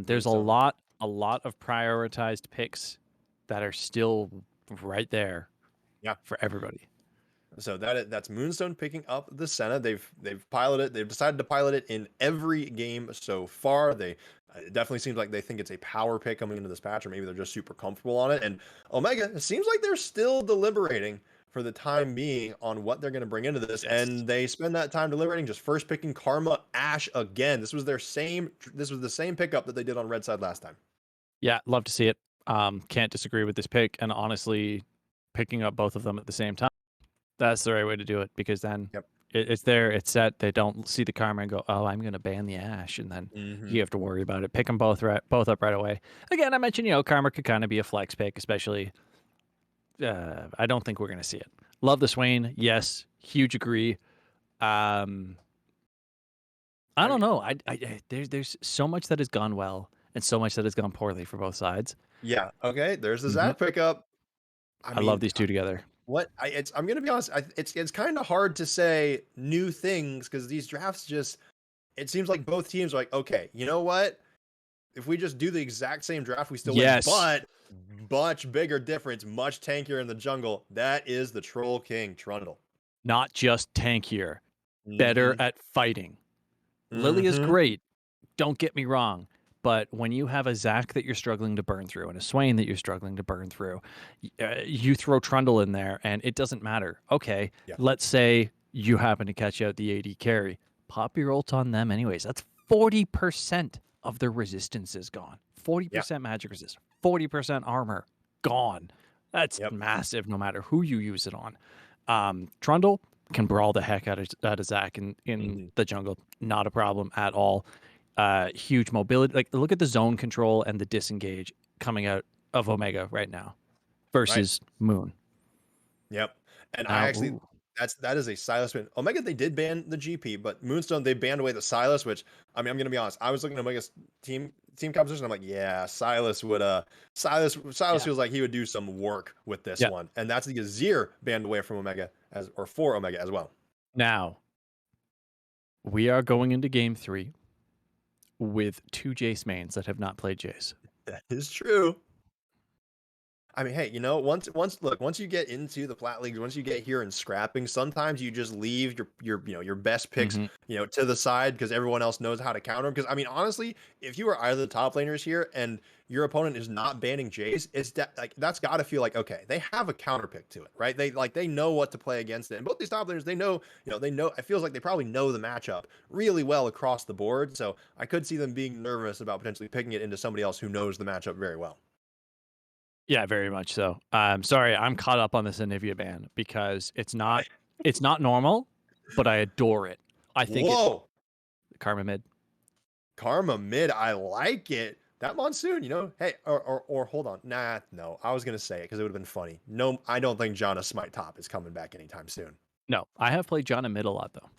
There's a lot of prioritized picks that are still right there. Yeah. For everybody. So that's Moonstone picking up the Senna. They've piloted. They've decided to pilot it in every game so far. It definitely seems like they think it's a power pick coming into this patch, or maybe they're just super comfortable on it. And Omega, it seems like they're still deliberating for the time being on what they're going to bring into this, and they spend that time deliberating, just first picking Karma Ash again. This was the same pickup that they did on Red Side last time. Yeah, love to see it. Can't disagree with this pick, and honestly, picking up both of them at the same time, that's the right way to do it, because then it's there, it's set. They don't see the Karma and go, oh, I'm going to ban the Ash, and then you have to worry about it. Pick them both up right away. Again, I mentioned, Karma could kind of be a flex pick, especially. I don't think we're going to see it. Love the Swain. Yes, huge agree. I don't know. There's so much that has gone well and so much that has gone poorly for both sides. Yeah. Okay. There's the Zach pickup. I love these two together. I'm gonna be honest. It's kind of hard to say new things because these drafts it seems like both teams are like, okay, you know what? If we just do the exact same draft, we still win. But much bigger difference, much tankier in the jungle. That is the Troll King Trundle. Not just tankier, better at fighting. Lily is great. Don't get me wrong. But when you have a Zac that you're struggling to burn through and a Swain that you're struggling to burn through, you throw Trundle in there and it doesn't matter. Okay, let's say you happen to catch out the AD carry. Pop your ult on them anyways. That's 40% of their resistance is gone. 40% magic resist, 40% armor gone. That's massive no matter who you use it on. Trundle can brawl the heck out of Zac in the jungle. Not a problem at all. Huge mobility. Like, look at the zone control and the disengage coming out of Omega right now versus Moon. Yep. And that is a Silas win. Omega, they did ban the GP, but Moonstone, they banned away the Silas, which, I mean, I'm going to be honest. I was looking at Omega's team composition. I'm like, yeah, Silas feels like he would do some work with this one. And that's the Azir banned away from Omega for Omega as well. Now, we are going into game 3 with 2 Jace mains that have not played Jace. That is true. I mean, hey, once you get into the Plat leagues, once you get here and scrapping, sometimes you just leave your best picks, to the side because everyone else knows how to counter them. Because I mean, honestly, if you are either the top laners here and your opponent is not banning Jace, that's got to feel like, okay, they have a counter pick to it, right? They know what to play against it. And both these top laners, they know. It feels like they probably know the matchup really well across the board. So I could see them being nervous about potentially picking it into somebody else who knows the matchup very well. Yeah, very much so. Sorry, I'm caught up on this Anivia ban because it's not normal, but I adore it. I think Karma mid. Karma mid, I like it. That Monsoon, hey, or hold on. No, I was going to say it because it would have been funny. No, I don't think Janna Smite top is coming back anytime soon. No, I have played Janna mid a lot, though.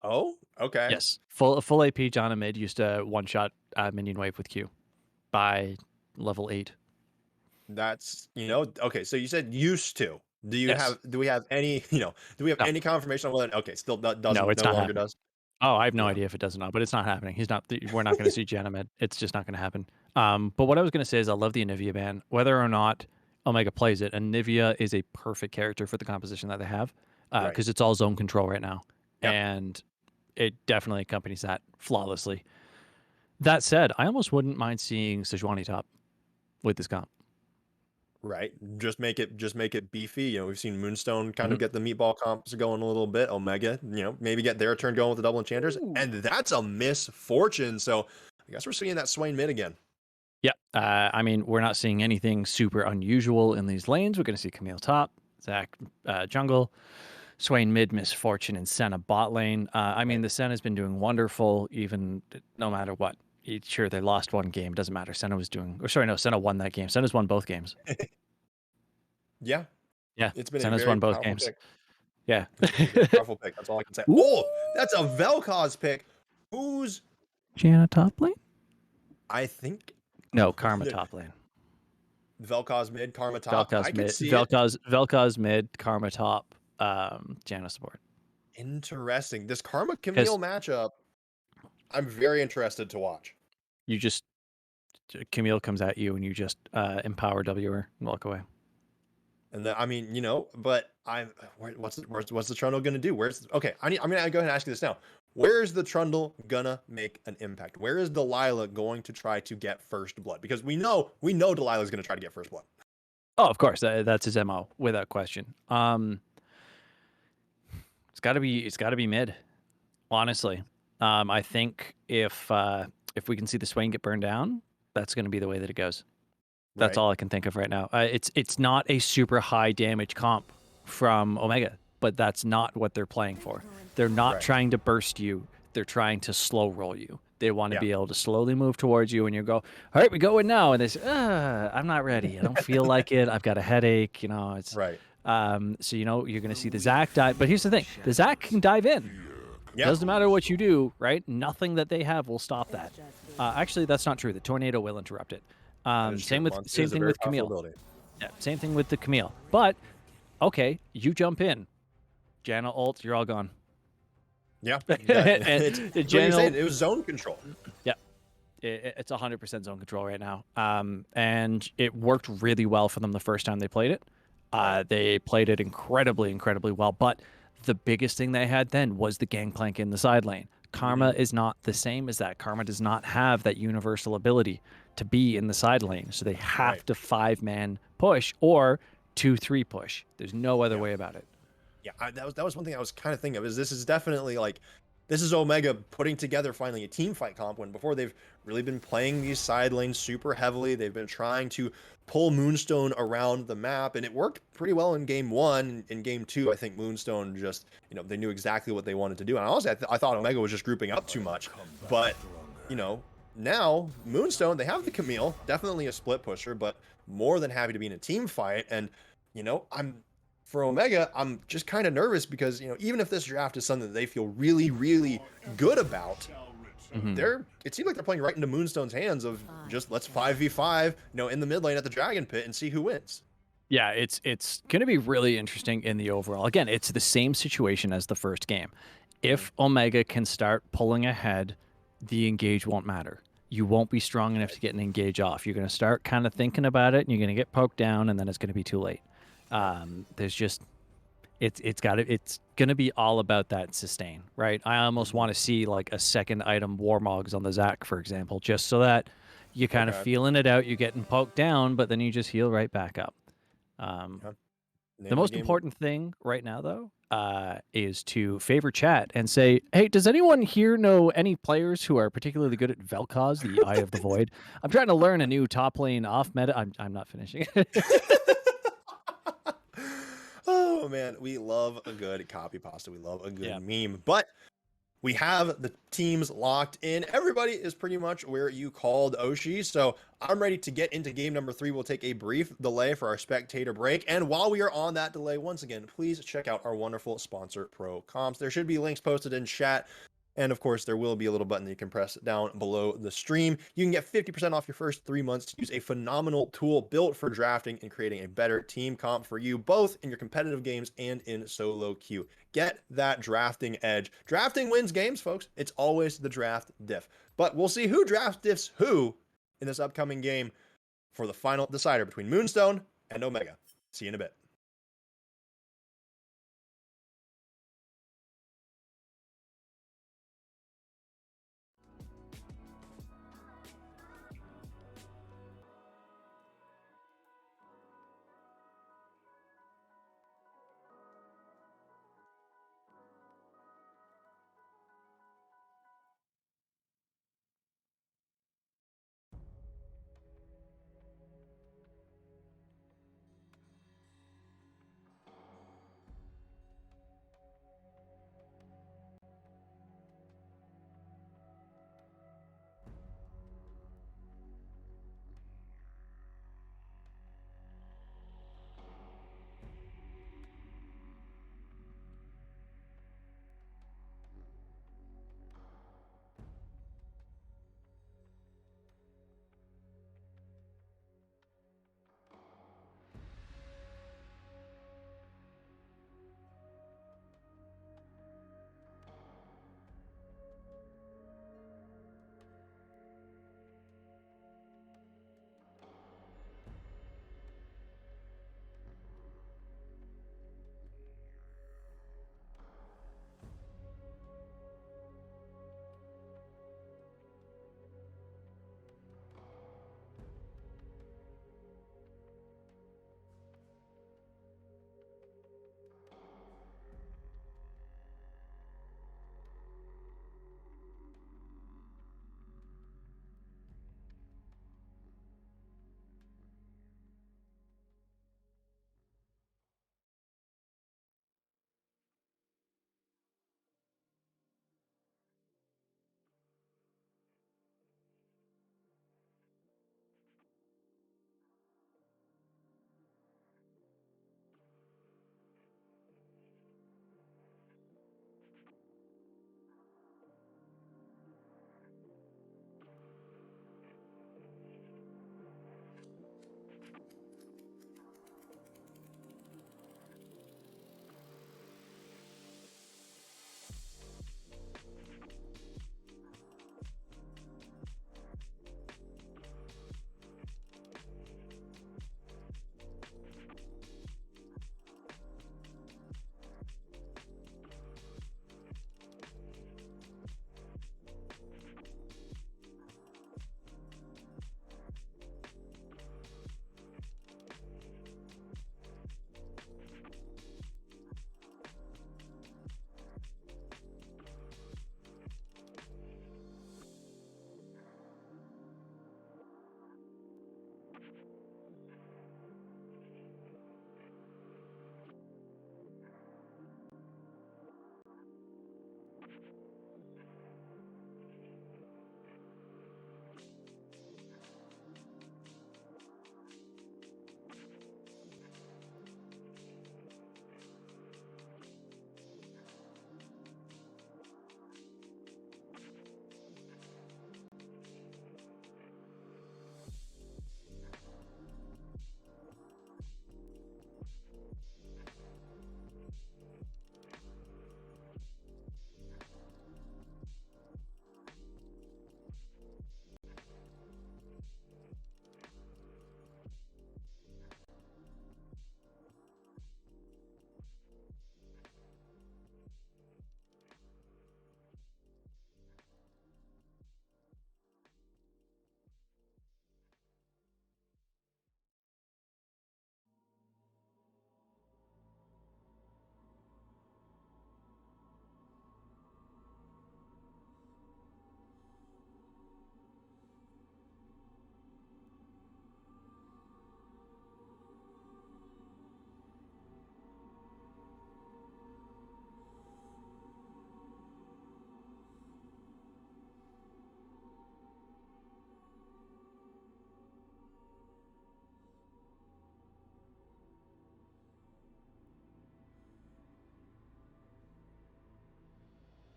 Oh, okay. Yes, full AP Janna mid used to one-shot minion wave with Q by level 8. That's, okay, so you said used to. Do we have any, any confirmation on whether, okay, still doesn't, no, it's no not longer happening. does? Oh, I have no idea if it does or not, but it's not happening. We're not going to see Janna mid. It's just not going to happen. But what I was going to say is I love the Anivia ban. Whether or not Omega plays it, Anivia is a perfect character for the composition that they have because it's all zone control right now. And it definitely accompanies that flawlessly. That said, I almost wouldn't mind seeing Sejuani top with this comp. Right. Just make it beefy. You know, we've seen Moonstone kind Mhm. of get the meatball comps going a little bit. Omega, you know, maybe get their turn going with the double enchanters. Ooh. And that's a misfortune. So I guess we're seeing that Swain mid again. Yeah. I mean, we're not seeing anything super unusual in these lanes. We're going to see Camille top, Zach jungle, Swain mid, Misfortune, and Senna bot lane. I mean, Right. the Senna's been doing wonderful, even no matter what. Sure, they lost one game. Doesn't matter. Senna was doing, or sorry, no, Senna won that game. Senna's won both games. Yeah. Yeah, It's been a Senna's very won both powerful games. pick. Yeah. It's been a very powerful pick. That's all I can say. Ooh. Oh, that's a Vel'Koz pick. Who's Janna top lane? I think No, Karma top lane. Vel'Koz mid, Karma top. I Vel'Koz could mid, see it. Vel'Koz mid, Karma top, Janna support. Interesting. This Karma Because Camille matchup, I'm very interested to watch. you just Camille comes at you and you just empower W her and walk away. And then, I mean, you know, but what's the Trundle gonna do? Okay? I'm gonna go ahead and ask you this now. Where's the Trundle gonna make an impact? Where is Delilah going to try to get first blood? Because we know Delilah's gonna try to get first blood. Oh, of course, that's his MO without question. It's got to be mid. Honestly, I think if we can see the Swain get burned down, that's going to be the way that it goes. That's Right. all I can think of right now. It's not a super high damage comp from Omega, but that's not what they're playing for. They're not Right. trying to burst you. They're trying to slow roll you. They want to Yeah. be able to slowly move towards you, and you go, all right, we go in now, and they say, I'm not ready. I don't feel like it. I've got a headache. You know, it's Right. so you know you're going to see the Zac dive. But here's the thing: the Zac can dive in. Yeah. Doesn't matter what you do, right? Nothing that they have will stop that. Actually, that's not true. The tornado will interrupt it. Same thing with Camille. Yeah, same thing with the Camille. But okay, you jump in, Janna ult, you're all gone. Yeah. It's what you're saying. It was zone control. Yeah, it's 100% zone control right now. And it worked really well for them the first time they played it. They played it incredibly, incredibly well. But the biggest thing they had then was the gangplank in the side lane. Karma is not the same as that. Karma does not have that universal ability to be in the side lane. So they have to 5-man push or 2-3 push. There's no other way about it. Yeah, that was one thing I was kind of thinking of. This is definitely like, this is Omega putting together finally a team fight comp, when before they've really been playing these side lanes super heavily. They've been trying to pull Moonstone around the map, and it worked pretty well in game 1. In game 2, I think Moonstone just, you know, they knew exactly what they wanted to do. And honestly, I thought Omega was just grouping up too much. But, you know, now Moonstone, they have the Camille, definitely a split pusher, but more than happy to be in a team fight. And, you know, for Omega, I'm just kind of nervous because, you know, even if this draft is something that they feel really, really good about, it seems like they're playing right into Moonstone's hands of just let's 5v5, you know, in the mid lane at the Dragon Pit and see who wins. Yeah, it's going to be really interesting in the overall. Again, it's the same situation as the first game. If Omega can start pulling ahead, the engage won't matter. You won't be strong enough to get an engage off. You're going to start kind of thinking about it, and you're going to get poked down, and then it's going to be too late. There's just it's going to be all about that sustain, right? I almost want to see like a second item Warmogs on the Zac, for example, just so that you're kind of feeling it out. You're getting poked down, but then you just heal right back up. The most important thing right now, though, is to favor chat and say, hey, does anyone here know any players who are particularly good at Vel'Koz, the Eye of the Void? I'm trying to learn a new top lane off meta. I'm not finishing. Oh man, we love a good copy pasta. We love a good meme. But we have the teams locked in. Everybody is pretty much where you called Oshi. So I'm ready to get into game number 3. We'll take a brief delay for our spectator break. And while we are on that delay, once again, please check out our wonderful sponsor, Pro Comps. There should be links posted in chat. And of course, there will be a little button that you can press down below the stream. You can get 50% off your first 3 months to use a phenomenal tool built for drafting and creating a better team comp for you, both in your competitive games and in solo queue. Get that drafting edge. Drafting wins games, folks. It's always the draft diff. But we'll see who draft diffs who in this upcoming game for the final decider between Moonstone and Omega. See you in a bit.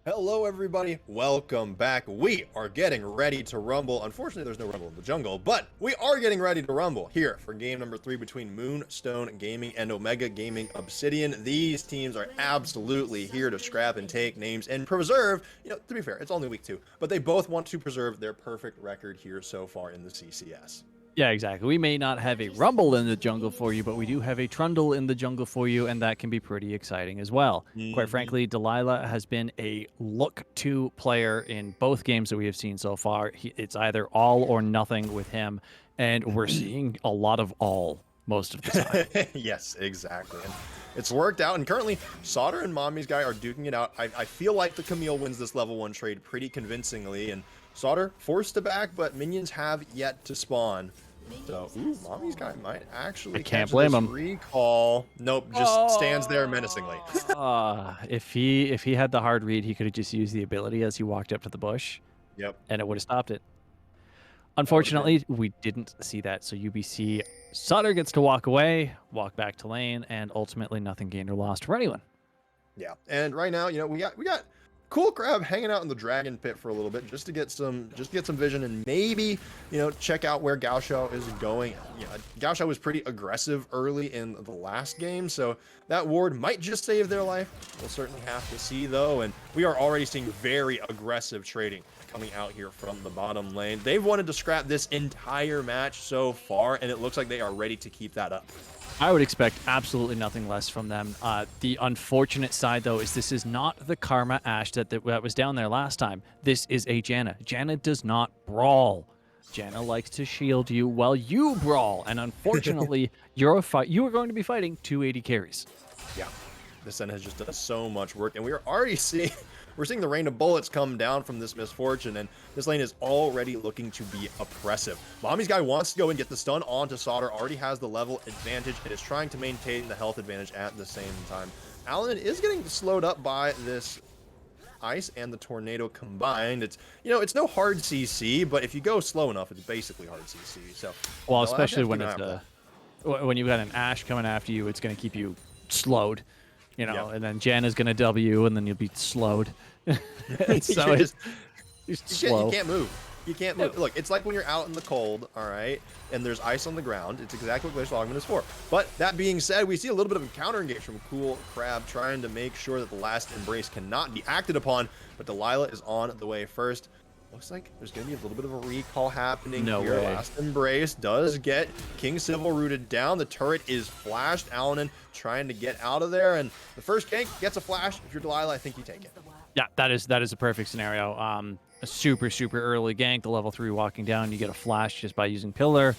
Hello, everybody. Welcome back. We are getting ready to rumble. Unfortunately, there's no rumble in the jungle, but we are getting ready to rumble here for game number 3 between Moonstone Gaming and Omega Gaming Obsidian. These teams are absolutely here to scrap and take names and preserve, to be fair, it's only week 2, but they both want to preserve their perfect record here so far in the CCS. Yeah, exactly. We may not have a rumble in the jungle for you, but we do have a trundle in the jungle for you, and that can be pretty exciting as well. Quite frankly, Delilah has been a look-to player in both games that we have seen so far. It's either all or nothing with him, and we're seeing a lot of all most of the time. Yes, exactly. And it's worked out, and currently, Sauter and Mommy's guy are duking it out. I feel like the Camille wins this level 1 trade pretty convincingly, and Sauter forced to back, but minions have yet to spawn. So, Mommy's guy might actually I can't blame him. Recall. Nope, just stands there menacingly. If he had the hard read, he could have just used the ability as he walked up to the bush. Yep. And it would have stopped it. Unfortunately, we didn't see that, so UBC Sutter gets to walk away, walk back to lane, and ultimately nothing gained or lost for anyone. Yeah, and right now, we got Cool Crab hanging out in the Dragon Pit for a little bit just to get some vision and maybe check out where Gao Xiao is going. Gao Xiao was pretty aggressive early in the last game, so that ward might just save their life. We'll certainly have to see though, and we are already seeing very aggressive trading coming out here from the bottom lane. They've wanted to scrap this entire match so far, and it looks like they are ready to keep that up. I would expect absolutely nothing less from them. The unfortunate side, though, is this is not the Karma Ashe that was down there last time. This is a Janna. Janna does not brawl. Janna likes to shield you while you brawl. And unfortunately, you are going to be fighting 280 carries. Yeah, this Sen has just done so much work, and we are already seeing... We're seeing the rain of bullets come down from this misfortune, and this lane is already looking to be oppressive. Mommy's guy wants to go and get the stun onto Sauter, already has the level advantage, and is trying to maintain the health advantage at the same time. Alan is getting slowed up by this ice and the tornado combined. It's it's no hard CC, but if you go slow enough, it's basically hard CC. So, well, especially when it's when you've got an Ashe coming after you, it's going to keep you slowed. Yep. And then Janna's gonna W, and then you'll be slowed. So it's slow. You can't move. You can't move. Look, it's like when you're out in the cold, all right, and there's ice on the ground. It's exactly what Glacial Augment is for. But that being said, we see a little bit of a counter engage from Cool Crab, trying to make sure that the last embrace cannot be acted upon. But Delilah is on the way first. Looks like there's going to be a little bit of a recall happening here. Way. Last embrace does get King Civil rooted down. The turret is flashed. Alanin trying to get out of there, and the first gank gets a flash. If you're Delilah, I think you take it. Yeah, that is a perfect scenario. A super early gank, the level 3 walking down, you get a flash just by using Pillar.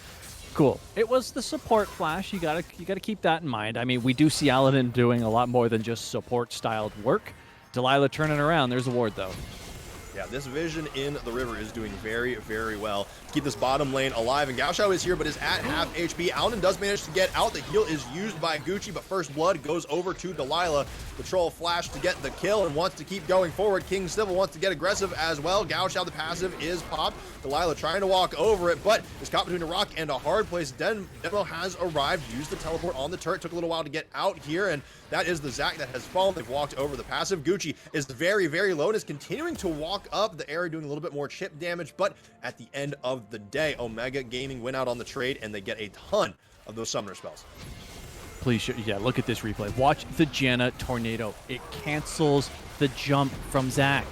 Cool. It was the support flash. You gotta keep that in mind. I mean, we do see Alanin doing a lot more than just support styled work. Delilah turning around. There's a ward though. Yeah, this vision in the river is doing very, very well. Keep this bottom lane alive, and Gao Xiao is here, but is at half HP. Alanin does manage to get out. The heal is used by Gucci, but first blood goes over to Delilah. The troll flash to get the kill and wants to keep going forward. King Civil wants to get aggressive as well. Gao Xiao, the passive, is popped. Delilah trying to walk over it, but is caught between a rock and a hard place. Demo has arrived, used the teleport on the turret. Took a little while to get out here, and that is the Zac that has fallen. They've walked over the passive. Gucci is very, very low and is continuing to walk up the area, doing a little bit more chip damage, but at the end of the day, Omega Gaming went out on the trade, and they get a ton of those summoner spells. Please, yeah, look at this replay. Watch the Janna tornado. It cancels the jump from Zac.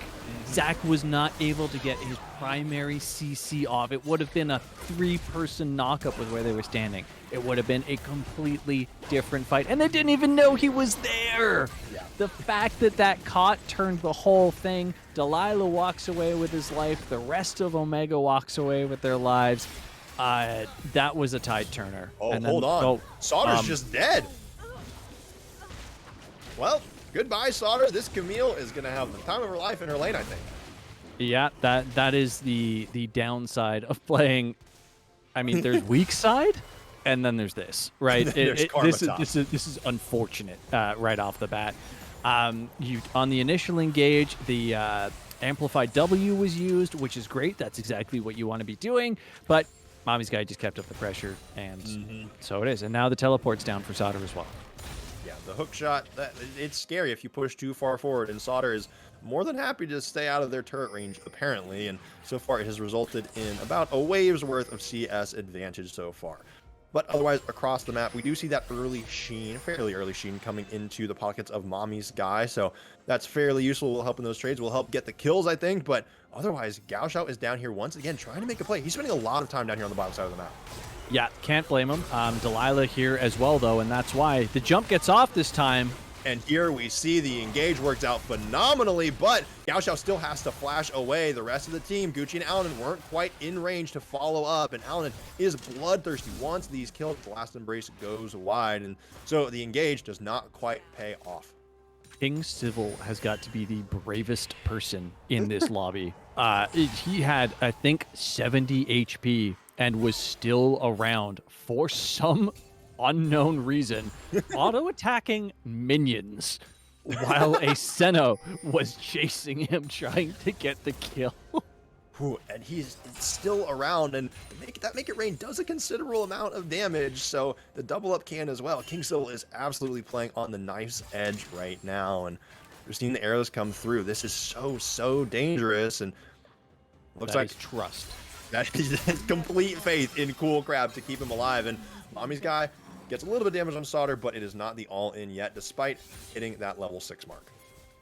Zac was not able to get his primary CC off. It would have been a 3-person knockup with where they were standing. It would have been a completely different fight, and they didn't even know he was there. Yeah. The fact that caught turned the whole thing. Delilah walks away with his life. The rest of Omega walks away with their lives. That was a tide turner. Oh, and then, hold on. Sauter's just dead. Well, goodbye, Sauter. This Camille is going to have the time of her life in her lane, I think. Yeah, that is the downside of playing. I mean, there's weak side, and then there's this, right? This is unfortunate right off the bat. On the initial engage, the amplified W was used, which is great. That's exactly what you want to be doing. But Mommy's guy just kept up the pressure, and so it is. And now the teleport's down for Sauter as well. Yeah, the hook shot, it's scary if you push too far forward, and Sauter is more than happy to stay out of their turret range, apparently, and so far it has resulted in about a wave's worth of CS advantage so far. But otherwise, across the map, we do see that early sheen, fairly early sheen, coming into the pockets of Mommy's guy, so that's fairly useful. Will help in those trades, will help get the kills, I think, but otherwise, Gaoshao is down here once again, trying to make a play. He's spending a lot of time down here on the bottom side of the map. Yeah, can't blame him. Delilah here as well, though, and that's why the jump gets off this time. And here we see the engage worked out phenomenally, but Gaoshao still has to flash away. The rest of the team, Gucci and Alanin, weren't quite in range to follow up, and Alanin is bloodthirsty. Once these kills, the last embrace goes wide, and so the engage does not quite pay off. King Civil has got to be the bravest person in this lobby. He had, I think, 70 HP and was still around for some unknown reason, auto-attacking minions while a Senna was chasing him, trying to get the kill. And he's still around, and that Make It Rain does a considerable amount of damage, so the double up can as well. King Civil is absolutely playing on the knife's edge right now, and we're seeing the arrows come through. This is so dangerous, and looks That like is trust. That is complete faith in Cool Crab to keep him alive, and Mommy's guy gets a little bit of damage on Sauter, but it is not the all-in yet, despite hitting that level 6 mark.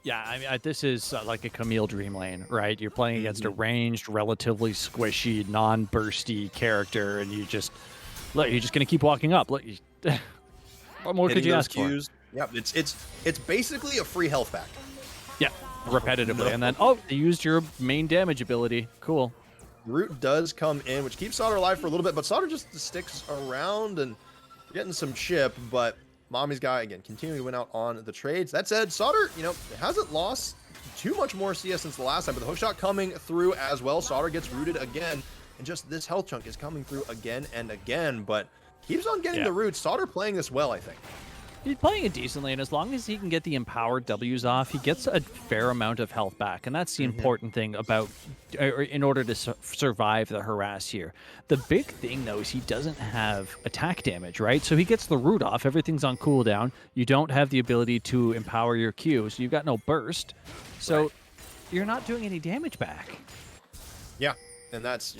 Yeah, I mean, this is like a Camille Dream Lane, right? You're playing against a ranged, relatively squishy, non-bursty character, and you're just going to keep walking up. Look, what more could you ask for? Yeah, it's basically a free health pack. Yeah, repetitively, and then they used your main damage ability. Cool. Root does come in, which keeps Sauter alive for a little bit, but Sauter just sticks around and getting some chip, but Mommy's guy, again, continuing to win out on the trades. That said, Sauter, hasn't lost too much more CS since the last time, but the hookshot coming through as well. Sauter gets rooted again, and just this health chunk is coming through again and again, but keeps on getting the roots. Sauter playing this well, I think. He's playing it decently, and as long as he can get the empowered W's off, he gets a fair amount of health back, and that's the important thing about, in order to survive the harass here. The big thing, though, is he doesn't have attack damage, right? So he gets the root off, everything's on cooldown, you don't have the ability to empower your Q, so you've got no burst, so you're not doing any damage back. Yeah. And that's,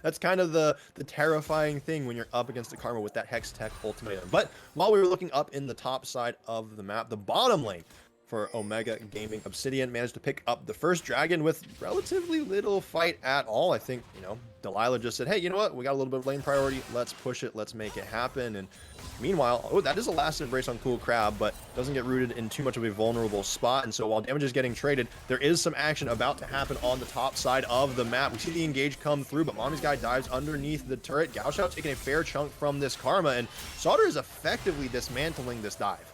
that's kind of the terrifying thing when you're up against the Karma with that Hex Tech ultimatum. But while we were looking up in the top side of the map, the bottom lane for Omega Gaming, Obsidian managed to pick up the first dragon with relatively little fight at all. I think, Delilah just said, hey, you know what? We got a little bit of lane priority. Let's push it. Let's make it happen. And meanwhile, that is a last embrace on Cool Crab, but doesn't get rooted in too much of a vulnerable spot. And so while damage is getting traded, there is some action about to happen on the top side of the map. We see the engage come through, but Mommy's guy dives underneath the turret. Gaoshao taking a fair chunk from this Karma, and Sauter is effectively dismantling this dive.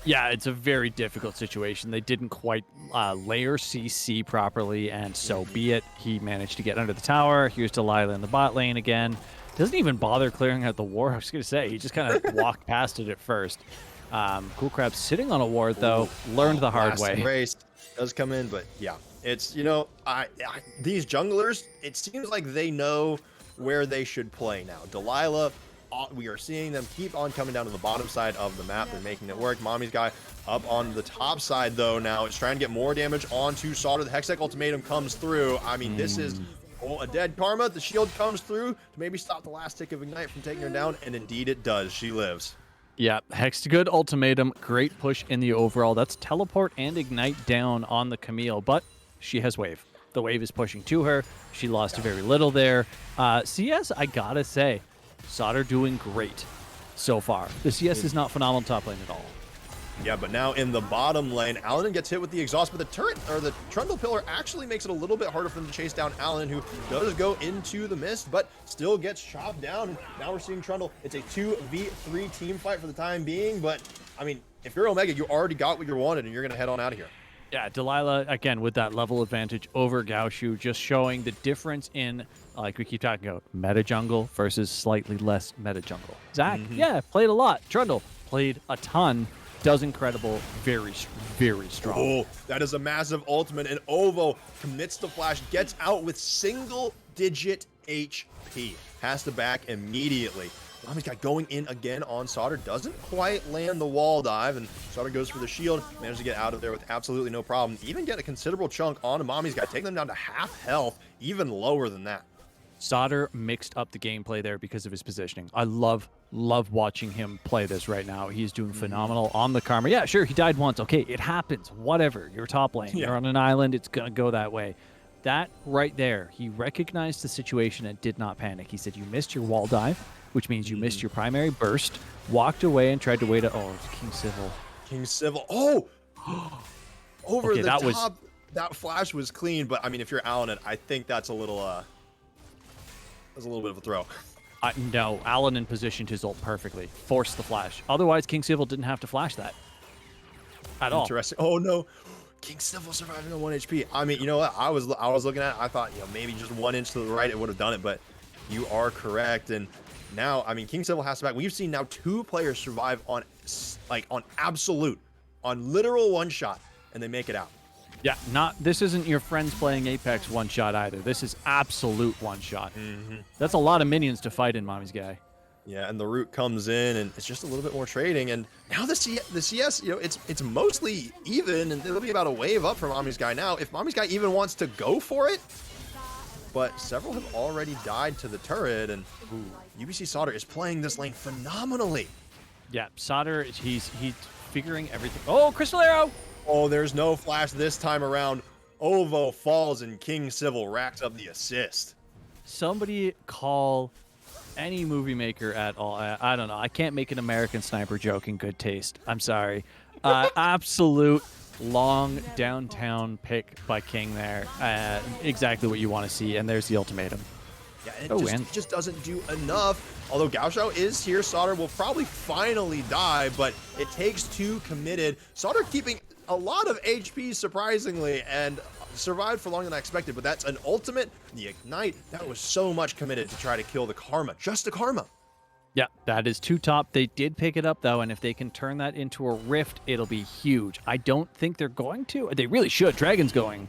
Yeah, it's a very difficult situation. They didn't quite layer CC properly, and so be it. He managed to get under the tower. Here's Delilah in the bot lane again. Doesn't even bother clearing out the ward. I was going to say, he just kind of walked past it at first. Cool Crab sitting on a ward, though. Learned the hard way. Embrace does come in, but yeah. It's, these junglers, it seems like they know where they should play now. Delilah, we are seeing them keep on coming down to the bottom side of the map. They're making it work. Mommy's guy up on the top side, though, now is trying to get more damage onto Sauter. The Hextech ultimatum comes through. I mean, this is a dead Karma. The shield comes through to maybe stop the last tick of Ignite from taking her down, and indeed it does. She lives. Yeah, Hextech ultimatum. Great push in the overall. That's teleport and Ignite down on the Camille, but she has wave. The wave is pushing to her. She lost very little there. CS, I gotta say, Sauter doing great so far. The CS is not phenomenal top lane at all. Yeah, but now in the bottom lane, Alanin gets hit with the exhaust, but the turret, or the Trundle Pillar, actually makes it a little bit harder for them to chase down Alanin, who does go into the mist, but still gets chopped down. And now we're seeing Trundle. It's a 2v3 team fight for the time being, but, I mean, if you're Omega, you already got what you wanted, and you're going to head on out of here. Yeah, Delilah, again, with that level advantage over Gaoshu, just showing the difference in, like we keep talking about, meta jungle versus slightly less meta jungle. Zach, yeah, played a lot. Trundle, played a ton. Does incredible, very, very strong. Oh, that is a massive ultimate, and Ovo commits the flash, gets out with single-digit HP. Has to back immediately. Mommy's got going in again on Sauter. Doesn't quite land the wall dive, and Sauter goes for the shield. Manages to get out of there with absolutely no problem. Even get a considerable chunk onto Mommy's guy, taking them down to half health, even lower than that. Sauter mixed up the gameplay there because of his positioning. I love watching him play this right now. He's doing phenomenal on the Karma. Yeah, sure, he died once. Okay, it happens. Whatever. You're top lane. You're on an island. It's going to go that way. That right there, he recognized the situation and did not panic. He said, you missed your wall dive, which means you missed your primary burst, walked away and tried to wait. Oh, it's King Civil. King Civil. Oh! Over okay, the top. That flash was clean, but I mean, if you're Allen it, I think that's a little, that's a little bit of a throw. No, Allen positioned his ult perfectly. Forced the flash. Otherwise, King Civil didn't have to flash that at all. Interesting. Oh, no. King Civil surviving on 1 HP. I mean, you know what? I was looking at it. I thought, you know, maybe just 1 inch to the right, it would have done it, but you are correct. And now, I mean, King Civil has to back. We've seen now 2 players survive on, like, on absolute, on literal one shot, and they make it out. Yeah, this isn't your friends playing Apex one shot either. This is absolute one shot. That's a lot of minions to fight in Mommy's guy. Yeah, and the root comes in, and it's just a little bit more trading. And now the CS, you know, it's mostly even, and it'll be about a wave up for Mommy's guy now. If Mommy's guy even wants to go for it, but several have already died to the turret, and UBC Sauter is playing this lane phenomenally. Yeah, Sauter, he's figuring everything. Oh, Crystal Arrow! Oh, there's no flash this time around. Ovo falls, and King Civil racks up the assist. Somebody call any movie maker at all. I don't know. I can't make an American Sniper joke in good taste. I'm sorry. Absolute long downtown pick by King there. Exactly what you want to see, and there's the ultimatum. Yeah, and it just doesn't do enough. Although Gaoshao is here, Sauter will probably finally die, but it takes 2 committed. Sauter keeping a lot of HP, surprisingly, and survived for longer than I expected, but that's an ultimate. The Ignite, that was so much committed to try to kill the Karma. Just the Karma. Yeah, that is 2 top. They did pick it up, though, and if they can turn that into a rift, it'll be huge. I don't think they're going to. They really should. Dragon's going.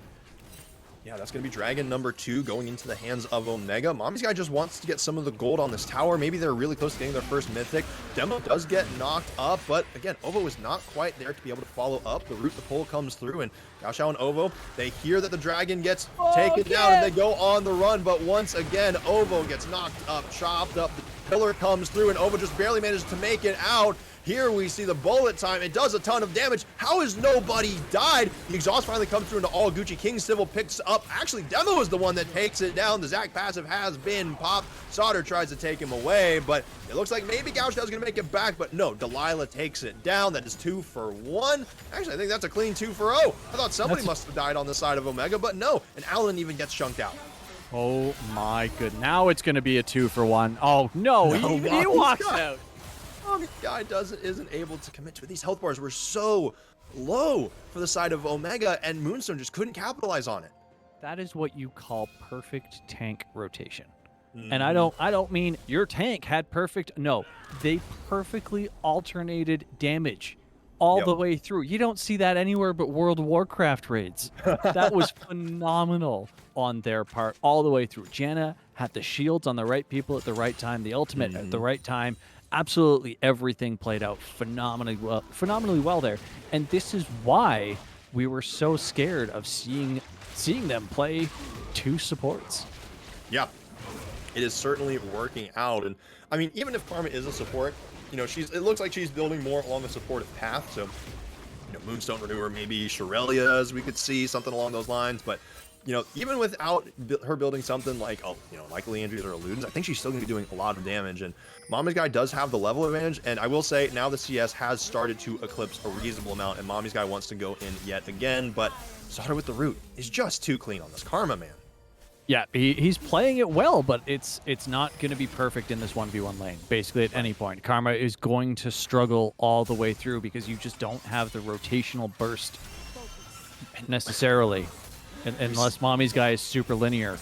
Yeah, that's going to be Dragon number 2 going into the hands of Omega. Mommy's guy just wants to get some of the gold on this tower. Maybe they're really close to getting their first mythic. Demo does get knocked up, but again, Ovo is not quite there to be able to follow up. The root, the pull comes through, and Gaoshao and Ovo, they hear that the dragon gets taken down, and they go on the run, but once again, Ovo gets knocked up, chopped up. The pillar comes through, and Ovo just barely manages to make it out. Here we see the bullet time. It does a ton of damage. How has nobody died? The exhaust finally comes through into all Gucci. King Civil picks up. Actually, Demo is the one that takes it down. The Zac passive has been popped. Sauter tries to take him away, but it looks like maybe Gaoshao is going to make it back, but no, Delilah takes it down. That is 2 for 1. Actually, I think that's a clean 2 for 0. I thought somebody must have died on the side of Omega, but no, and Allen even gets chunked out. Oh my good. Now it's going to be a 2 for 1. Oh no, he walks out. This guy isn't able to commit to it. These health bars were so low for the side of Omega, and Moonstone just couldn't capitalize on it. That is what you call perfect tank rotation. And I don't mean your tank had perfect. No, they perfectly alternated damage all the way through. You don't see that anywhere but World of Warcraft raids. That was phenomenal on their part all the way through. Janna had the shields on the right people at the right time, the ultimate at the right time. Absolutely everything played out phenomenally well there. And this is why we were so scared of seeing them play 2 supports. Yeah, it is certainly working out. And I mean, even if Karma is a support, you know, it looks like she's building more along the supportive path. So, you know, Moonstone Renewer, maybe Shirelia, as we could see, something along those lines. But, you know, even without her building something like, you know, like Leandries or Illudens, I think she's still going to be doing a lot of damage. And Mommy's guy does have the level advantage. And I will say, now the CS has started to eclipse a reasonable amount, and Mommy's guy wants to go in yet again. But Sauter with the root is just too clean on this Karma, man. Yeah, he's playing it well, but it's not going to be perfect in this 1v1 lane, basically at any point. Karma is going to struggle all the way through because you just don't have the rotational burst necessarily, unless Mommy's guy is super linear.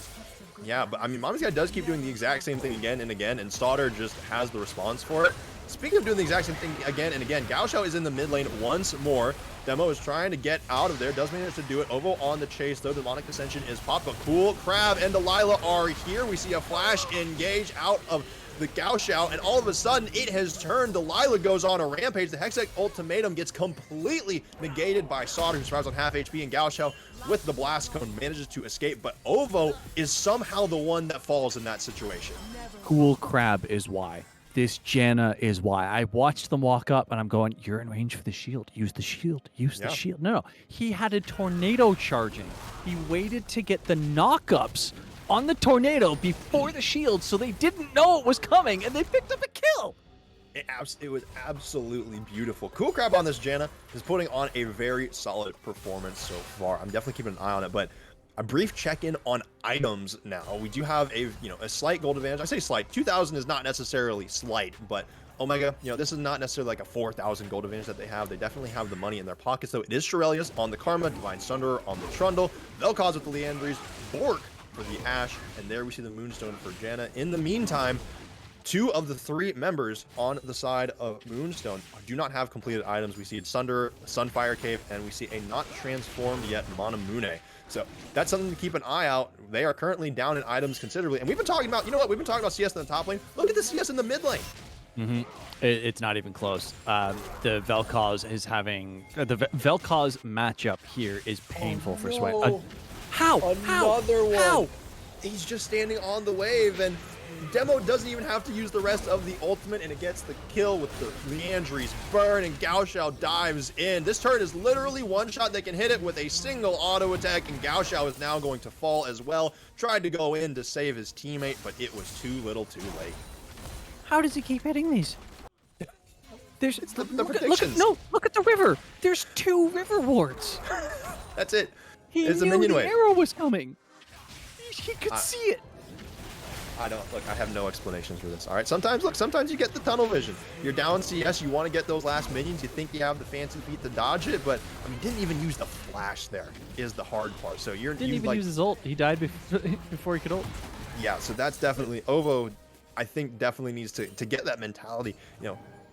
Yeah, but I mean, Mommy's guy does keep doing the exact same thing again and again, and Sauter just has the response for it. Speaking of doing the exact same thing again and again, Gaoshao is in the mid lane once more. Demo is trying to get out of there, does manage to do it. Ovo on the chase, though. Demonic Ascension is popped, but Cool, Crab, and Delilah are here. We see a flash engage out of the Gao Xiao, and all of a sudden it has turned. Delilah goes on a rampage. The Hextech Ultimatum gets completely negated by Sauter, who survives on half HP, and Gao Xiao with the Blast Cone manages to escape, but Ovo is somehow the one that falls in that situation. Cool Crab is why. This Janna is why. I watched them walk up and I'm going, you're in range for the shield. Use the shield. Use the shield. No. He had a tornado charging. He waited to get the knockups on the tornado before the shield, so they didn't know it was coming, and they picked up a kill. It was absolutely beautiful. Cool Crab on this Janna is putting on a very solid performance so far. I'm definitely keeping an eye on it, but a brief check-in on items now. We do have a slight gold advantage. I say slight. 2,000 is not necessarily slight, but Omega, this is not necessarily like a 4,000 gold advantage that they have. They definitely have the money in their pockets, though. It is Shirelius on the Karma, Divine Sunderer on the Trundle, Vel'Koz with the Liandry's, Bork for the Ashe, and there we see the Moonstone for Janna. In the meantime, 2 of the 3 members on the side of Moonstone do not have completed items. We see Sunderer, Sunfire Cave, and we see a not transformed yet Manamune. So that's something to keep an eye out. They are currently down in items considerably. And we've been talking about, we've been talking about CS in the top lane. Look at the CS in the mid lane. It's not even close. The Vel'Koz is having... the Vel'Koz matchup here is painful for Sweat. How? Another one. How? He's just standing on the wave, and Demo doesn't even have to use the rest of the ultimate, and it gets the kill with the Liandry's burn, and Gao Xiao dives in. This turret is literally one shot. They can hit it with a single auto attack, and Gao Xiao is now going to fall as well. Tried to go in to save his teammate, but it was too little too late. How does he keep hitting these? There's the look predictions. Look at the river. There's 2 river wards. That's it. He It's a knew minion the wave. arrow was coming. He could see it. I have no explanations for this. All right, sometimes you get the tunnel vision. You're down CS, you want to get those last minions, you think you have the fancy feet to dodge it, but I mean, didn't even use the flash there is the hard part. So Didn't even use his ult. He died before he could ult. Yeah, so that's definitely Ovo. I think definitely needs to get that mentality,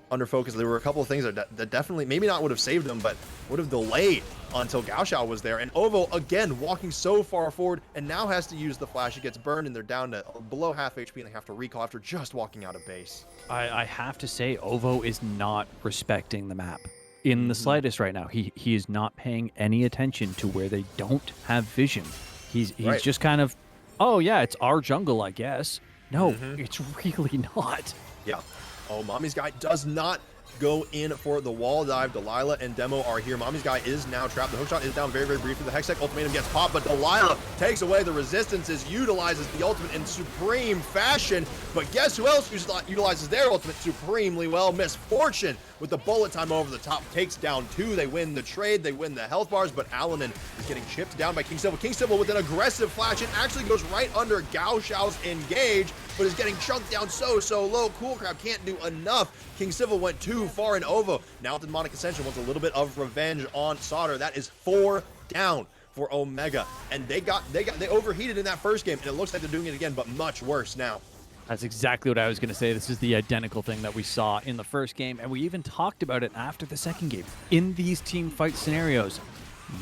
under focus. There were a couple of things that definitely maybe not would have saved him, but would have delayed until Gao Xiao was there. And Ovo again walking so far forward and now has to use the flash. It gets burned and they're down to below half HP and they have to recall after just walking out of base. I have to say, Ovo is not respecting the map in the slightest right now. He is not paying any attention to where they don't have vision. He's Right. just kind of, oh yeah, it's our jungle, I guess. No, it's really not. Yeah. Oh, Mommy's guy does not go in for the wall dive. Delilah and Demo are here. Mommy's guy is now trapped. The hookshot is down very, very briefly. The Hextech Ultimatum gets popped, but Delilah takes away the resistances, utilizes the ultimate in supreme fashion. But guess who else utilizes their ultimate supremely well? Misfortune with the bullet time over the top takes down 2. They win the trade. They win the health bars, but Alanin is getting chipped down by King Silva. King Silva with an aggressive flash and actually goes right under Gao Xiao's engage, but is getting chunked down so low. Cool Crab can't do enough. King Silva went too far in Ovo. Now the Demonic Ascension wants a little bit of revenge on Sauter. That is 4 down for Omega, and they overheated in that first game, and it looks like they're doing it again, but much worse now. That's exactly what I was going to say. This is the identical thing that we saw in the first game, and we even talked about it after the second game. In these team fight scenarios,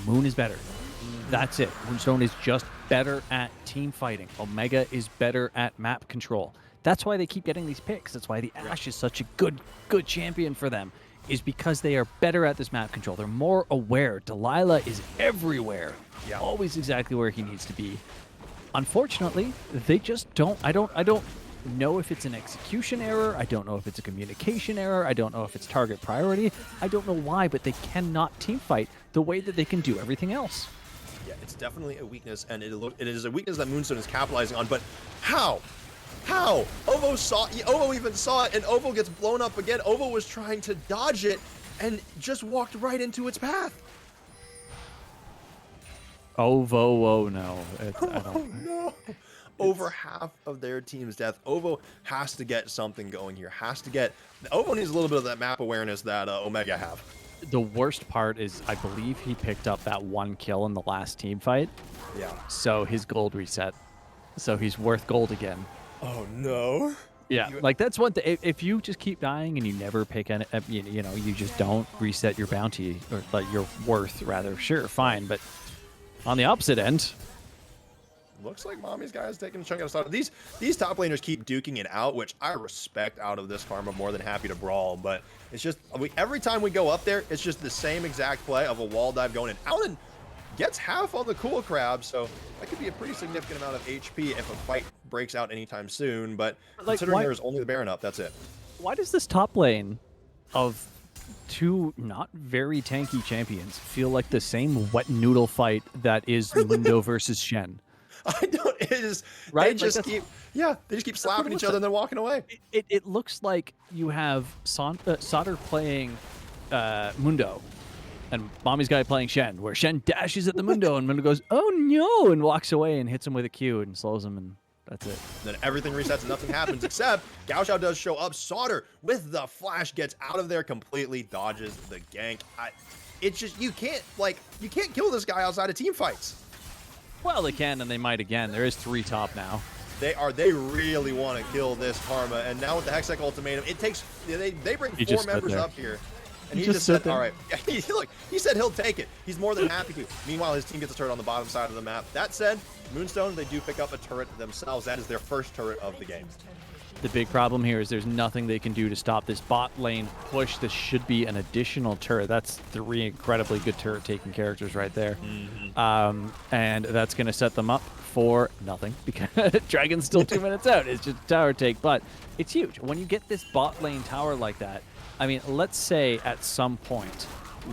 Moon is better. That's it. Moonstone is just better at team fighting. Omega is better at map control. That's why they keep getting these picks. That's why the Ashe is such a good champion for them, is because they are better at this map control. They're more aware. Delilah is everywhere. Yeah. Always exactly where he needs to be. Unfortunately, they just don't. I don't know if it's an execution error. I don't know if it's a communication error. I don't know if it's target priority. I don't know why, but they cannot team fight the way that they can do everything else. Yeah, it's definitely a weakness, and it is a weakness that Moonstone is capitalizing on, but how? How? Ovo even saw it, and Ovo gets blown up again. Ovo was trying to dodge it and just walked right into its path. Oh no. No. Over half of their team's death. Ovo has to get something going here. Ovo needs a little bit of that map awareness that Omega have. The worst part is I believe he picked up that 1 kill in the last team fight. Yeah. So his gold reset. So he's worth gold again. Oh no. Yeah, like that's one thing. If you just keep dying and you never pick any, you just don't reset your bounty or like your worth rather. Sure, fine, but on the opposite end, looks like Mommy's guy is taking a chunk out of Sauter. These top laners keep duking it out, which I respect out of this Karma. More than happy to brawl, but it's just every time we go up there, it's just the same exact play of a wall dive going in. Alan gets half on the cool crab, so that could be a pretty significant amount of HP if a fight breaks out anytime soon. But like, considering there's only the Baron up, that's it. Why does this top lane of two not very tanky champions feel like the same wet noodle fight that is Mundo versus Shen? I don't. It is right. They just keep. Yeah, they just keep slapping each other and then walking away. It looks like you have Sauter playing Mundo, and Mommy's guy playing Shen, where Shen dashes at the Mundo and Mundo goes, "Oh no!" and walks away and hits him with a Q and slows him, and that's it. Then everything resets and nothing happens except Gao Xiao does show up. Sauter with the flash gets out of there completely, dodges the gank. It's just you can't kill this guy outside of team fights. Well, they can, and they might again. There is 3 top now. They really want to kill this Karma, and now with the Hextech ultimatum, it takes they bring 4 members up here, and he just said, "All right." Look, he said he'll take it. He's more than happy to. Meanwhile, his team gets a turret on the bottom side of the map. That said, Moonstone, they do pick up a turret themselves. That is their first turret of the game. The big problem here is there's nothing they can do to stop this bot lane push. This should be an additional turret. That's 3 incredibly good turret-taking characters right there. And that's going to set them up for nothing because Dragon's still 2 minutes out. It's just a tower take, but it's huge. When you get this bot lane tower like that, I mean, let's say at some point,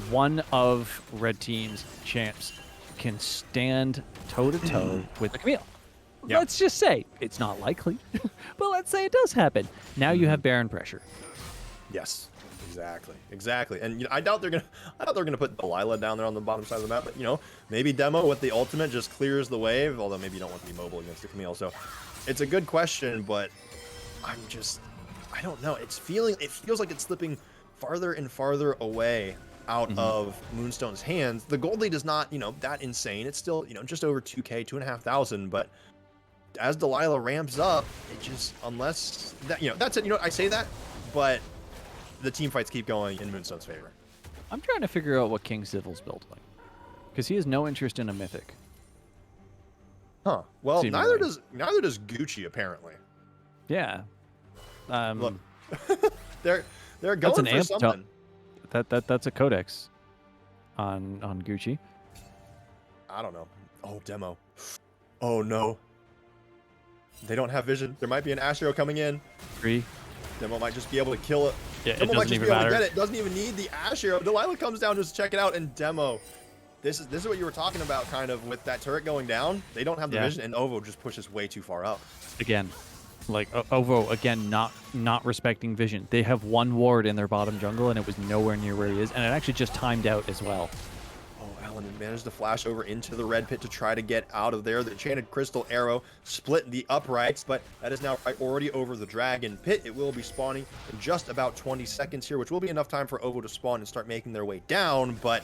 one of Red Team's champs can stand toe-to-toe with the Camille. Yep. Let's just say it's not likely, but let's say it does happen. Now you have Baron pressure. Yes, exactly. And I doubt they're gonna put Delilah down there on the bottom side of the map. But maybe Demo with the ultimate just clears the wave. Although maybe you don't want to be mobile against the Camille. So it's a good question, but I don't know. It feels like it's slipping farther and farther away out of Moonstone's hands. The gold lead is not that insane. It's still just over 2K, 2,500, but as Delilah ramps up, it just, unless that, that's it. I say that, but the team fights keep going in Moonstone's favor. I'm trying to figure out what King Civil's built like, because he has no interest in a mythic. Huh. Well, neither does Gucci apparently. Yeah. Look, they're going for something. That's a codex on Gucci. I don't know. Oh, Demo. Oh no. They don't have vision. There might be an Astro coming in. 3. Demo might just be able to kill it. Yeah, Demo might just be able to get it. Doesn't even need the Astro. Delilah comes down just to check it out, and Demo. This is what you were talking about, kind of, with that turret going down. They don't have the vision, and Ovo just pushes way too far up. Again, like Ovo again, not respecting vision. They have 1 ward in their bottom jungle, and it was nowhere near where he is, and it actually just timed out as well. Alan managed to flash over into the red pit to try to get out of there. The enchanted crystal arrow split the uprights, but that is now priority over the dragon pit. It will be spawning in just about 20 seconds here, which will be enough time for Ovo to spawn and start making their way down, but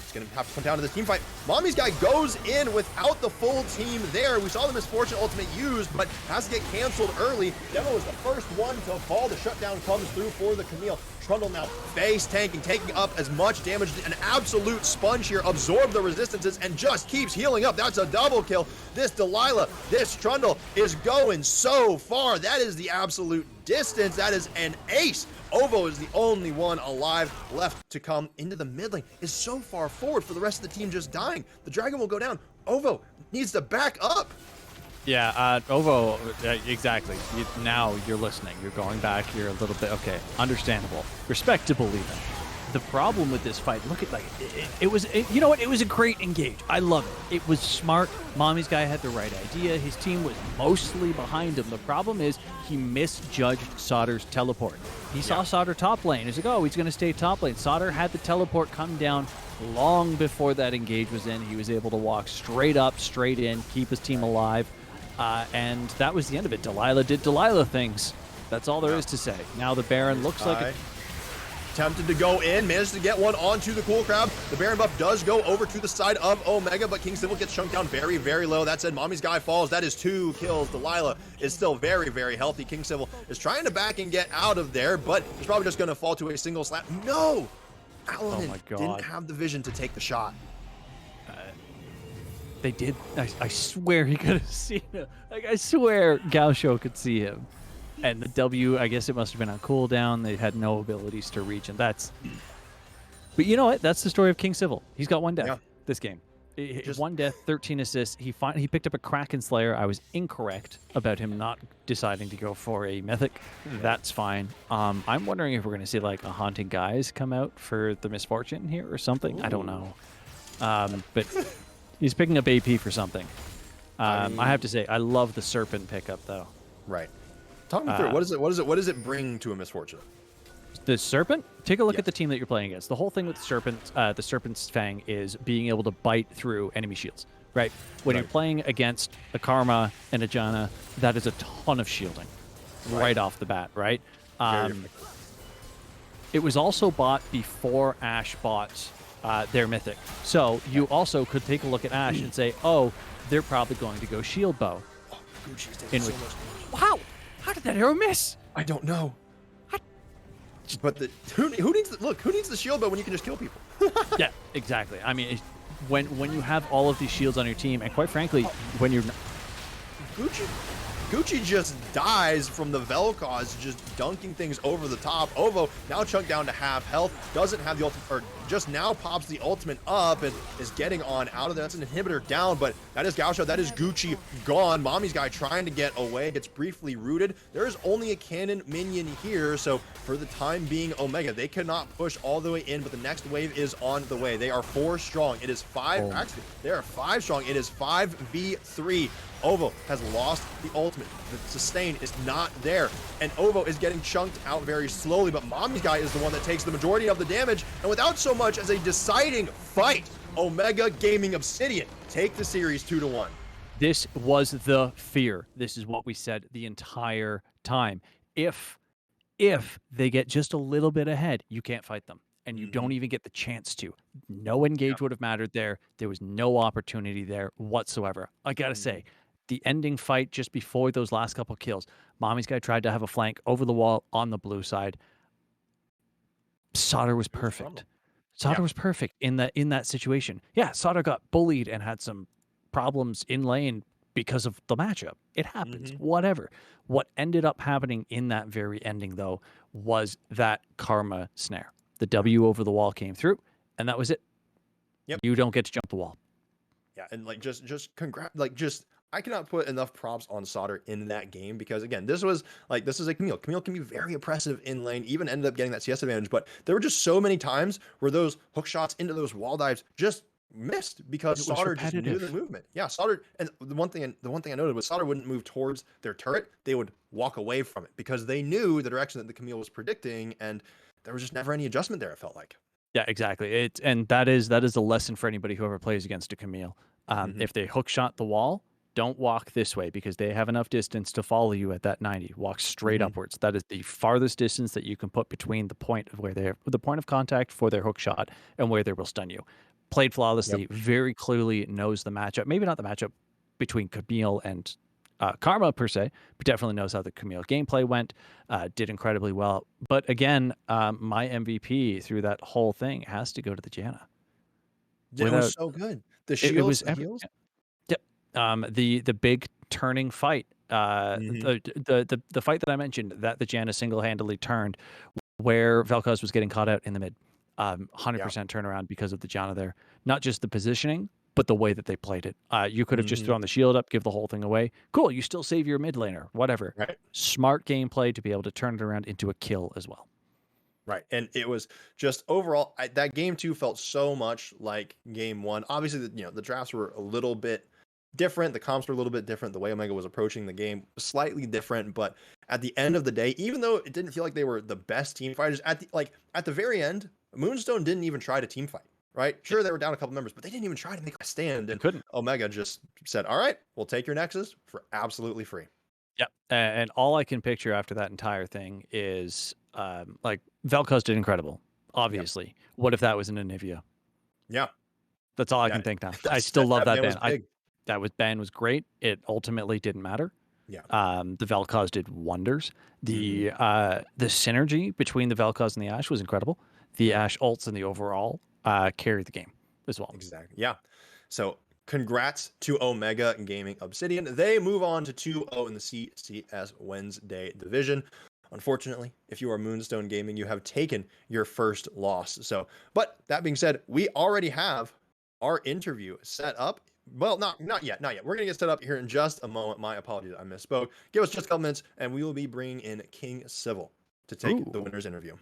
it's going to have to come down to this team fight. Mommy's guy goes in without the full team there. We saw the Misfortune ultimate used, but has to get canceled early. Demo is the first one to fall. The shutdown comes through for the Camille. Trundle now face tanking, taking up as much damage. An absolute sponge here, absorb the resistances and just keeps healing up. That's a double kill. This Delilah, this Trundle is going so far. That is the absolute distance. That is an ace. Ovo is the only one alive left to come into the mid lane. Is so far forward for the rest of the team just dying. The dragon will go down. Ovo needs to back up. Yeah, Ovo, exactly. Now you're listening. You're going back. You're a little bit, okay, understandable. Respectable even. The problem with this fight, look at, like, it was a great engage. I love it. It was smart. Mommy's guy had the right idea. His team was mostly behind him. The problem is he misjudged Sauter's teleport. He saw Sauter top lane. He's like, oh, he's going to stay top lane. Sauter had the teleport come down long before that engage was in. He was able to walk straight up, straight in, keep his team alive. And that was the end of it. Delilah did Delilah things. That's all there is to say. Now the Baron looks like a... Tempted to go in, managed to get one onto the cool crowd. The Baron buff does go over to the side of Omega, but King Civil gets chunked down very, very low. That said, Mommy's guy falls. That is 2 kills. Delilah is still very, very healthy. King Civil is trying to back and get out of there, but he's probably just going to fall to a single slap. No! Alan didn't have the vision to take the shot. They did. I swear he could have seen him. Like, I swear Gaucho could see him. And the W, I guess it must have been on cooldown. They had no abilities to reach, and that's. But you know what? That's the story of King Civil. He's got one death Yeah. this game. Just One death, 13 assists. He picked up a Kraken Slayer. I was incorrect about him not deciding to go for a mythic. That's fine. I'm wondering if we're going to see like a Haunting Guys come out for the Misfortune here or something. I don't know. But he's picking up AP for something. I have to say, I love the Serpent pickup though. right. Talk me through it. What does it bring to a Misfortune? The Serpent? Take a look at the team that you're playing against. The whole thing with the Serpent's Fang is being able to bite through enemy shields, right? When you're playing against a Karma and a Janna, that is a ton of shielding right off the bat, right? It was also bought before Ashe bought their Mythic. So you also could take a look at Ashe and say, oh, they're probably going to go Shield Bow. Oh, Gucci's taking so much. Wow! How did that arrow miss? I don't know. But who needs the shield bow when you can just kill people? Yeah, exactly. I mean, when you have all of these shields on your team, and quite frankly, when you're Gucci just dies from the Vel'Koz just dunking things over the top. Ovo now chunked down to half health, doesn't have the ultimate, or just now pops the ultimate up and is getting on out of there. That's an inhibitor down, but that is Gaucho, that is Gucci gone. Mommy's guy trying to get away, gets briefly rooted. There is only a cannon minion here, so for the time being, Omega, they cannot push all the way in, but the next wave is on the way. They are 4 strong. It is 5, actually, they are 5 strong. It is 5v3. Ovo has lost the ultimate. The sustain is not there. And Ovo is getting chunked out very slowly, but Mommy's guy is the one that takes the majority of the damage. And without so much as a deciding fight, Omega Gaming Obsidian take the series 2-1. This was the fear. This is what we said the entire time. If they get just a little bit ahead, you can't fight them. And you don't even get the chance to. No engage would have mattered there. There was no opportunity there whatsoever. I gotta say, the ending fight just before those last couple kills, Mommy's guy tried to have a flank over the wall on the blue side. Sauter was perfect. Sauter was perfect in that situation. Yeah, Sauter got bullied and had some problems in lane because of the matchup. It happens. Whatever. What ended up happening in that very ending, though, was that Karma snare. The W over the wall came through, and that was it. Yep. You don't get to jump the wall. Yeah, and like just congrats, like just I cannot put enough props on Sauter in that game because again, this is a Camille. Camille can be very oppressive in lane, even ended up getting that CS advantage, but there were just so many times where those hook shots into those wall dives just missed because Sauter just knew the movement. Yeah, Sauter, and the one thing I noted was Sauter wouldn't move towards their turret, they would walk away from it because they knew the direction that the Camille was predicting, and there was just never any adjustment there, it felt like. Yeah, exactly. And that is a lesson for anybody who ever plays against a Camille. If they hook shot the wall, don't walk this way because they have enough distance to follow you at that 90. Walk straight upwards. That is the farthest distance that you can put between the point of contact for their hook shot and where they will stun you. Played flawlessly, very clearly knows the matchup. Maybe not the matchup between Camille and Karma per se, but definitely knows how the Camille gameplay went. Did incredibly well. But again, my MVP through that whole thing has to go to the Janna. It was so good. The shields, the heals. The big turning fight, the fight that I mentioned that the Janna single-handedly turned, where Vel'Koz was getting caught out in the mid, 100% turnaround because of the Janna there. Not just the positioning, but the way that they played it. You could have just thrown the shield up, give the whole thing away. Cool, you still save your mid laner, whatever. Right. Smart gameplay to be able to turn it around into a kill as well. Right. And it was just overall, that game 2 felt so much like game 1. Obviously, the drafts were a little bit different. The comps were a little bit different. The way Omega was approaching the game was slightly different. But at the end of the day, even though it didn't feel like they were the best team fighters, at the very end, Moonstone didn't even try to team fight. Right? Sure, they were down a couple members, but they didn't even try to make a stand. And couldn't. Omega just said, all right, we'll take your Nexus for absolutely free. Yep. And all I can picture after that entire thing is Vel'Koz did incredible, obviously. Yep. What if that was an Anivia? Yeah. That's all I can think now. I still love that ban. Ban was great. It ultimately didn't matter. Yeah. The Vel'Koz did wonders. The synergy between the Vel'Koz and the Ashe was incredible. The Ashe ults and the overall carried the game as well. Exactly. Yeah. So Congrats to Omega Gaming Obsidian. They move on to 2-0 in the CCS Wednesday division. Unfortunately, if you are Moonstone Gaming, you have taken your first loss. So, but that being said, we already have our interview set up. Well, not yet. We're gonna get set up here in just a moment. My apologies, I misspoke. Give us just a couple minutes, and we will be bringing in King Civil to take the winner's interview.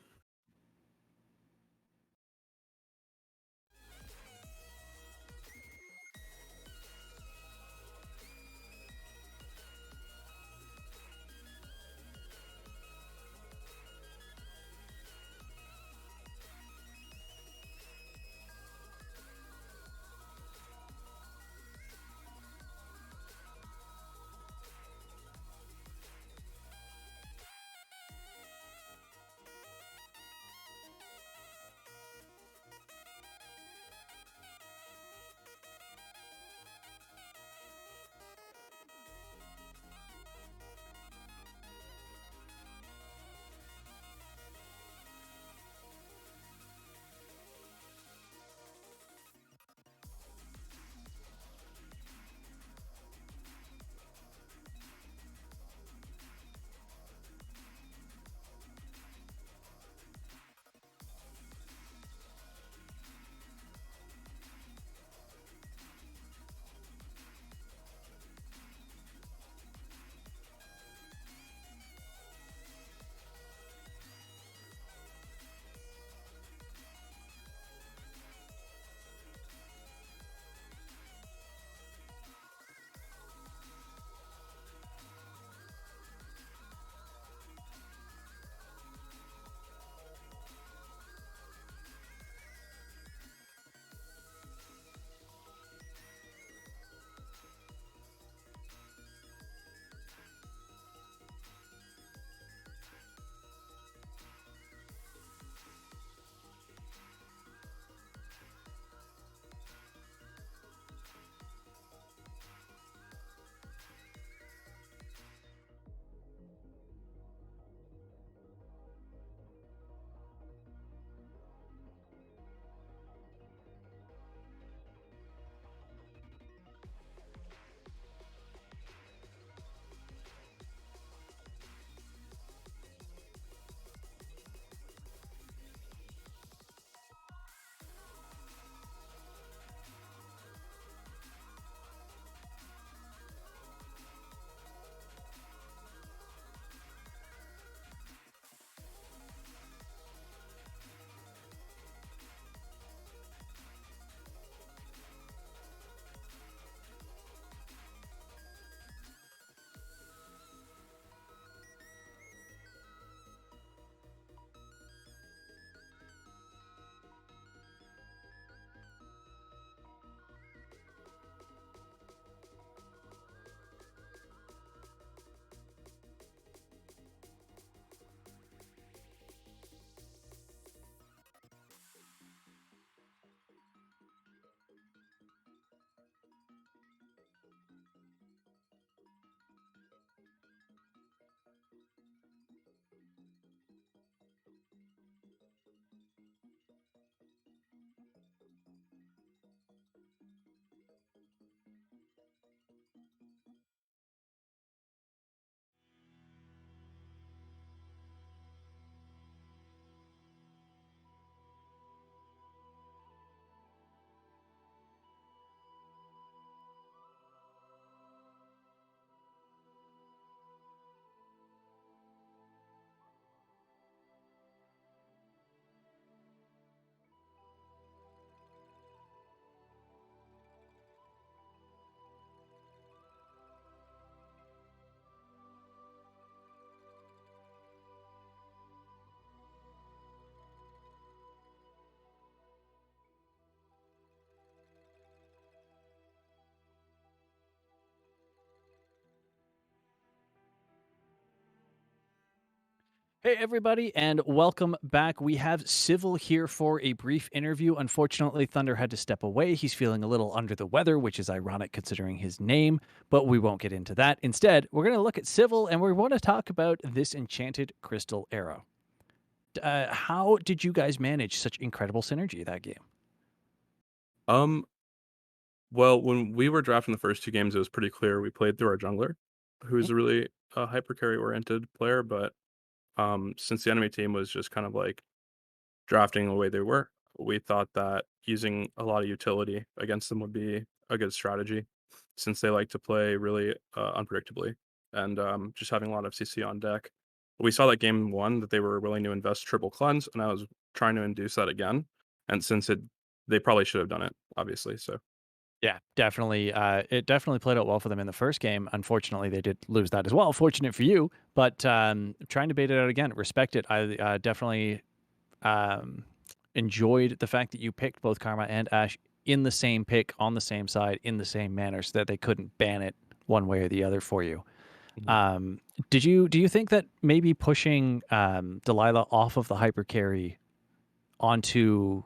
Hey, everybody, and welcome back. We have Civil here for a brief interview. Unfortunately, Thunder had to step away. He's feeling a little under the weather, which is ironic considering his name, but we won't get into that. Instead, we're going to look at Civil, and we want to talk about this Enchanted Crystal era. How did you guys manage such incredible synergy that game? Um, Well, when we were drafting the first 2 games, it was pretty clear we played through our jungler, Mm, who's a really, hyper carry oriented player, but, since the enemy team was just kind of, like, drafting the way they were, we thought that using a lot of utility against them would be a good strategy since they like to play really unpredictably and just having a lot of CC on deck. We saw that game one that they were willing to invest triple cleanse, and I was trying to induce that again. And since they probably should have done it, obviously. So yeah, definitely. It definitely played out well for them in the first game. Unfortunately, they did lose that as well. Fortunate for you, but trying to bait it out again. Respect it. I definitely um, enjoyed the fact that you picked both Karma and Ash in the same pick on the same side in the same manner, so that they couldn't ban it one way or the other for you. mhm. Um, do you think that maybe pushing Delilah off of the hyper carry onto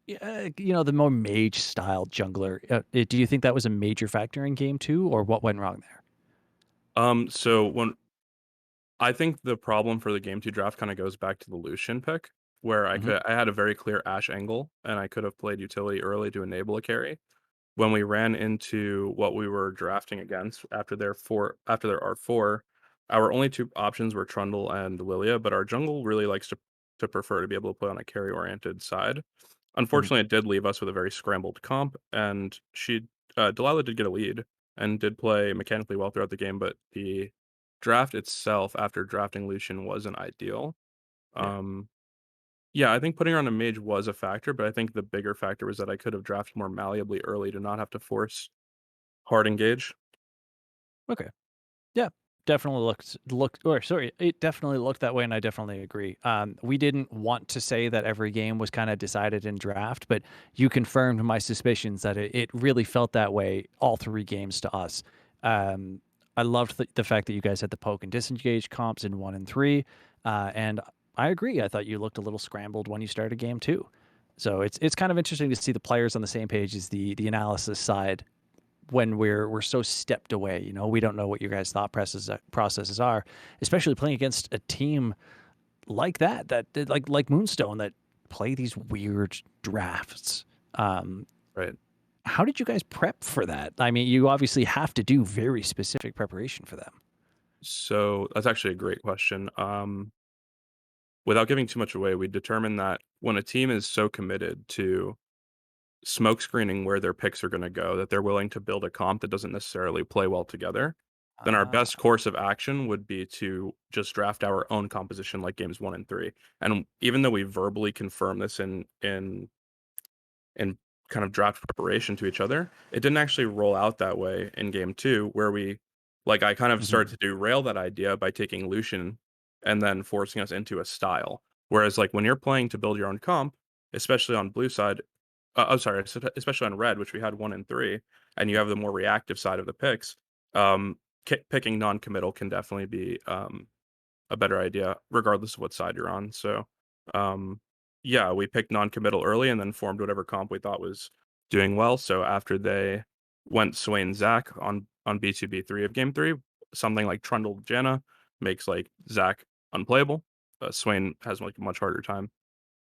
the more mage style jungler, do you think that was a major factor in game two, or what went wrong there? So when I think the problem for the game two draft kind of goes back to the Lucian pick, where Hmm. I had a very clear Ash angle, and I could have played utility early to enable a carry. When we ran into what we were drafting against after their R4, our only 2 options were Trundle and Lilia, but our jungle really likes to prefer to be able to play on a carry-oriented side. Hmm. Unfortunately, it did leave us with a very scrambled comp, and Delilah did get a lead and did play mechanically well throughout the game, but the draft itself after drafting Lucian wasn't ideal. Yeah. Um, yeah, I think putting her on a mage was a factor, but I think the bigger factor was that I could have drafted more malleably early to not have to force hard engage. Okay. Yeah, definitely it definitely looked that way, and I definitely agree. We didn't want to say that every game was kind of decided in draft, but you confirmed my suspicions that it really felt that way all three games to us. Um, I loved the fact that you guys had the poke and disengage comps in one and three, and I agree. I thought you looked a little scrambled when you started game two. So it's kind of interesting to see the players on the same page as the analysis side when we're so stepped away. We don't know what your guys' thought processes are, especially playing against a team like like Moonstone that play these weird drafts. Um, Right. how did you guys prep for that? I mean, you obviously have to do very specific preparation for them. So that's actually a great question. Without giving too much away, we determined that when a team is so committed to smoke screening where their picks are going to go, that they're willing to build a comp that doesn't necessarily play well together, then our Ah. best course of action would be to just draft our own composition like games one and three. And even though we verbally confirm this in kind of draft preparation to each other, it didn't actually roll out that way in game two, where I kind of Mhm. started to derail that idea by taking Lucian and then forcing us into a style. Whereas, like, when you're playing to build your own comp, especially on blue side, oh, sorry, especially on red, which we had one and three, and you have the more reactive side of the picks, picking non committal can definitely be a better idea, regardless of what side you're on. So, um, yeah, we picked non-committal early and then formed whatever comp we thought was doing well. So after they went Swain Zach on B2 B3 of game three, something like Trundle Janna makes like Zach unplayable. Swain has like a much harder time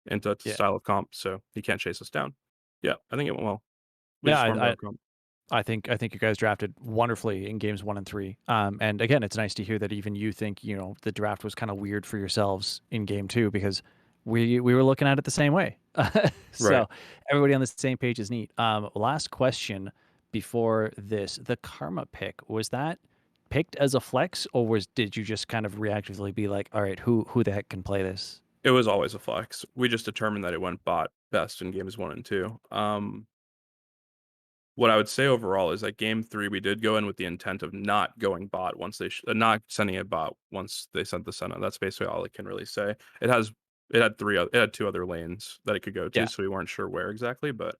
into that Yeah. style of comp, so he can't chase us down. Yeah, I think it went well. We Yeah, just formed our I, own comp. I think you guys drafted wonderfully in games one and three. And again, it's nice to hear that even you think the draft was kind of weird for yourselves in game two, because we were looking at it the same way. Right. So everybody on the same page is neat. Last question before this: the Karma pick, was that picked as a flex, or did you just kind of reactively be like, all right, who the heck can play this? It was always a flex. We just determined that it went bot best in games one and two. What I would say overall is that game 3, we did go in with the intent of not going bot once not sending a bot once they sent the Senna. That's basically all I can really say. It had 2 other lanes that it could go to, Yeah. so we weren't sure where exactly, but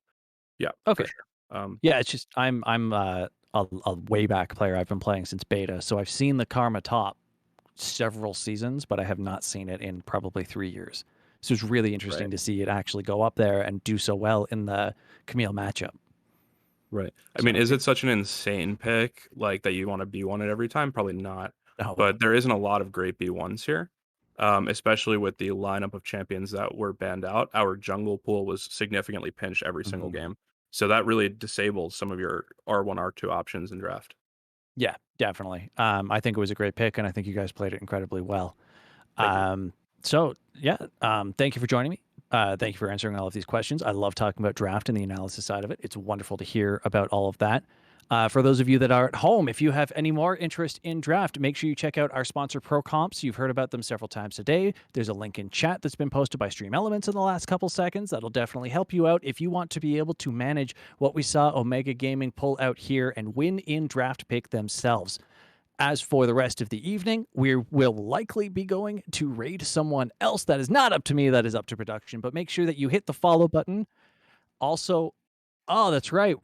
yeah, for Okay. sure. Yeah, it's just I'm a way back player. I've been playing since beta, so I've seen the Karma top several seasons, but I have not seen it in probably 3 years. So it's really Right, interesting to see it actually go up there and do so well in the Camille matchup. right. I mean, So is it such an insane pick, like, that you wanna B1 it every time? Probably not, no. but there isn't a lot of great B1s here, especially with the lineup of champions that were banned out. Our jungle pool was significantly pinched every single Mhm. game. So that really disables some of your R1, R2 options in draft. Yeah, definitely. I think it was a great pick, and I think you guys played it incredibly well. Thank you. So yeah, thank you for joining me. Thank you for answering all of these questions. I love talking about draft and the analysis side of it. It's wonderful to hear about all of that. For those of you that are at home, if you have any more interest in draft, make sure you check out our sponsor, Pro Comps. You've heard about them several times today. There's a link in chat that's been posted by Stream Elements in the last couple seconds. That'll definitely help you out if you want to be able to manage what we saw Omega Gaming pull out here and win in draft pick themselves. As for the rest of the evening, we will likely be going to raid someone else. That is not up to me, that is up to production. But make sure that you hit the follow button. Also, oh, that's right.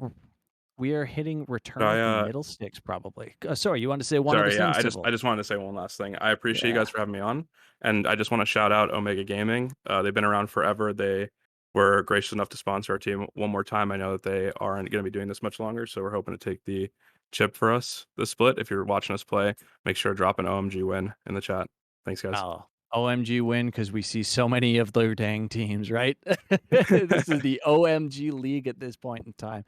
We are hitting Return of the Middle Sticks, probably. Sorry, you want to say one other Sorry, thing? yeah, I just wanted to say one last thing. I appreciate you guys for having me on, and I just want to shout out Omega Gaming. They've been around forever. They were gracious enough to sponsor our team one more time. I know that they aren't going to be doing this much longer, so we're hoping to take the chip for us, the split. If you're watching us play, make sure to drop an OMG win in the chat. Thanks, guys. Oh, OMG win, because we see so many of their dang teams, right? This is the OMG league at this point in time.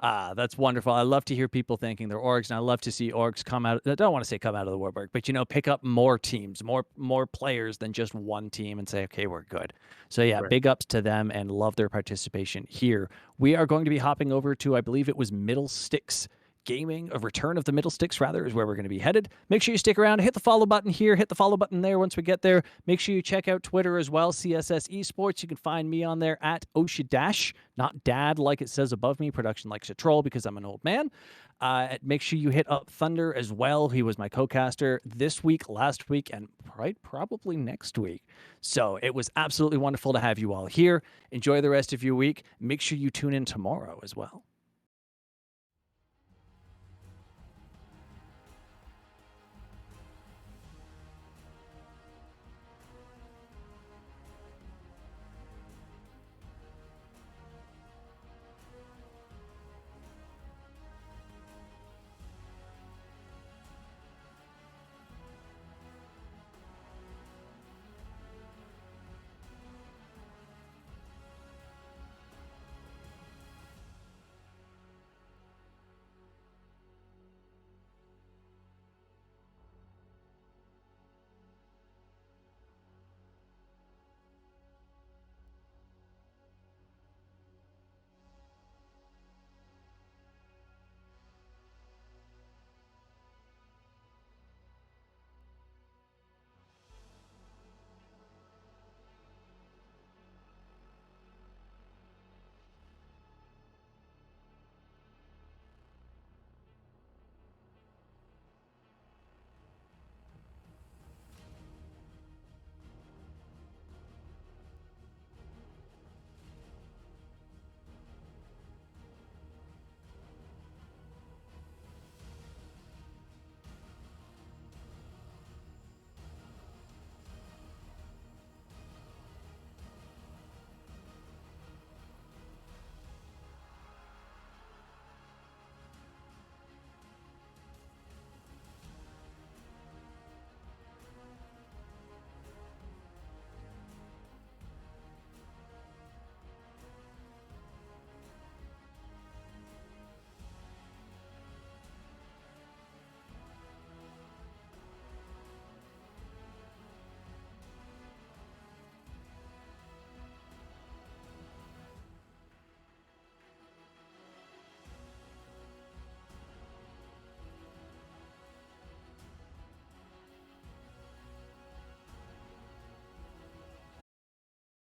That's wonderful. I love to hear people thanking their orgs, and I love to see orgs come out. I don't want to say come out of the woodwork, but pick up more teams, more players than just one team, and say, okay, we're good. So yeah, Right. big ups to them, and love their participation here. We are going to be hopping over to, I believe it was Middle Sticks Gaming, a Return of the Middle Sticks, rather, is where we're going to be headed. Make sure you stick around, hit the follow button here, hit the follow button there once we get there. Make sure you check out Twitter as well, CSS Esports. You can find me on there at Oshadash, not dad like it says above me. Production likes to troll because I'm an old man. Make sure you hit up Thunder as well. He was my co-caster this week, last week, and probably next week. So it was absolutely wonderful to have you all here. Enjoy the rest of your week. Make sure you tune in tomorrow as well.